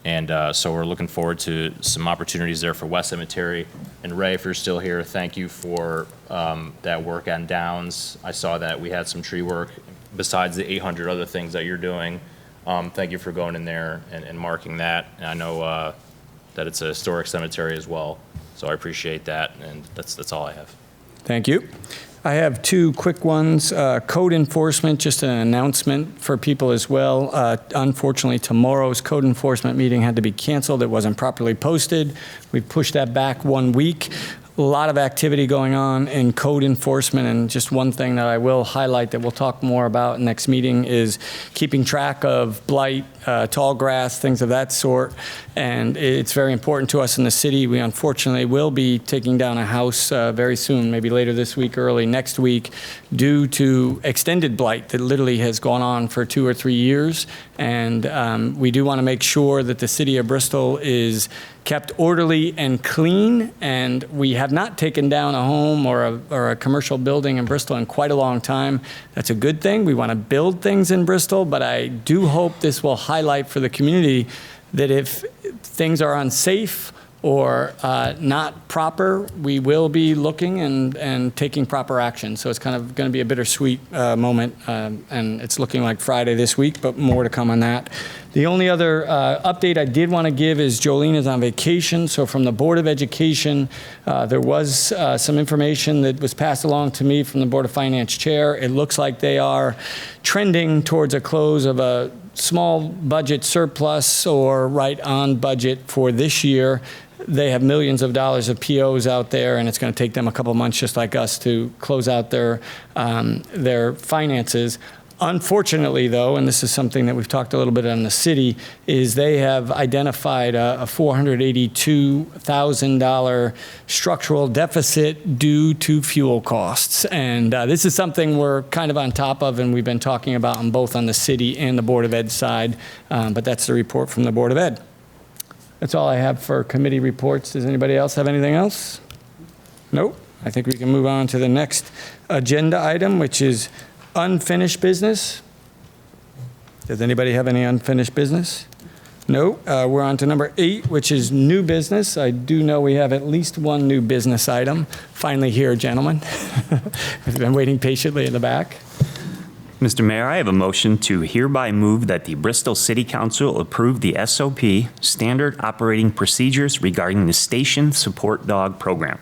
And so we're looking forward to some opportunities there for West Cemetery. And Ray, if you're still here, thank you for that work on Downs. I saw that we had some tree work besides the 800 other things that you're doing. Thank you for going in there and marking that. And I know that it's a historic cemetery as well. So I appreciate that. And that's all I have.
Thank you. I have two quick ones. Code enforcement, just an announcement for people as well. Unfortunately, tomorrow's code enforcement meeting had to be canceled. It wasn't properly posted. We pushed that back 1 week. A lot of activity going on in code enforcement, and just one thing that I will highlight that we'll talk more about next meeting is keeping track of blight, tall grass, things of that sort. And it's very important to us in the city. We unfortunately will be taking down a house very soon, maybe later this week, early next week, due to extended blight that literally has gone on for 2 or 3 years. And we do want to make sure that the city of Bristol is kept orderly and clean, and we have not taken down a home or a commercial building in Bristol in quite a long time. That's a good thing. We want to build things in Bristol, but I do hope this will highlight for the community that if things are unsafe or not proper, we will be looking and taking proper action. So it's kind of going to be a bittersweet moment, and it's looking like Friday this week, but more to come on that. The only other update I did want to give is Jolene is on vacation. So from the Board of Education, there was some information that was passed along to me from the Board of Finance chair. It looks like they are trending towards a close of a small budget surplus or right on budget for this year. They have millions of dollars of POs out there, and it's going to take them a couple months, just like us, to close out their finances. Unfortunately, though, and this is something that we've talked a little bit on the city, is they have identified a $482,000 structural deficit due to fuel costs. And this is something we're kind of on top of, and we've been talking about on both on the city and the Board of Ed side. But that's the report from the Board of Ed. That's all I have for committee reports. Does anybody else have anything else? Nope. I think we can move on to the next agenda item, which is unfinished business. Does anybody have any unfinished business? No. We're on to number 8, which is new business. I do know we have at least one new business item. Finally here, gentlemen. We've been waiting patiently in the back.
Mr. Mayor, I have a motion to hereby move that the Bristol City Council approve the SOP, Standard Operating Procedures regarding the Station Support Dog Program.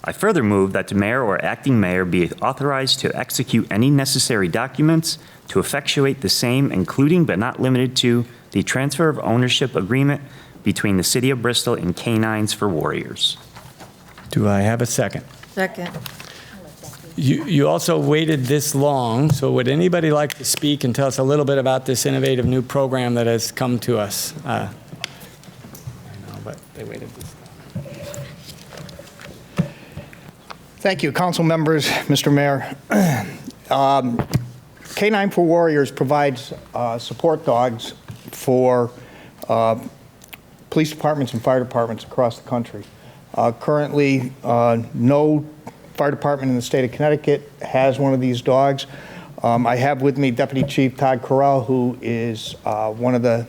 I further move that the mayor or acting mayor be authorized to execute any necessary documents to effectuate the same, including but not limited to the transfer of ownership agreement between the City of Bristol and Canines for Warriors.
Do I have a second?
Second.
You also waited this long, so would anybody like to speak and tell us a little bit about this innovative new program that has come to us? I know, but they waited this long.
Thank you, council members, Mr. Mayor. Canine for Warriors provides support dogs for police departments and fire departments across the country. Currently, no fire department in the state of Connecticut has one of these dogs. I have with me Deputy Chief Todd Correll, who is one of the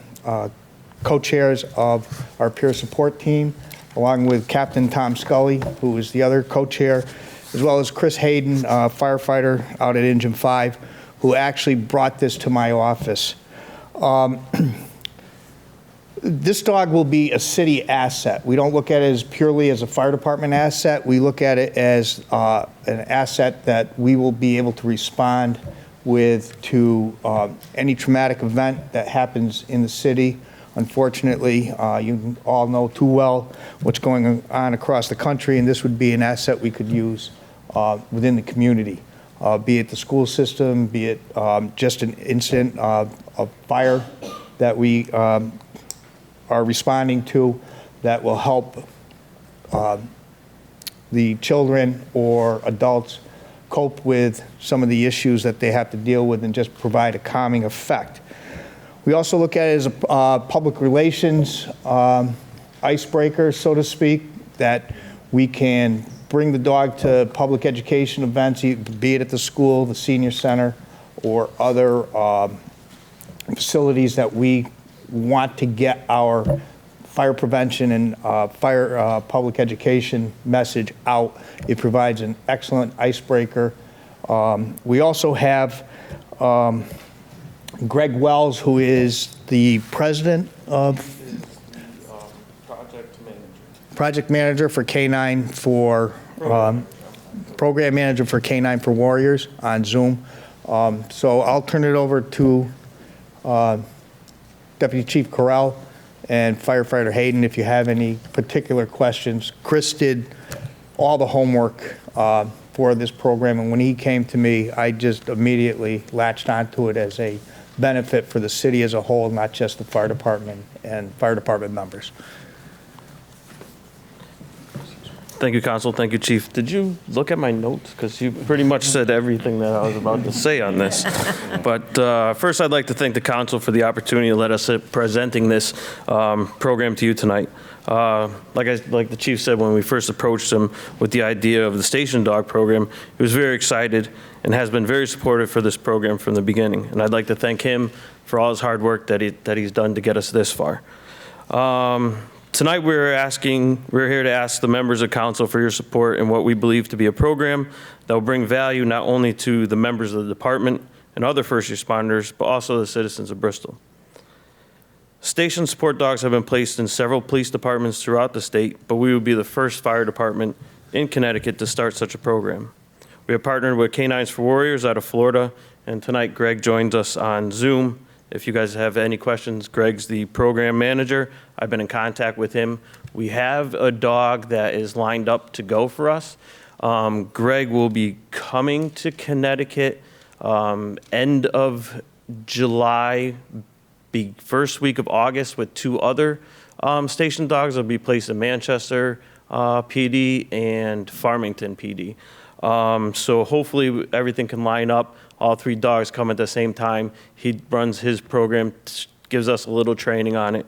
co-chairs of our peer support team, along with Captain Tom Scully, who is the other co-chair, as well as Chris Hayden, firefighter out at Engine 5, who actually brought this to my office. This dog will be a city asset. We don't look at it as purely as a fire department asset. We look at it as an asset that we will be able to respond with to any traumatic event that happens in the city. Unfortunately, you all know too well what's going on across the country, and this would be an asset we could use within the community, be it the school system, be it just an incident of fire that we are responding to that will help the children or adults cope with some of the issues that they have to deal with and just provide a calming effect. We also look at it as a public relations icebreaker, so to speak, that we can bring the dog to public education events, be it at the school, the senior center, or other facilities that we want to get our fire prevention and fire public education message out. It provides an excellent icebreaker. We also have Greg Wells, who is the president of project manager for Canine for program manager for Canine for Warriors on Zoom. So I'll turn it over to Deputy Chief Correll and Firefighter Hayden if you have any particular questions. Chris did all the homework for this program, and when he came to me, I just immediately latched onto it as a benefit for the city as a whole, not just the fire department and fire department members.
Thank you, Council. Thank you, Chief. Did you look at my notes? Because you pretty much said everything that I was about to say on this. But first, I'd like to thank the Council for the opportunity to let us presenting this program to you tonight. Like the Chief said, when we first approached him with the idea of the station dog program, he was very excited and has been very supportive for this program from the beginning. And I'd like to thank him for all his hard work that he's done to get us this far. Tonight we're here to ask the members of council for your support in what we believe to be a program that will bring value not only to the members of the department and other first responders, but also the citizens of Bristol. Station support dogs have been placed in several police departments throughout the state, but we would be the first fire department in Connecticut to start such a program. We have partnered with Canines for Warriors out of Florida, and tonight Greg joins us on Zoom. If you guys have any questions, Greg's the program manager. I've been in contact with him. We have a dog that is lined up to go for us. Greg will be coming to Connecticut end of July, first week of August with two other station dogs. They'll be placed in Manchester PD and Farmington PD. So hopefully everything can line up. All three dogs come at the same time. He runs his program, gives us a little training on it.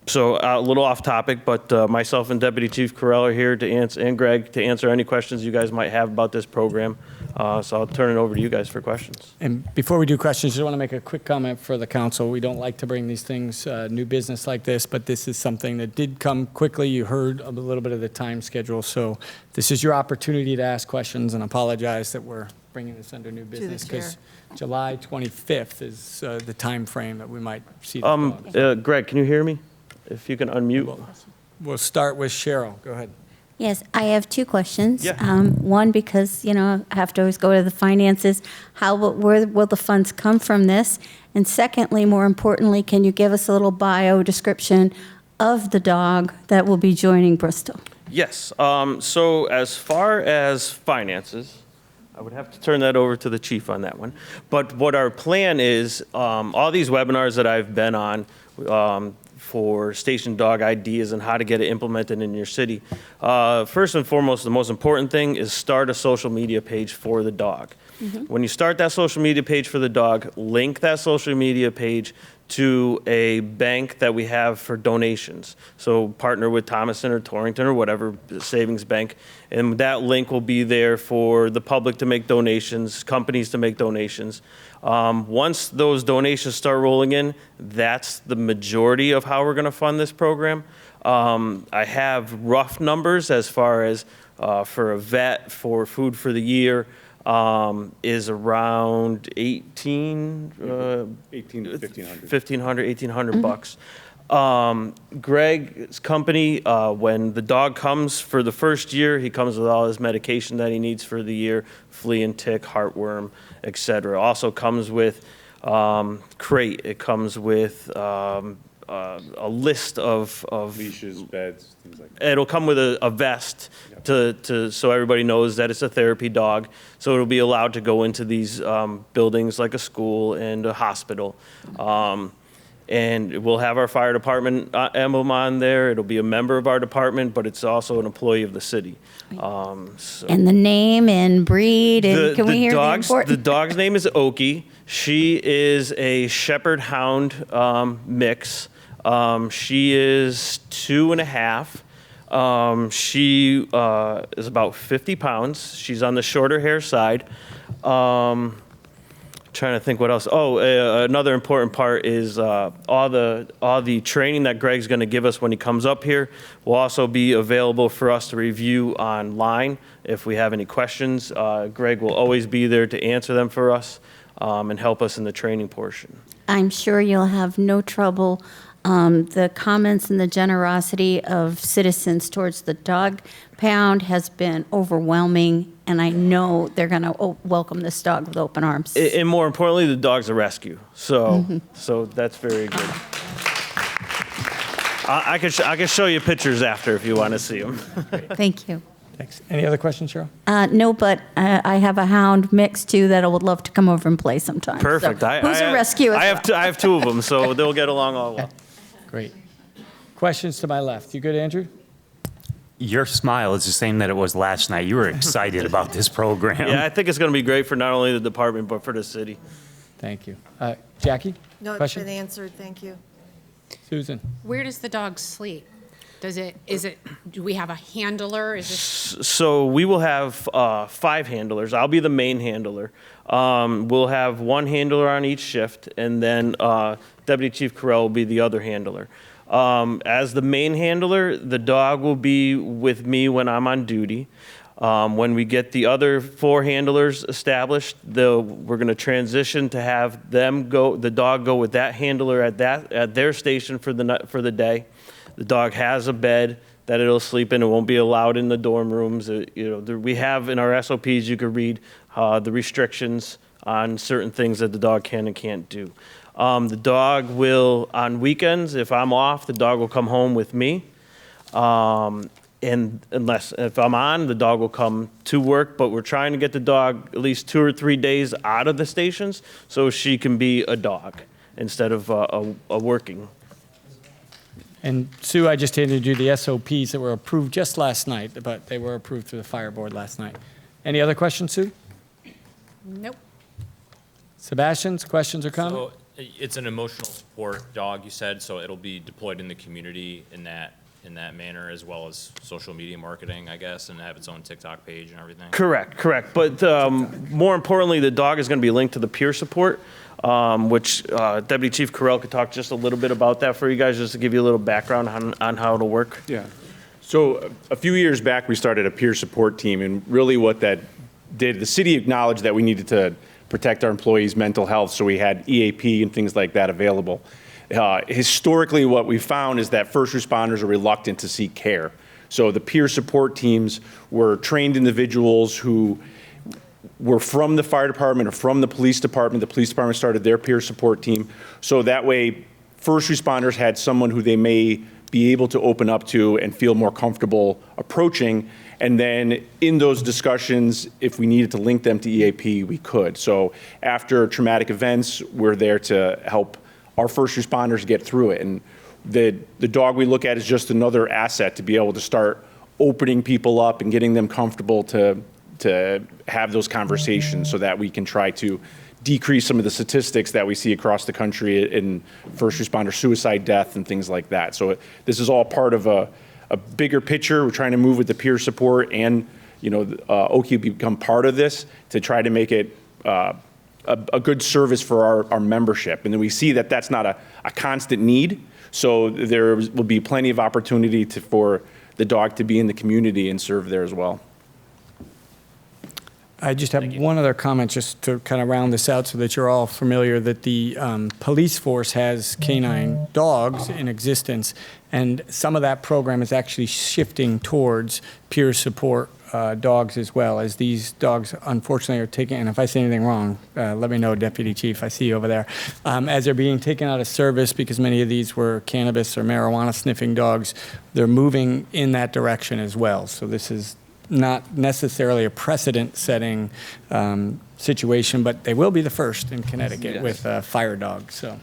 So a little off topic, but myself and Deputy Chief Correll are here to answer, and Greg, to answer any questions you guys might have about this program. So I'll turn it over to you guys for questions.
And before we do questions, I just want to make a quick comment for the council. We don't like to bring these things, new business like this, but this is something that did come quickly. You heard a little bit of the time schedule. So this is your opportunity to ask questions, and apologize that we're bringing this under new business because July 25th is the time frame that we might see the dogs.
Greg, can you hear me? If you can unmute.
We'll start with Cheryl. Go ahead.
Yes, I have two questions.
Yeah.
One, because, I have to always go to the finances. Where will the funds come from this? And secondly, more importantly, can you give us a little bio description of the dog that will be joining Bristol?
Yes. So as far as finances, I would have to turn that over to the chief on that one. But what our plan is, all these webinars that I've been on for station dog ideas and how to get it implemented in your city, first and foremost, the most important thing is start a social media page for the dog. When you start that social media page for the dog, link that social media page to a bank that we have for donations. So partner with Thomason or Torrington or whatever savings bank, and that link will be there for the public to make donations, companies to make donations. Once those donations start rolling in, that's the majority of how we're going to fund this program. I have rough numbers as far as for a vet, for food for the year, is around 18 to 1,500 bucks. Greg's company, when the dog comes for the first year, he comes with all his medication that he needs for the year, flea and tick, heartworm, etc. Also comes with crate. It comes with a list of
leashes, beds, things like that.
It'll come with a vest so everybody knows that it's a therapy dog. So it'll be allowed to go into these buildings like a school and a hospital. And we'll have our fire department emblem on there. It'll be a member of our department, but it's also an employee of the city.
And the name and breed, and can we hear the important?
The dog's name is Oki. She is a shepherd hound mix. She is 2.5. She is about 50 pounds. She's on the shorter hair side. Trying to think what else. Another important part is all the training that Greg's going to give us when he comes up here will also be available for us to review online if we have any questions. Greg will always be there to answer them for us and help us in the training portion.
I'm sure you'll have no trouble. The comments and the generosity of citizens towards the dog pound has been overwhelming, and I know they're going to welcome this dog with open arms.
And more importantly, the dog's a rescue, so that's very good. I can show you pictures after if you want to see them.
Thank you.
Thanks. Any other questions, Cheryl?
No, but I have a hound mix too that I would love to come over and play sometime.
Perfect.
So, who's a rescue?
I have two of them, so they'll get along all well.
Great. Questions to my left. You good, Andrew?
Your smile is the same that it was last night. You were excited about this program.
Yeah, I think it's going to be great for not only the department, but for the city.
Thank you. Jackie?
No, it's
question?
been answered, thank you.
Susan?
Where does the dog sleep? Do we have a handler?
So we will have 5 handlers. I'll be the main handler. We'll have 1 handler on each shift, and then Deputy Chief Carell will be the other handler. As the main handler, the dog will be with me when I'm on duty. When we get the other 4 handlers established, we're going to transition to have the dog go with that handler at their station for the day. The dog has a bed that it'll sleep in. It won't be allowed in the dorm rooms. We have in our SOPs, you can read the restrictions on certain things that the dog can and can't do. The dog will, on weekends, if I'm off, the dog will come home with me. And if I'm on, the dog will come to work, but we're trying to get the dog at least 2 or 3 days out of the stations so she can be a dog instead of a working.
And Sue, I just handed you the SOPs that were approved just last night, but they were approved through the fire board last night. Any other questions, Sue?
Nope.
Sebastian's questions or comments?
So it's an emotional support dog, you said, so it'll be deployed in the community in that manner, as well as social media marketing, I guess, and have its own TikTok page and everything?
Correct. But more importantly, the dog is going to be linked to the peer support, which Deputy Chief Carell could talk just a little bit about that for you guys, just to give you a little background on how it'll work.
Yeah. So a few years back, we started a peer support team, and really what that did, the city acknowledged that we needed to protect our employees' mental health, so we had EAP and things like that available. Historically, what we found is that first responders are reluctant to seek care. So the peer support teams were trained individuals who were from the fire department or from the police department. The police department started their peer support team. So that way, first responders had someone who they may be able to open up to and feel more comfortable approaching. And then in those discussions, if we needed to link them to EAP, we could. So after traumatic events, we're there to help our first responders get through it. And the dog we look at is just another asset to be able to start opening people up and getting them comfortable to have those conversations so that we can try to decrease some of the statistics that we see across the country in first responder suicide death and things like that. So this is all part of a bigger picture. We're trying to move with the peer support and, Oki become part of this to try to make it a good service for our membership. And then we see that that's not a constant need. So there will be plenty of opportunity for the dog to be in the community and serve there as well.
I just have one other comment just to kind of round this out so that you're all familiar that the police force has canine dogs in existence, and some of that program is actually shifting towards peer support dogs as well, as these dogs unfortunately are taken, and if I say anything wrong, let me know, Deputy Chief, I see you over there, as they're being taken out of service because many of these were cannabis or marijuana sniffing dogs, they're moving in that direction as well. So this is not necessarily a precedent-setting situation, but they will be the first in Connecticut with fire dogs. So,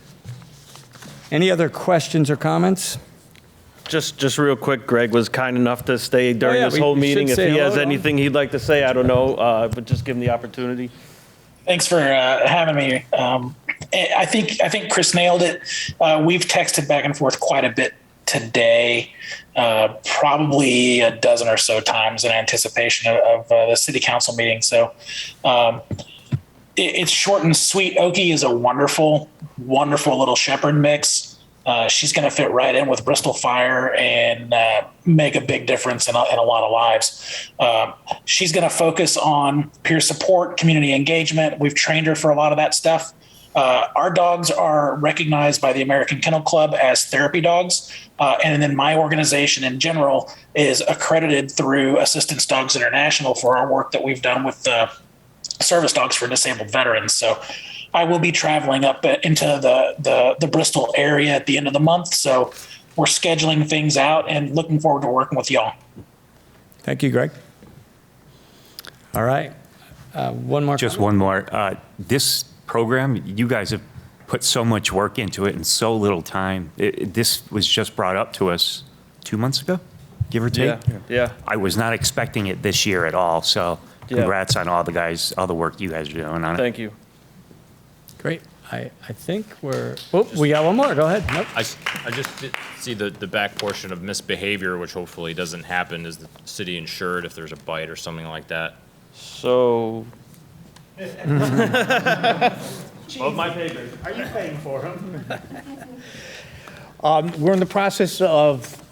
any other questions or comments?
Just real quick, Greg was kind enough to stay during this whole meeting. If he has anything he'd like to say, I don't know, but just give him the opportunity.
Thanks for having me. I think Chris nailed it. We've texted back and forth quite a bit today, probably a dozen or so times in anticipation of the city council meeting. So it's short and sweet. Oki is a wonderful, wonderful little shepherd mix. She's going to fit right in with Bristol Fire and make a big difference in a lot of lives. She's going to focus on peer support, community engagement. We've trained her for a lot of that stuff. Our dogs are recognized by the American Kennel Club as therapy dogs. And then my organization in general is accredited through Assistance Dogs International for our work that we've done with service dogs for disabled veterans. So I will be traveling up into the Bristol area at the end of the month. So we're scheduling things out and looking forward to working with y'all.
Thank you, Greg. All right. One more.
Just one more. This program, you guys have put so much work into it in so little time. This was just brought up to us 2 months ago, give or take.
Yeah.
I was not expecting it this year at all. So congrats on all the work you guys are doing on it.
Thank you.
Great. I think we got one more. Go ahead. Nope.
I just did see the back portion of misbehavior, which hopefully doesn't happen. Is the city insured if there's a bite or something like that?
So.
Love my papers.
Are you paying for them? We're in the process of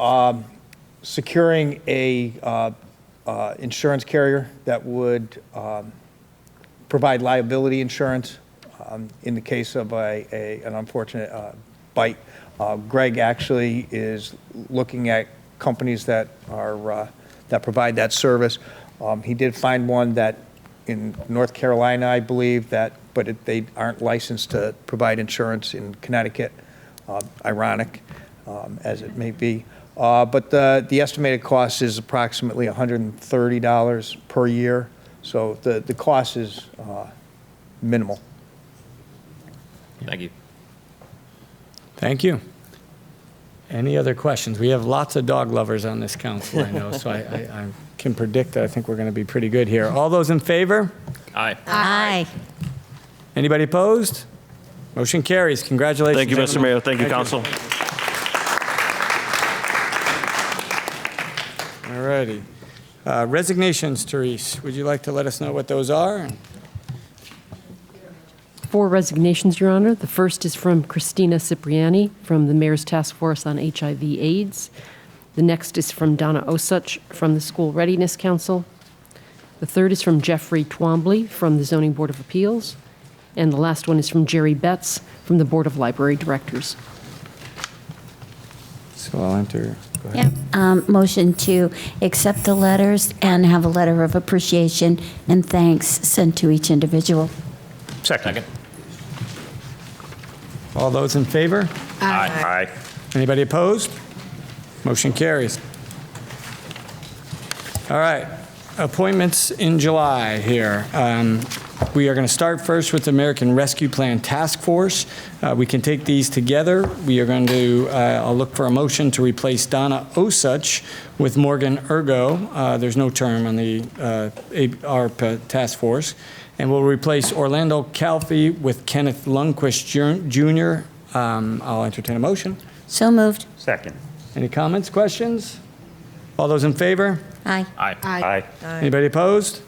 securing a insurance carrier that would provide liability insurance in the case of an unfortunate bite. Greg actually is looking at companies that are that provide that service. He did find one that in North Carolina, I believe, but they aren't licensed to provide insurance in Connecticut. Ironic, as it may be. But the estimated cost is approximately $130 per year. So the cost is minimal.
Thank you.
Thank you. Any other questions? We have lots of dog lovers on this council, I know, so I can predict that I think we're going to be pretty good here. All those in favor?
Aye.
Aye.
Anybody opposed? Motion carries. Congratulations.
Thank you, Mr. Mayor. Thank you, Council.
All righty. Resignations, Therese. Would you like to let us know what those are?
4 resignations, Your Honor. The first is from Christina Cipriani from the Mayor's Task Force on HIV/AIDS. The next is from Donna Osuch from the School Readiness Council. The third is from Jeffrey Twombly from the Zoning Board of Appeals. And the last one is from Jerry Betts from the Board of Library Directors.
So So I'll enter, go ahead.
Motion to accept the letters and have a letter of appreciation and thanks sent to each individual.
Second.
All those in favor?
Aye.
Anybody opposed? Motion carries. All right, appointments in July here. We are going to start first with the American Rescue Plan Task Force. We can take these together. We are going to, I'll look for a motion to replace Donna Osuch with Morgan Ergo. There's no term on the ARP task force. And we'll replace Orlando Calfee with Kenneth Lundquist Jr. I'll entertain a motion.
So moved.
Second.
Any comments, questions? All those in favor?
Aye.
Aye.
Anybody opposed?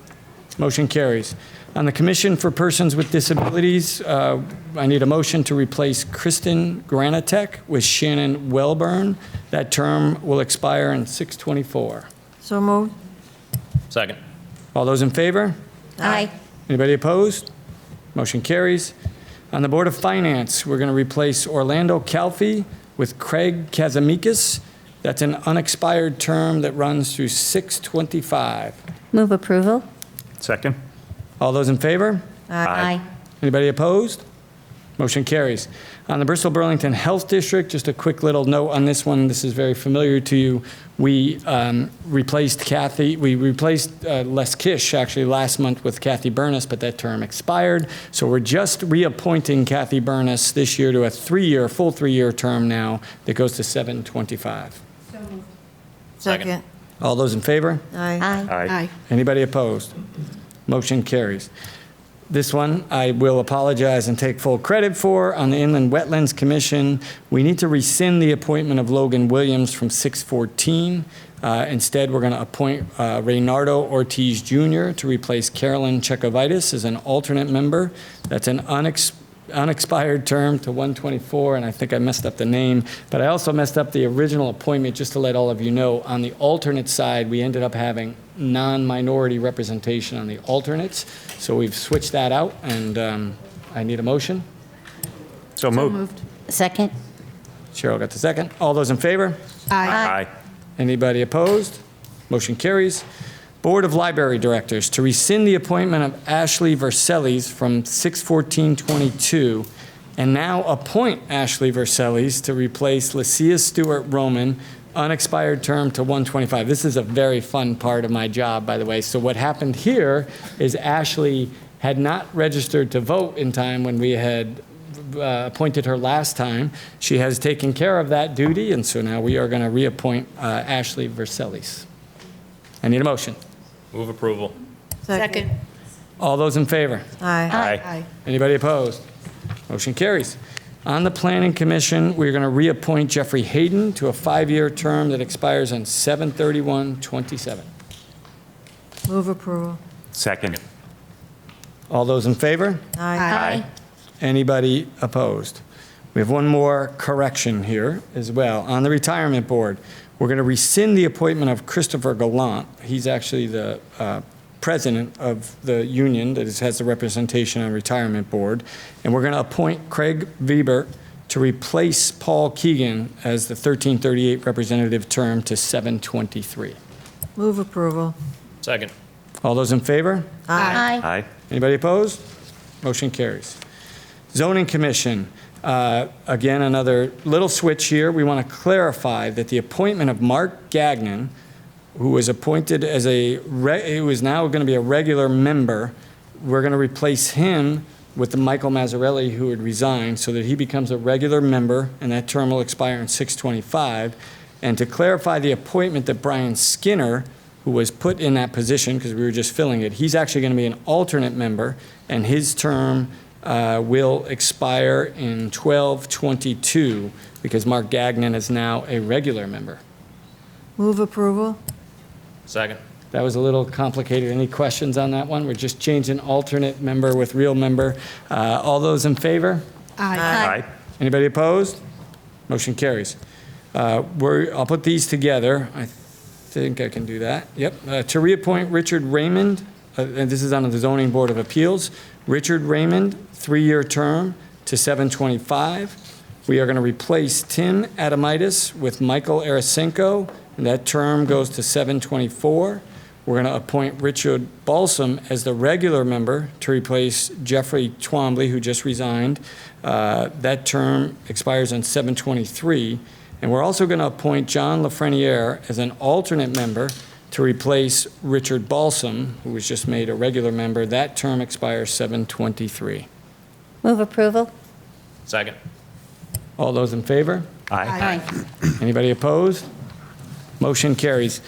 Motion carries. On the Commission for Persons with Disabilities, I need a motion to replace Kristen Granitek with Shannon Welburn. That term will expire in 6/24.
So moved.
Second.
All those in favor?
Aye.
Anybody opposed? Motion carries. On the Board of Finance, we're going to replace Orlando Calfee with Craig Kazamikis. That's an unexpired term that runs through 6/25.
Move approval.
Second.
All those in favor?
Aye.
Anybody opposed? Motion carries. On the Bristol Burlington Health District, just a quick little note on this one. This is very familiar to you. We replaced Les Kish actually last month with Kathy Burness, but that term expired. So we're just reappointing Kathy Burness this year to a full three-year term now that goes to 7/25.
Second.
All those in favor?
Aye.
Aye.
Anybody opposed? Motion carries. This one, I will apologize and take full credit for. On the Inland Wetlands Commission, we need to rescind the appointment of Logan Williams from 6/14. Instead, we're going to appoint Reynardo Ortiz Jr. to replace Carolyn Chekovitis as an alternate member. That's an unexpired term to 1/24, and I think I messed up the name, but I also messed up the original appointment. Just to let all of you know, on the alternate side, we ended up having non-minority representation on the alternates, so we've switched that out, and I need a motion.
So moved.
Second.
Cheryl got the second. All those in favor?
Aye.
Anybody opposed? Motion carries. Board of Library Directors, to rescind the appointment of Ashley Versellis from 6/14/22, and now appoint Ashley Versellis to replace Lucia Stewart Roman, unexpired term to 1/25. This is a very fun part of my job, by the way. So what happened here is Ashley had not registered to vote in time when we had appointed her last time. She has taken care of that duty, and so now we are going to reappoint Ashley Versellis. I need a motion.
Move approval.
Second.
All those in favor?
Aye.
Anybody opposed? Motion carries. On the Planning Commission, we're going to reappoint Jeffrey Hayden to a 5-year term that expires on 7/31/27.
Move approval.
Second.
All those in favor?
Aye.
Anybody opposed? We have one more correction here as well. On the Retirement Board, we're going to rescind the appointment of Christopher Gallant. He's actually the president of the union that has the representation on Retirement Board. And we're going to appoint Craig Weber to replace Paul Keegan as the 1338 representative term to 7/23.
Move approval.
Second.
All those in favor?
Aye.
Aye.
Anybody opposed? Motion carries. Zoning Commission, again, another little switch here. We want to clarify that the appointment of Mark Gagnon, who was appointed as who is now going to be a regular member, we're going to replace him with the Michael Mazzarelli who had resigned so that he becomes a regular member, and that term will expire in 6/25. And to clarify the appointment that Brian Skinner, who was put in that position because we were just filling it, he's actually going to be an alternate member, and his term will expire in 12/22 because Mark Gagnon is now a regular member.
Move approval.
Second.
That was a little complicated. Any questions on that one? We're just changing alternate member with real member. All those in favor?
Aye.
Anybody opposed? Motion carries. I'll put these together. I think I can do that. Yep. To reappoint Richard Raymond, and this is on the Zoning Board of Appeals. Richard Raymond, 3-year term to 7/25. We are going to replace Tim Adamitis with Michael Arasenko, and that term goes to 7/24. We're going to appoint Richard Balsam as the regular member to replace Jeffrey Twombly, who just resigned. That term expires on 7/23. And we're also going to appoint John Lafreniere as an alternate member to replace Richard Balsam, who was just made a regular member. That term expires 7/23.
Move approval?
Second.
All those in favor?
Aye.
Anybody opposed? Motion carries.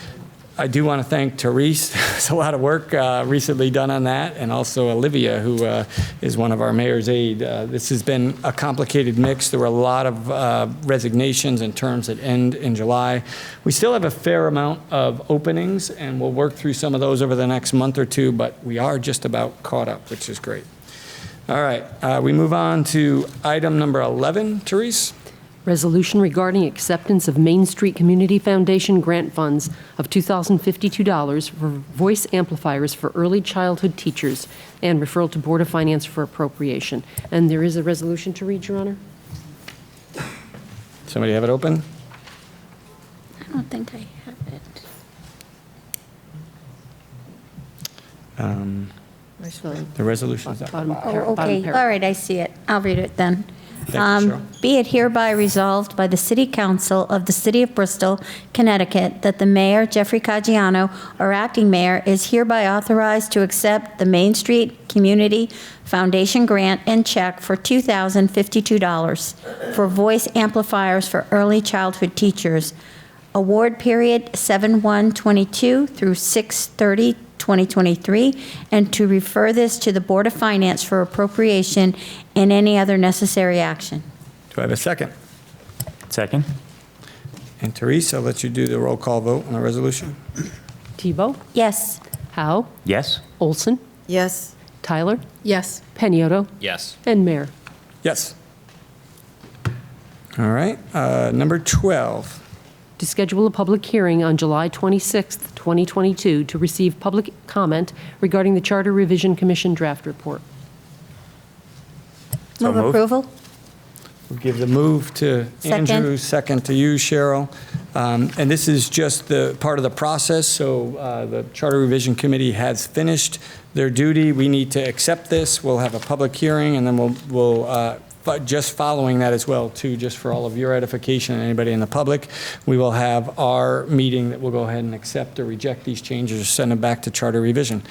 I do want to thank Therese. There's a lot of work recently done on that, and also Olivia, who is one of our mayor's aide. This has been a complicated mix. There were a lot of resignations and terms that end in July. We still have a fair amount of openings, and we'll work through some of those over the next month or two, but we are just about caught up, which is great. All right, we move on to item number 11. Therese?
Resolution regarding acceptance of Main Street Community Foundation grant funds of $2,052 for voice amplifiers for early childhood teachers and referral to Board of Finance for appropriation. And there is a resolution to read, Your Honor.
Somebody have it open?
I don't think I have it.
The resolution is up.
Oh, okay, all right, I see it. I'll read it then.
Thank you, Cheryl.
Be it hereby resolved by the City Council of the City of Bristol, Connecticut, that the mayor, Jeffrey Caggiano, or acting mayor, is hereby authorized to accept the Main Street Community Foundation grant and check for $2,052 for voice amplifiers for early childhood teachers. Award period 7/1/22 through 6/30/2023, and to refer this to the Board of Finance for appropriation and any other necessary action.
Do I have a second?
Second?
And Therese, I'll let you do the roll call vote on the resolution.
Tebow?
Yes.
Howe?
Yes?
Olson?
Yes.
Tyler?
Yes.
Peniotto?
Yes.
And Mayor.
Yes. All right, number 12.
To schedule a public hearing on July 26th, 2022, to receive public comment regarding the Charter Revision Commission draft report.
Move approval?
We'll give the move to
Second.
Andrew, second to you, Cheryl. And this is just the part of the process, so the Charter Revision Committee has finished their duty. We need to accept this. We'll have a public hearing, and then we'll just following that as well, too, just for all of your edification and anybody in the public, we will have our meeting that will go ahead and accept or reject these changes or send them back to Charter Revision.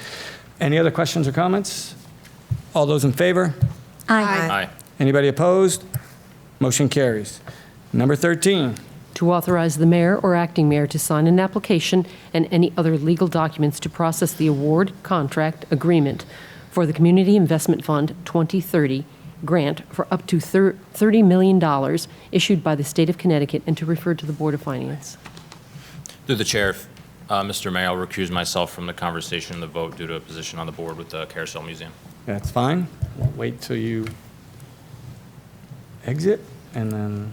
Any other questions or comments? All those in favor?
Aye.
Anybody opposed? Motion carries. Number 13.
To authorize the mayor or acting mayor to sign an application and any other legal documents to process the award contract agreement for the Community Investment Fund 2030 grant for up to $30 million issued by the state of Connecticut, and to refer to the Board of Finance.
Through the chair, Mr. Mayor, I'll recuse myself from the conversation and the vote due to a position on the board with the Carousel Museum.
That's fine. We'll wait till you exit, and then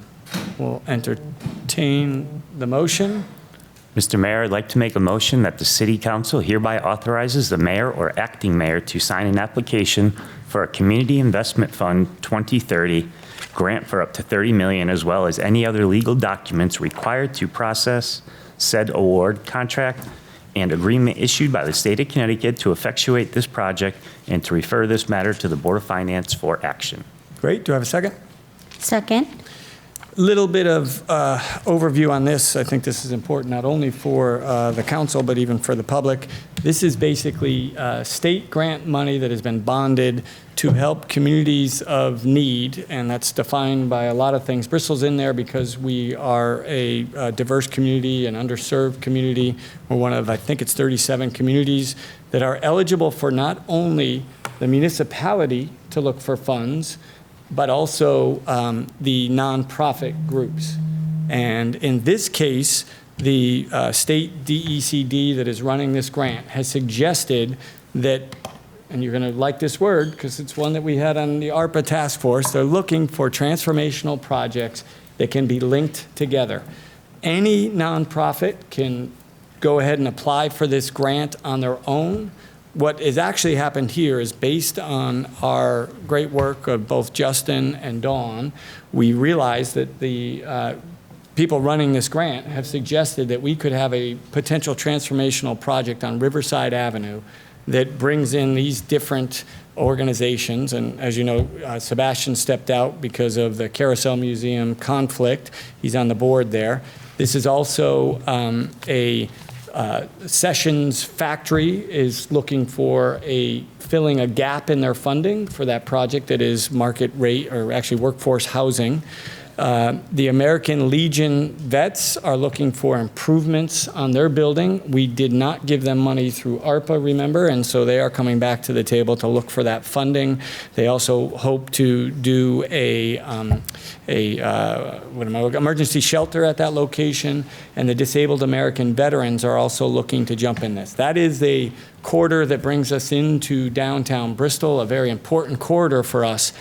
we'll entertain the motion.
Mr. Mayor, I'd like to make a motion that the City Council hereby authorizes the mayor or acting mayor to sign an application for a Community Investment Fund 2030 grant for up to $30 million, as well as any other legal documents required to process said award contract and agreement issued by the state of Connecticut to effectuate this project, and to refer this matter to the Board of Finance for action.
Great. Do I have a second?
Second.
Little bit of overview on this. I think this is important not only for the council, but even for the public. This is basically state grant money that has been bonded to help communities of need, and that's defined by a lot of things. Bristol's in there because we are a diverse community, an underserved community. We're one of, I think it's 37 communities that are eligible for not only the municipality to look for funds, but also the nonprofit groups. And in this case, the state DECD that is running this grant has suggested that, and you're going to like this word because it's one that we had on the ARPA task force, they're looking for transformational projects that can be linked together. Any nonprofit can go ahead and apply for this grant on their own, what has actually happened here is based on our great work of both Justin and Dawn, we realized that the people running this grant have suggested that we could have a potential transformational project on Riverside Avenue that brings in these different organizations. And as you know, Sebastian stepped out because of the Carousel Museum conflict. He's on the board there. This is also a Sessions Factory is looking for filling a gap in their funding for that project that is market rate, or actually workforce housing. The American Legion vets are looking for improvements on their building. We did not give them money through ARPA, remember, and so they are coming back to the table to look for that funding. They also hope to do emergency shelter at that location, and the Disabled American Veterans are also looking to jump in this. That is a corridor that brings us into downtown Bristol, a very important corridor for us.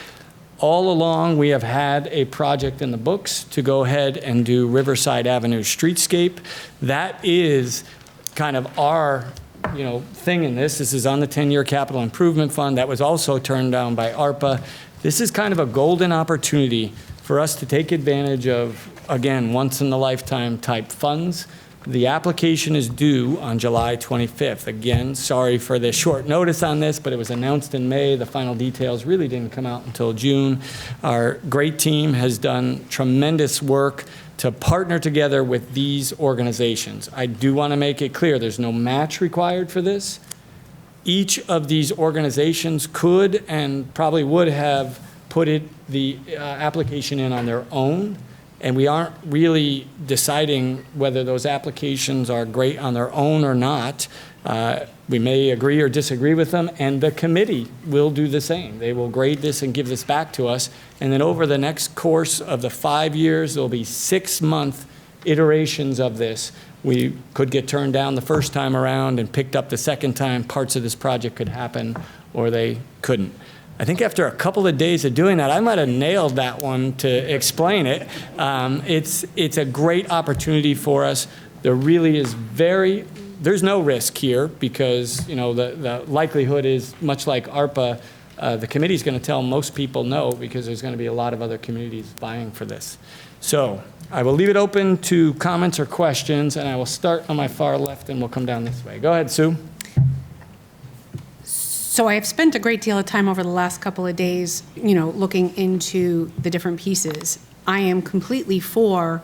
All along, we have had a project in the books to go ahead and do Riverside Avenue Streetscape. That is kind of our, thing in this. This is on the 10-year capital improvement fund. That was also turned down by ARPA. This is kind of a golden opportunity for us to take advantage of, again, once-in-a-lifetime type funds. The application is due on July 25th. Again, sorry for the short notice on this, but it was announced in May. The final details really didn't come out until June. Our great team has done tremendous work to partner together with these organizations. I do want to make it clear there's no match required for this. Each of these organizations could and probably would have put the application in on their own. And we aren't really deciding whether those applications are great on their own or not. We may agree or disagree with them, and the committee will do the same. They will grade this and give this back to us. And then over the next course of the 5 years, there'll be 6-month iterations of this. We could get turned down the first time around and picked up the second time. Parts of this project could happen, or they couldn't. I think after a couple of days of doing that, I might have nailed that one to explain it. It's a great opportunity for us. There really is there's no risk here because, the likelihood is much like ARPA, the committee's going to tell most people no because there's going to be a lot of other communities vying for this. So I will leave it open to comments or questions, and I will start on my far left and we'll come down this way. Go ahead, Sue.
So I have spent a great deal of time over the last couple of days, looking into the different pieces. I am completely for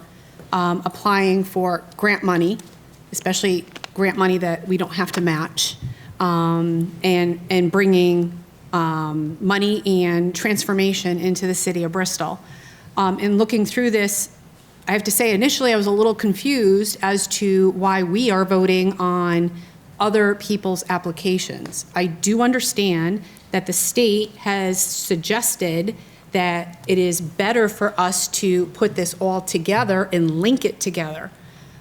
applying for grant money, especially grant money that we don't have to match, and bringing money and transformation into the city of Bristol. In looking through this, I have to say initially I was a little confused as to why we are voting on other people's applications. I do understand that the state has suggested that it is better for us to put this all together and link it together.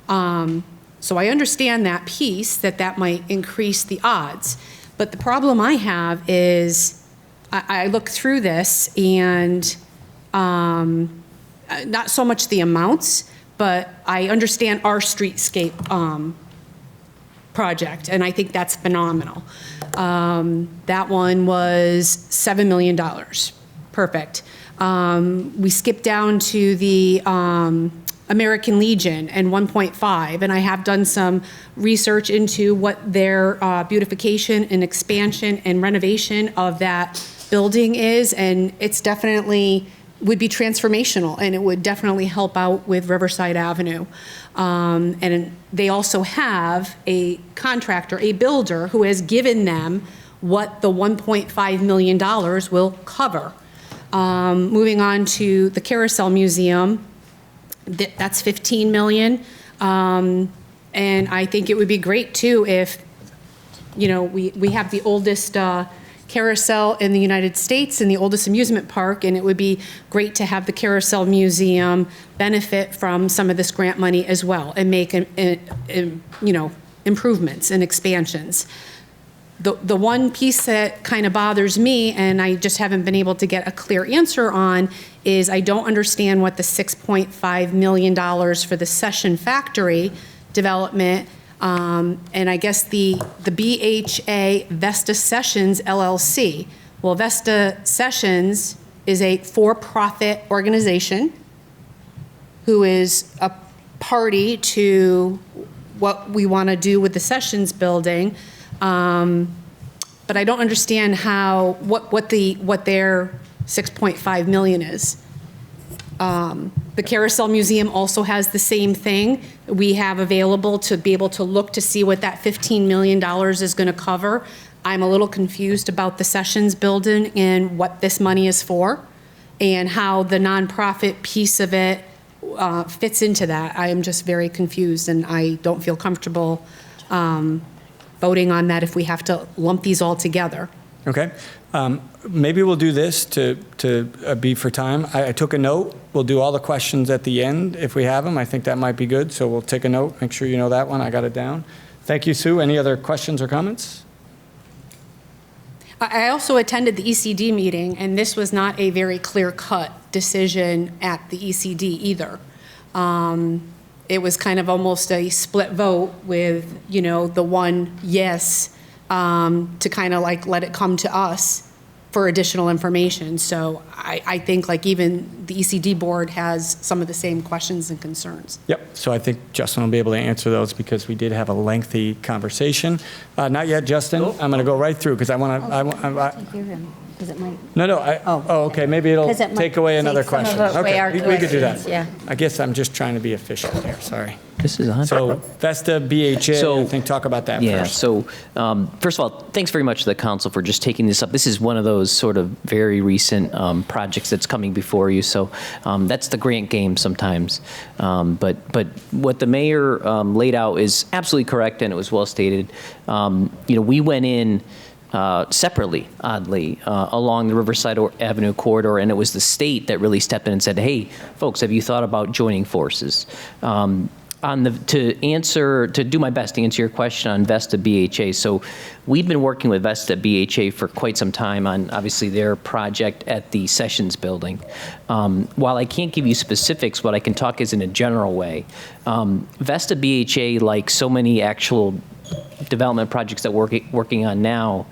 So I understand that piece, that might increase the odds. But the problem I have is I look through this and not so much the amounts, but I understand our streetscape project, and I think that's phenomenal. That one was $7 million. Perfect. We skipped down to the American Legion and 1.5, and I have done some research into what their beautification and expansion and renovation of that building is, and it's definitely would be transformational, and it would definitely help out with Riverside Avenue. And they also have a contractor, a builder, who has given them what the $1.5 million will cover. Moving on to the Carousel Museum, that's $15 million. And I think it would be great too if, we have the oldest carousel in the United States and the oldest amusement park, and it would be great to have the Carousel Museum benefit from some of this grant money as well and make improvements and expansions. The one piece that kind of bothers me, and I just haven't been able to get a clear answer on, is I don't understand what the $6.5 million for the Session Factory development, And I guess the BHA Vesta Sessions LLC. Well, Vesta Sessions is a for-profit organization who is a party to what we want to do with the Sessions building. But I don't understand what their 6.5 million is. The Carousel Museum also has the same thing. We have available to be able to look to see what that $15 million is going to cover. I'm a little confused about the Sessions building and what this money is for and how the nonprofit piece of it fits into that. I am just very confused, and I don't feel comfortable voting on that if we have to lump these all together.
Okay. Maybe we'll do this to be for time. I took a note. We'll do all the questions at the end if we have them. I think that might be good. So we'll take a note. Make sure you know that one. I got it down. Thank you, Sue. Any other questions or comments?
I also attended the ECD meeting, and this was not a very clear-cut decision at the ECD either. It was kind of almost a split vote with, the one yes to kind of like let it come to us for additional information. So I think like even the ECD board has some of the same questions and concerns.
Yep. So I think Justin will be able to answer those because we did have a lengthy conversation. Not yet, Justin. I'm going to go right through because I want to. No. Okay. Maybe it'll take away another question. Okay. We could do that.
Yeah.
I guess I'm just trying to be efficient here. Sorry.
This is on.
So Vesta, BHA, I think talk about that first.
So first of all, thanks very much to the council for just taking this up. This is one of those sort of very recent projects that's coming before you. So that's the grant game sometimes. But what the mayor laid out is absolutely correct, and it was well stated. We went in separately, oddly, along the Riverside Avenue corridor, and it was the state that really stepped in and said, hey, folks, have you thought about joining forces? To do my best to answer your question on Vesta BHA. So we've been working with Vesta BHA for quite some time on obviously their project at the Sessions building. While I can't give you specifics, what I can talk is in a general way. Vesta BHA, like so many actual development projects that we're working on now,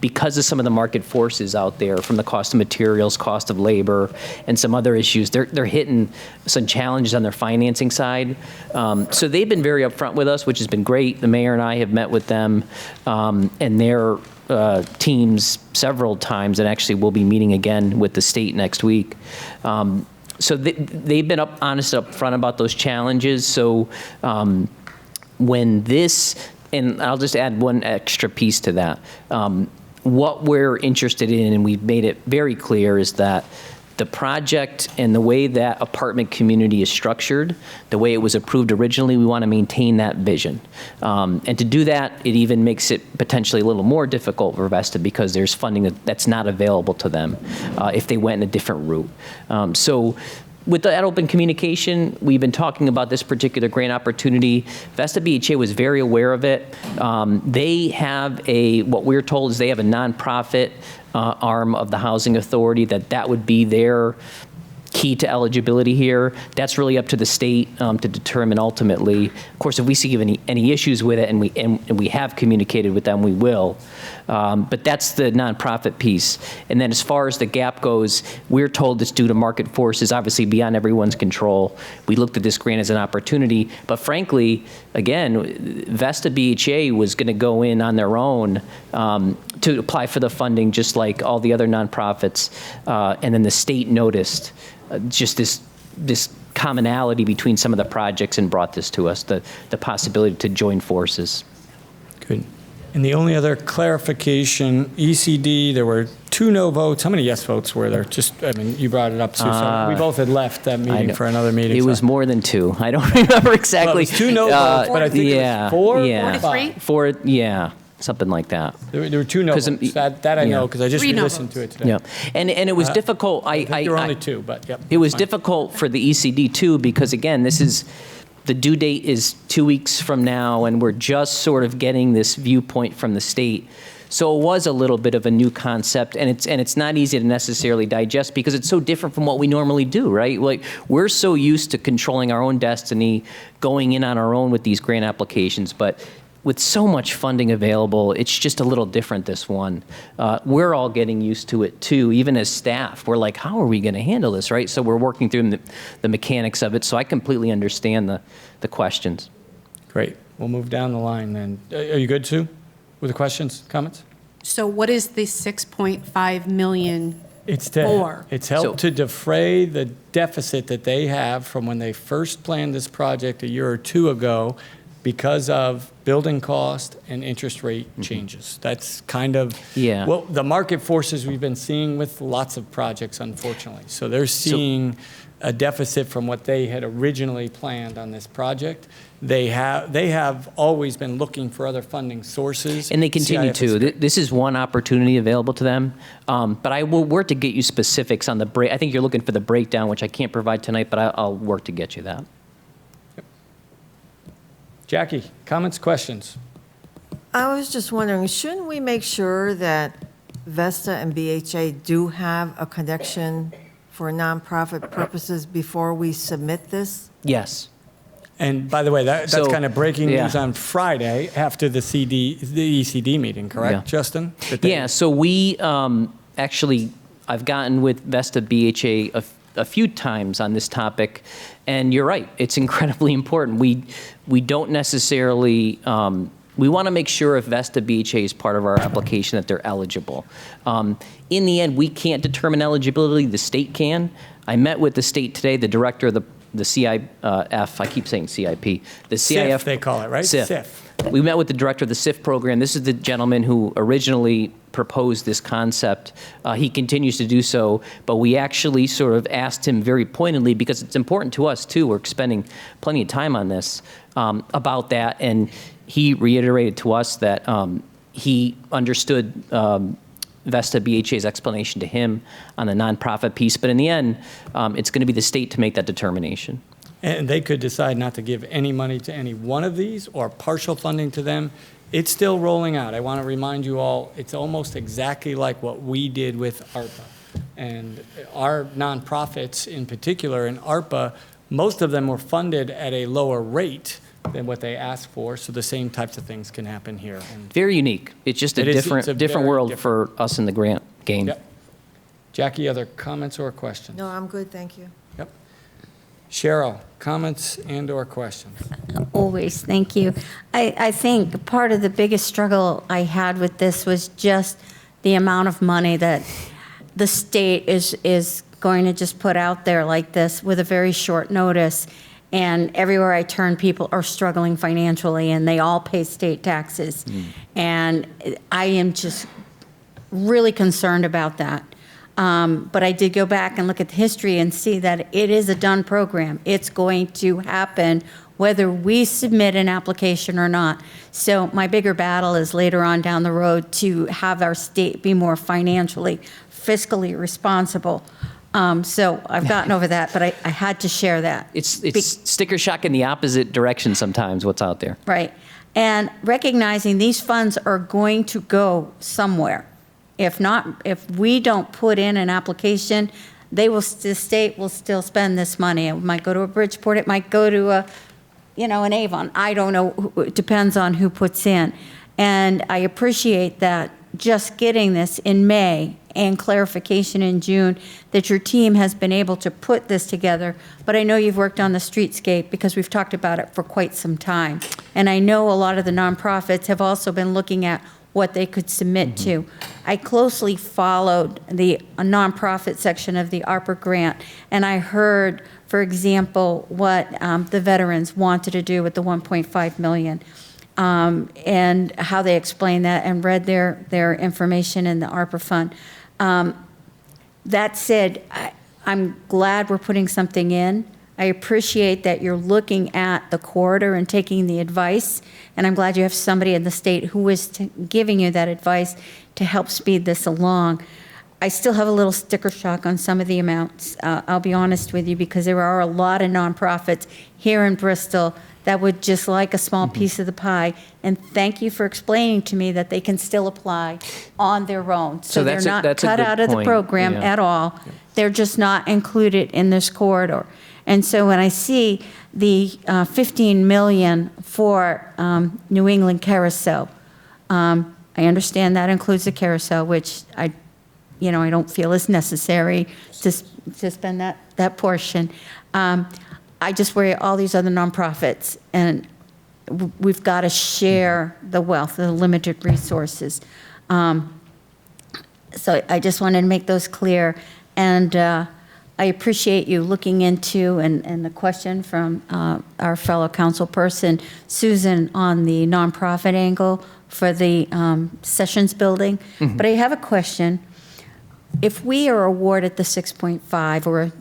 because of some of the market forces out there, from the cost of materials, cost of labor, and some other issues, they're hitting some challenges on their financing side. So they've been very upfront with us, which has been great. The mayor and I have met with them and their teams several times, and actually we'll be meeting again with the state next week. So they've been honest up front about those challenges. So when this, and I'll just add one extra piece to that, what we're interested in, and we've made it very clear, is that the project and the way that apartment community is structured, the way it was approved originally, we want to maintain that vision. And to do that, it even makes it potentially a little more difficult for Vesta because there's funding that's not available to them if they went in a different route. So with that open communication, we've been talking about this particular grant opportunity. Vesta BHA was very aware of it. They have what we're told is they have a nonprofit arm of the Housing Authority that would be their key to eligibility here. That's really up to the state to determine ultimately. Of course, if we see any issues with it, and we have communicated with them, we will. But that's the nonprofit piece. And then as far as the gap goes, we're told it's due to market forces, obviously beyond everyone's control. We looked at this grant as an opportunity, but frankly, again, Vesta BHA was going to go in on their own to apply for the funding, just like all the other nonprofits. And then the state noticed just this commonality between some of the projects and brought this to us, the possibility to join forces.
Good. And the only other clarification, ECD, there were 2 no votes. How many yes votes were there? You brought it up, Sue. So we both had left that meeting for another meeting.
It was more than 2. I don't remember exactly.
Well, it was 2 no votes, but I think it was 4?
Yeah.
4 to 3?
4, yeah. Something like that.
There were 2 no votes. That I know because I just listened to it today.
Yeah, and it was difficult.
I think there were only 2, but yep.
It was difficult for the ECD too because again, the due date is 2 weeks from now, and we're just sort of getting this viewpoint from the state. So it was a little bit of a new concept, and it's not easy to necessarily digest because it's so different from what we normally do, right? Like, we're so used to controlling our own destiny, going in on our own with these grant applications, but with so much funding available, it's just a little different, this one. We're all getting used to it too, even as staff. We're like, how are we gonna handle this, right? So we're working through the mechanics of it, so I completely understand the questions.
Great. We'll move down the line then. Are you good, Sue, with the questions, comments?
So what is the 6.5 million
It's
for?
It's helped to defray the deficit that they have from when they first planned this project a year or two ago because of building cost and interest rate changes. That's kind of well, the market forces we've been seeing with lots of projects, unfortunately. So they're seeing a deficit from what they had originally planned on this project. They have always been looking for other funding sources.
And they continue to. This is one opportunity available to them. But I will work to get you specifics on the break. I think you're looking for the breakdown, which I can't provide tonight, but I'll work to get you that.
Jackie, comments, questions?
I was just wondering, shouldn't we make sure that Vesta and BHA do have a connection for nonprofit purposes before we submit this?
Yes.
And by the way, that's kind of breaking news on Friday after the ECD meeting, correct, Justin?
Yeah, so we actually, I've gotten with Vesta BHA a few times on this topic, and you're right, it's incredibly important. We don't necessarily, we want to make sure if Vesta BHA is part of our application that they're eligible. In the end, we can't determine eligibility, the state can. I met with the state today, the director of the CIF, I keep saying CIP, the CIF.
SIF, they call it, right?
SIF. We met with the director of the SIF program. This is the gentleman who originally proposed this concept. He continues to do so, but we actually sort of asked him very pointedly, because it's important to us too, we're spending plenty of time on this, about that, and he reiterated to us that he understood Vesta BHA's explanation to him on the nonprofit piece, but in the end, it's going to be the state to make that determination.
And they could decide not to give any money to any one of these or partial funding to them. It's still rolling out. I want to remind you all, it's almost exactly like what we did with ARPA. And our nonprofits in particular in ARPA, most of them were funded at a lower rate than what they asked for, so the same types of things can happen here. And
very unique. It's just a different world for us in the grant game.
Yep. Jackie, other comments or questions?
No, I'm good, thank you.
Yep. Cheryl, comments and or questions?
Always, thank you. I think part of the biggest struggle I had with this was just the amount of money that the state is going to just put out there like this with a very short notice. And everywhere I turn, people are struggling financially, and they all pay state taxes. And I am just really concerned about that. But I did go back and look at the history and see that it is a done program. It's going to happen whether we submit an application or not. So my bigger battle is later on down the road to have our state be more financially, fiscally responsible. So I've gotten over that, but I had to share that.
It's sticker shock in the opposite direction sometimes, what's out there.
Right. And recognizing these funds are going to go somewhere. If not, if we don't put in an application, the state will still spend this money. It might go to a Bridgeport, it might go to an Avon. I don't know, it depends on who puts in. And I appreciate that just getting this in May and clarification in June, that your team has been able to put this together. But I know you've worked on the Streetscape because we've talked about it for quite some time. And I know a lot of the nonprofits have also been looking at what they could submit to. I closely followed the nonprofit section of the ARPA grant, and I heard, for example, what the veterans wanted to do with the $1.5 million. And how they explained that, and read their information in the ARPA fund. That said, I'm glad we're putting something in. I appreciate that you're looking at the corridor and taking the advice, and I'm glad you have somebody in the state who is giving you that advice to help speed this along. I still have a little sticker shock on some of the amounts, I'll be honest with you, because there are a lot of nonprofits here in Bristol that would just like a small piece of the pie. And thank you for explaining to me that they can still apply on their own. So they're not
that's a
cut
good
out of the
point,
program
yeah.
at all. They're just not included in this corridor. And so when I see the 15 million for New England Carousel, I understand that includes the carousel, which I don't feel is necessary to spend that portion. I just worry all these other nonprofits, and we've got to share the wealth, the limited resources. So I just wanted to make those clear, and I appreciate you looking into, and the question from our fellow councilperson, Susan, on the nonprofit angle for the Sessions Building. But I have a question. If we are awarded the 6.5, or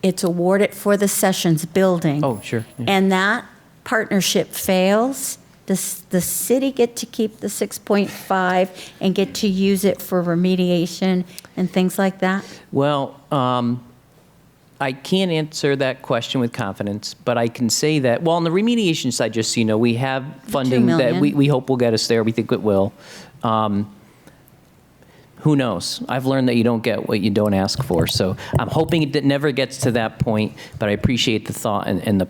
it's awarded for the Sessions Building.
Oh, sure. Yeah.
And that partnership fails, does the city get to keep the 6.5 and get to use it for remediation and things like that?
Well, I can't answer that question with confidence, but I can say that, well, on the remediation side, just so you know, we have funding that we hope will get us there. We think it will. Who knows? I've learned that you don't get what you don't ask for. So I'm hoping it never gets to that point, but I appreciate the thought and the,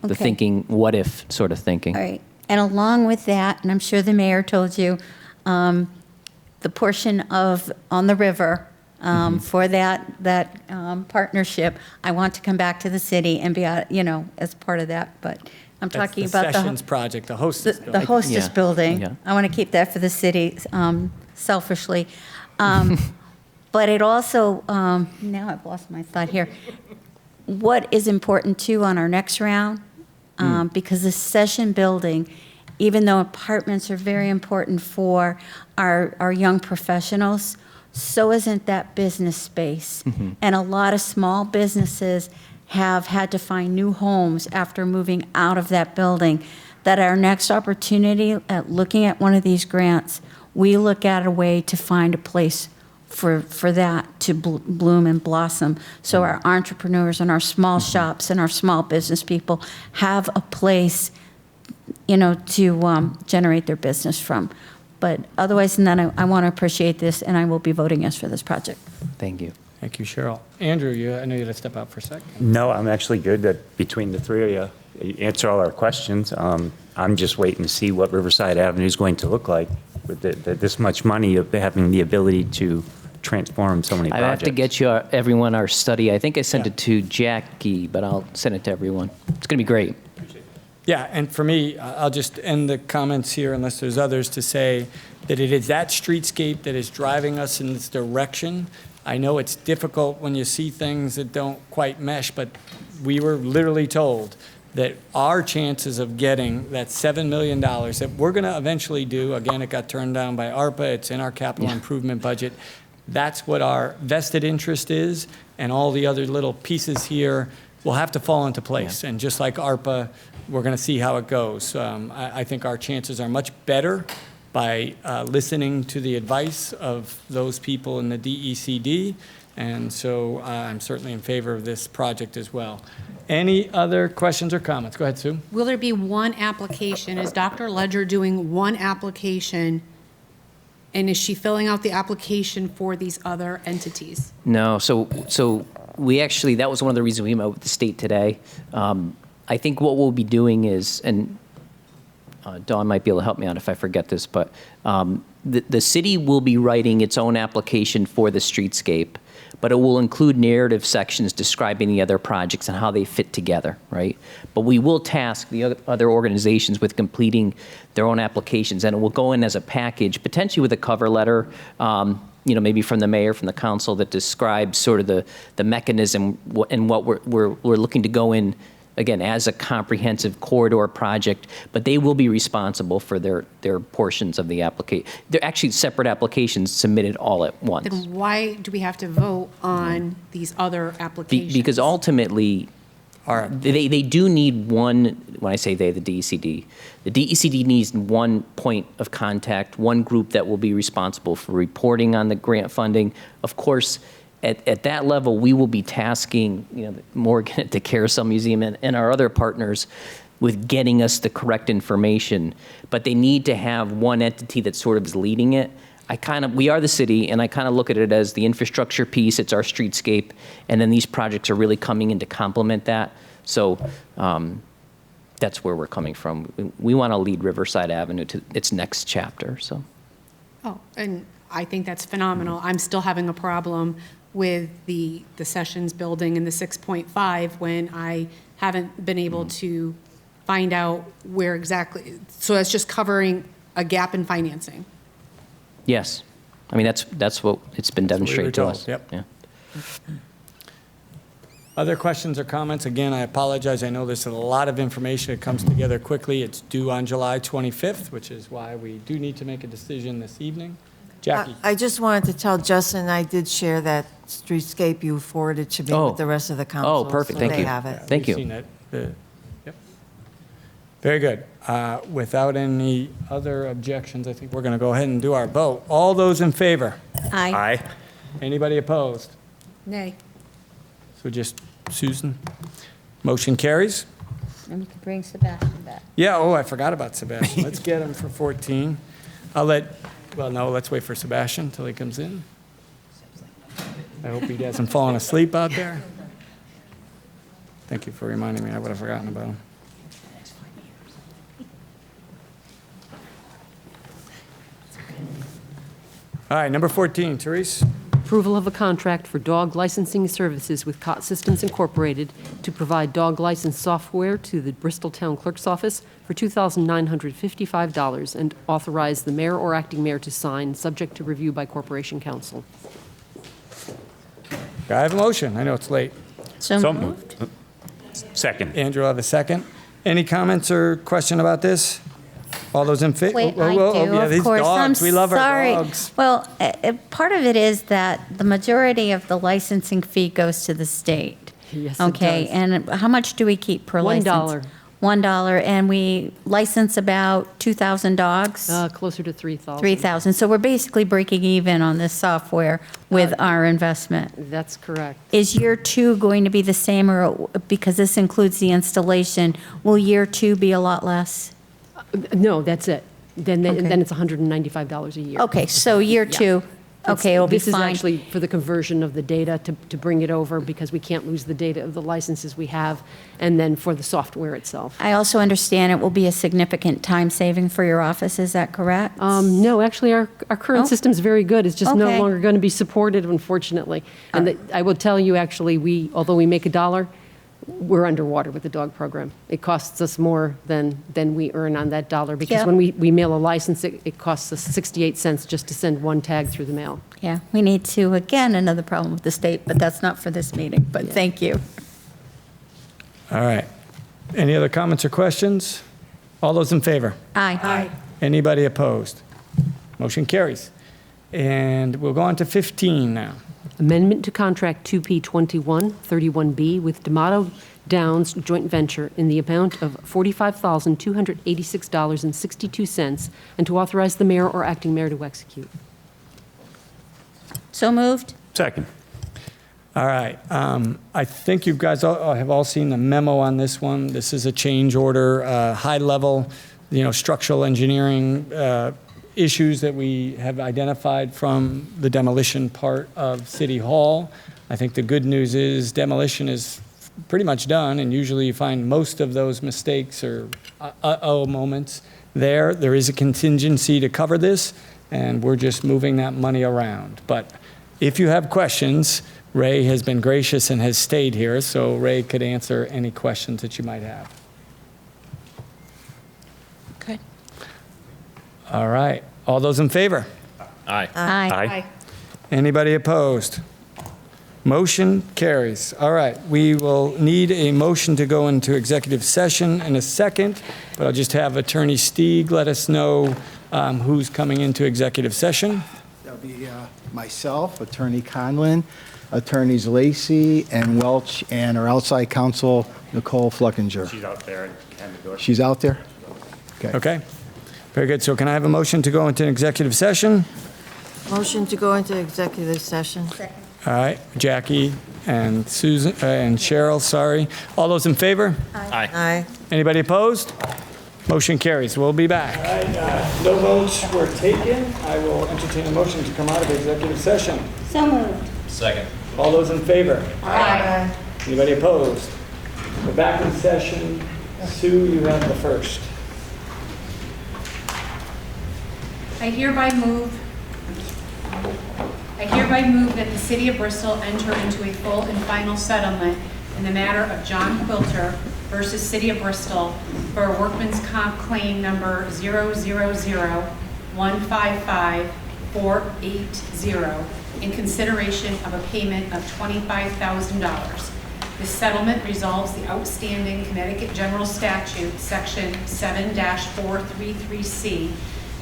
the thinking, what if sort of thinking.
All right. And along with that, and I'm sure the mayor told you, the portion of on the river for that partnership, I want to come back to the city and be, as part of that. But I'm talking about the
Sessions project, the hostess building.
The hostess building.
Yeah.
I want to keep that for the city, selfishly. But it also, now I've lost my thought here. What is important too on our next round, because the Session Building, even though apartments are very important for our young professionals, so isn't that business space. And a lot of small businesses have had to find new homes after moving out of that building. That our next opportunity at looking at one of these grants, we look at a way to find a place for that to bloom and blossom. So our entrepreneurs and our small shops and our small business people have a place, to generate their business from. But otherwise than that, I want to appreciate this, and I will be voting yes for this project.
Thank you.
Thank you, Cheryl. Andrew, I know you had to step out for a second.
No, I'm actually good that between the three of you answer all our questions. I'm just waiting to see what Riverside Avenue is going to look like with this much money, of having the ability to transform so many projects.
I have to get you, everyone, our study. I think I sent it to Jackie, but I'll send it to everyone. It's going to be great.
Yeah, and for me, I'll just end the comments here, unless there's others, to say that it is that streetscape that is driving us in this direction. I know it's difficult when you see things that don't quite mesh, but we were literally told that our chances of getting that $7 million that we're going to eventually do, again, it got turned down by ARPA, it's in our capital improvement budget, that's what our vested interest is, and all the other little pieces here will have to fall into place. And just like ARPA, we're going to see how it goes. I think our chances are much better by listening to the advice of those people in the DECD, and so I'm certainly in favor of this project as well. Any other questions or comments? Go ahead, Sue.
Will there be one application? Is Dr. Ledger doing one application? And is she filling out the application for these other entities?
No, so we actually, that was one of the reasons we met with the state today. I think what we'll be doing is, and Dawn might be able to help me out if I forget this, but the city will be writing its own application for the streetscape, but it will include narrative sections describing the other projects and how they fit together, right? But we will task the other organizations with completing their own applications, and it will go in as a package, potentially with a cover letter, maybe from the mayor, from the council, that describes sort of the mechanism and what we're looking to go in, again, as a comprehensive corridor project, but they will be responsible for their portions of the application. They're actually separate applications submitted all at once.
Then why do we have to vote on these other applications?
Because ultimately, they do need one, when I say they, the DECD needs one point of contact, one group that will be responsible for reporting on the grant funding. Of course, at that level, we will be tasking, Morgan at the Carousel Museum and our other partners with getting us the correct information, but they need to have one entity that sort of is leading it. We are the city, and I kind of look at it as the infrastructure piece, it's our streetscape, and then these projects are really coming in to complement that. So that's where we're coming from. We want to lead Riverside Avenue to its next chapter, so.
Oh, and I think that's phenomenal. I'm still having a problem with the Sessions building and the 6.5 when I haven't been able to find out where exactly. So that's just covering a gap in financing.
Yes. I mean, that's what it's been demonstrated to us.
Yep.
Yeah.
Other questions or comments? Again, I apologize. I know there's a lot of information that comes together quickly. It's due on July 25th, which is why we do need to make a decision this evening. Jackie?
I just wanted to tell Justin, I did share that streetscape you forwarded to me with the rest of the council.
Oh, perfect.
So
Thank
they
you.
have it.
Thank you.
We've seen it. Yep. Very good. Without any other objections, I think we're going to go ahead and do our vote. All those in favor?
Aye.
Aye.
Anybody opposed?
Nay.
So just Susan. Motion carries.
And you can bring Sebastian back.
Yeah, I forgot about Sebastian. Let's get him for 14. Let's wait for Sebastian until he comes in. I hope he hasn't fallen asleep out there. Thank you for reminding me. I would have forgotten about him. All right, number 14, Therese.
Approval of a contract for dog licensing services with Cot Systems Incorporated to provide dog license software to the Bristol Town Clerk's Office for $2,955 and authorize the mayor or acting mayor to sign, subject to review by Corporation Council.
I have a motion. I know it's late.
So moved.
Second.
Andrew, I have a second. Any comments or question about this? All those in favor?
Wait, I do,
Yeah,
of
these
course. I'm
dogs. We love
sorry.
our dogs.
Well, part of it is that the majority of the licensing fee goes to the state.
Yes, it
Okay,
does.
and how much do we keep per license?
$1.
$1, and we license about 2,000 dogs?
Closer to 3,000.
3,000. So we're basically breaking even on this software with our investment.
That's correct.
Is year 2 going to be the same, or because this includes the installation, will year 2 be a lot less?
No, that's it. Then
Okay.
it's $195 a year.
Okay, so year 2, okay, it'll be
This is
fine.
actually for the conversion of the data to bring it over, because we can't lose the data of the licenses we have, and then for the software itself.
I also understand it will be a significant time saving for your office, is that correct?
No, actually, our current
Oh.
system's very good. It's just no
Okay.
longer going to be supported, unfortunately. And I will tell you, actually, although we make $1, we're underwater with the dog program. It costs us more than we earn on that $1, because
Yeah.
when we mail a license, it costs us 68 cents just to send one tag through the mail.
Yeah, we need to, again, another problem with the state, but that's not for this meeting, but thank you.
All right. Any other comments or questions? All those in favor?
Aye.
Anybody opposed? Motion carries. And we'll go on to 15 now.
Amendment to Contract 2P2131B with D'Amato Downs Joint Venture in the amount of $45,286.62, and to authorize the mayor or acting mayor to execute.
So moved?
Second.
All right. I think you guys have all seen the memo on this one. This is a change order, high level, structural engineering issues that we have identified from the demolition part of City Hall. I think the good news is demolition is pretty much done, and usually you find most of those mistakes or moments there. There is a contingency to cover this, and we're just moving that money around. But if you have questions, Ray has been gracious and has stayed here, so Ray could answer any questions that you might have.
Okay.
All right. All those in favor?
Aye.
Aye.
Anybody opposed? Motion carries. All right. We will need a motion to go into executive session in a second, but I'll just have Attorney Stieg let us know who's coming into executive session.
That'll be myself, Attorney Conlon, Attorneys Lacey and Welch, and our outside counsel, Nicole Fluckinger.
She's out there.
She's out there?
Okay. Very good. So can I have a motion to go into executive session?
Motion to go into executive session.
All right. Jackie and Susan, and Cheryl, sorry. All those in favor?
Aye.
Anybody opposed? Motion carries. We'll be back. All right, no votes were taken. I will entertain a motion to come out of executive session.
So moved.
Second.
All those in favor?
Aye.
Anybody opposed? We're back in session. Sue, you have the first.
I hereby move that the City of Bristol enter into a full and final settlement in the matter of John Quilter versus City of Bristol for a workman's comp claim number 000155480 in consideration of a payment of $25,000. This settlement resolves the outstanding Connecticut General Statute, Section 7-433C,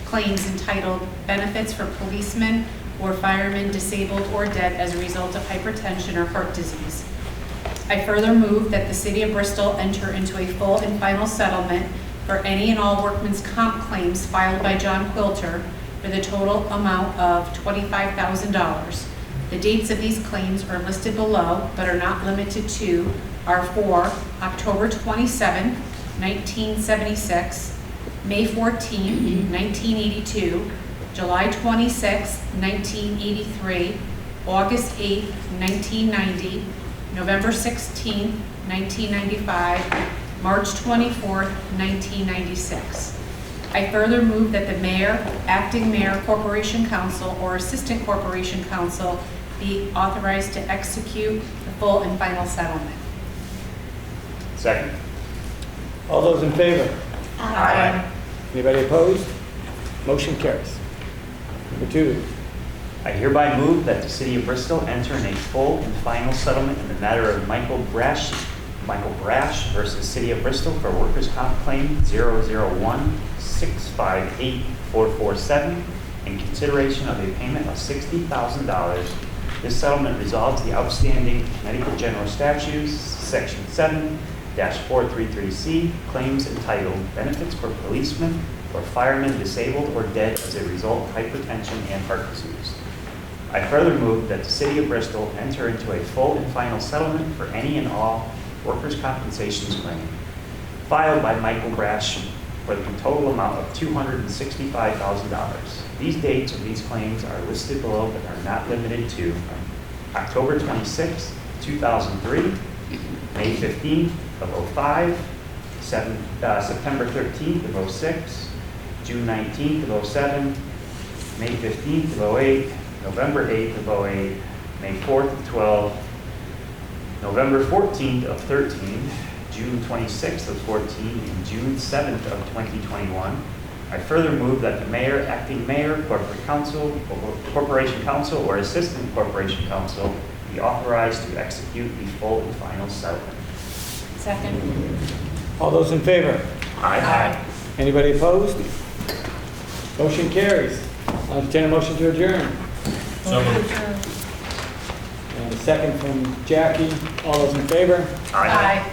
claims entitled Benefits for Policemen or Firemen Disabled or Dead as a result of hypertension or heart disease. I further move that the City of Bristol enter into a full and final settlement for any and all workman's comp claims filed by John Quilter for the total amount of $25,000. The dates of these claims are listed below, but are not limited to, are for October 27, 1976, May 14, 1982, July 26, 1983, August 8, 1990, November 16, 1995, March 24, 1996. I further move that the mayor, acting mayor, corporation counsel, or assistant corporation counsel be authorized to execute the full and final settlement.
Second. All those in favor? Aye. Anybody opposed? Motion carries. Number 2.
I hereby move that the City of Bristol enter in a full and final settlement in the matter of Michael Brash versus City of Bristol for workers' comp claim 001658447 in consideration of a payment of $60,000. This settlement resolves the outstanding Connecticut General Statutes, Section 7-433C, claims entitled Benefits for Policemen or Firemen Disabled or Dead as a result of hypertension and heart disease. I further move that the City of Bristol enter into a full and final settlement for any and all workers' compensations claim filed by Michael Brash for the total amount of $265,000. These dates of these claims are listed below but are not limited to October 26, 2003, May 15th of 05, September 13th of 06, June 19th of 07, May 15th of 08, November 8th of 08, May 4th of 12, November 14th of 13, June 26th of 14, and June 7th of 2021. I further move that the mayor, acting mayor, corporation counsel, or assistant corporation counsel be authorized to execute the full and final settlement.
Second.
All those in favor?
Aye.
Anybody opposed? Motion carries. I'll entertain a motion to adjourn.
So moved.
And a second from Jackie. All those in favor?
Aye.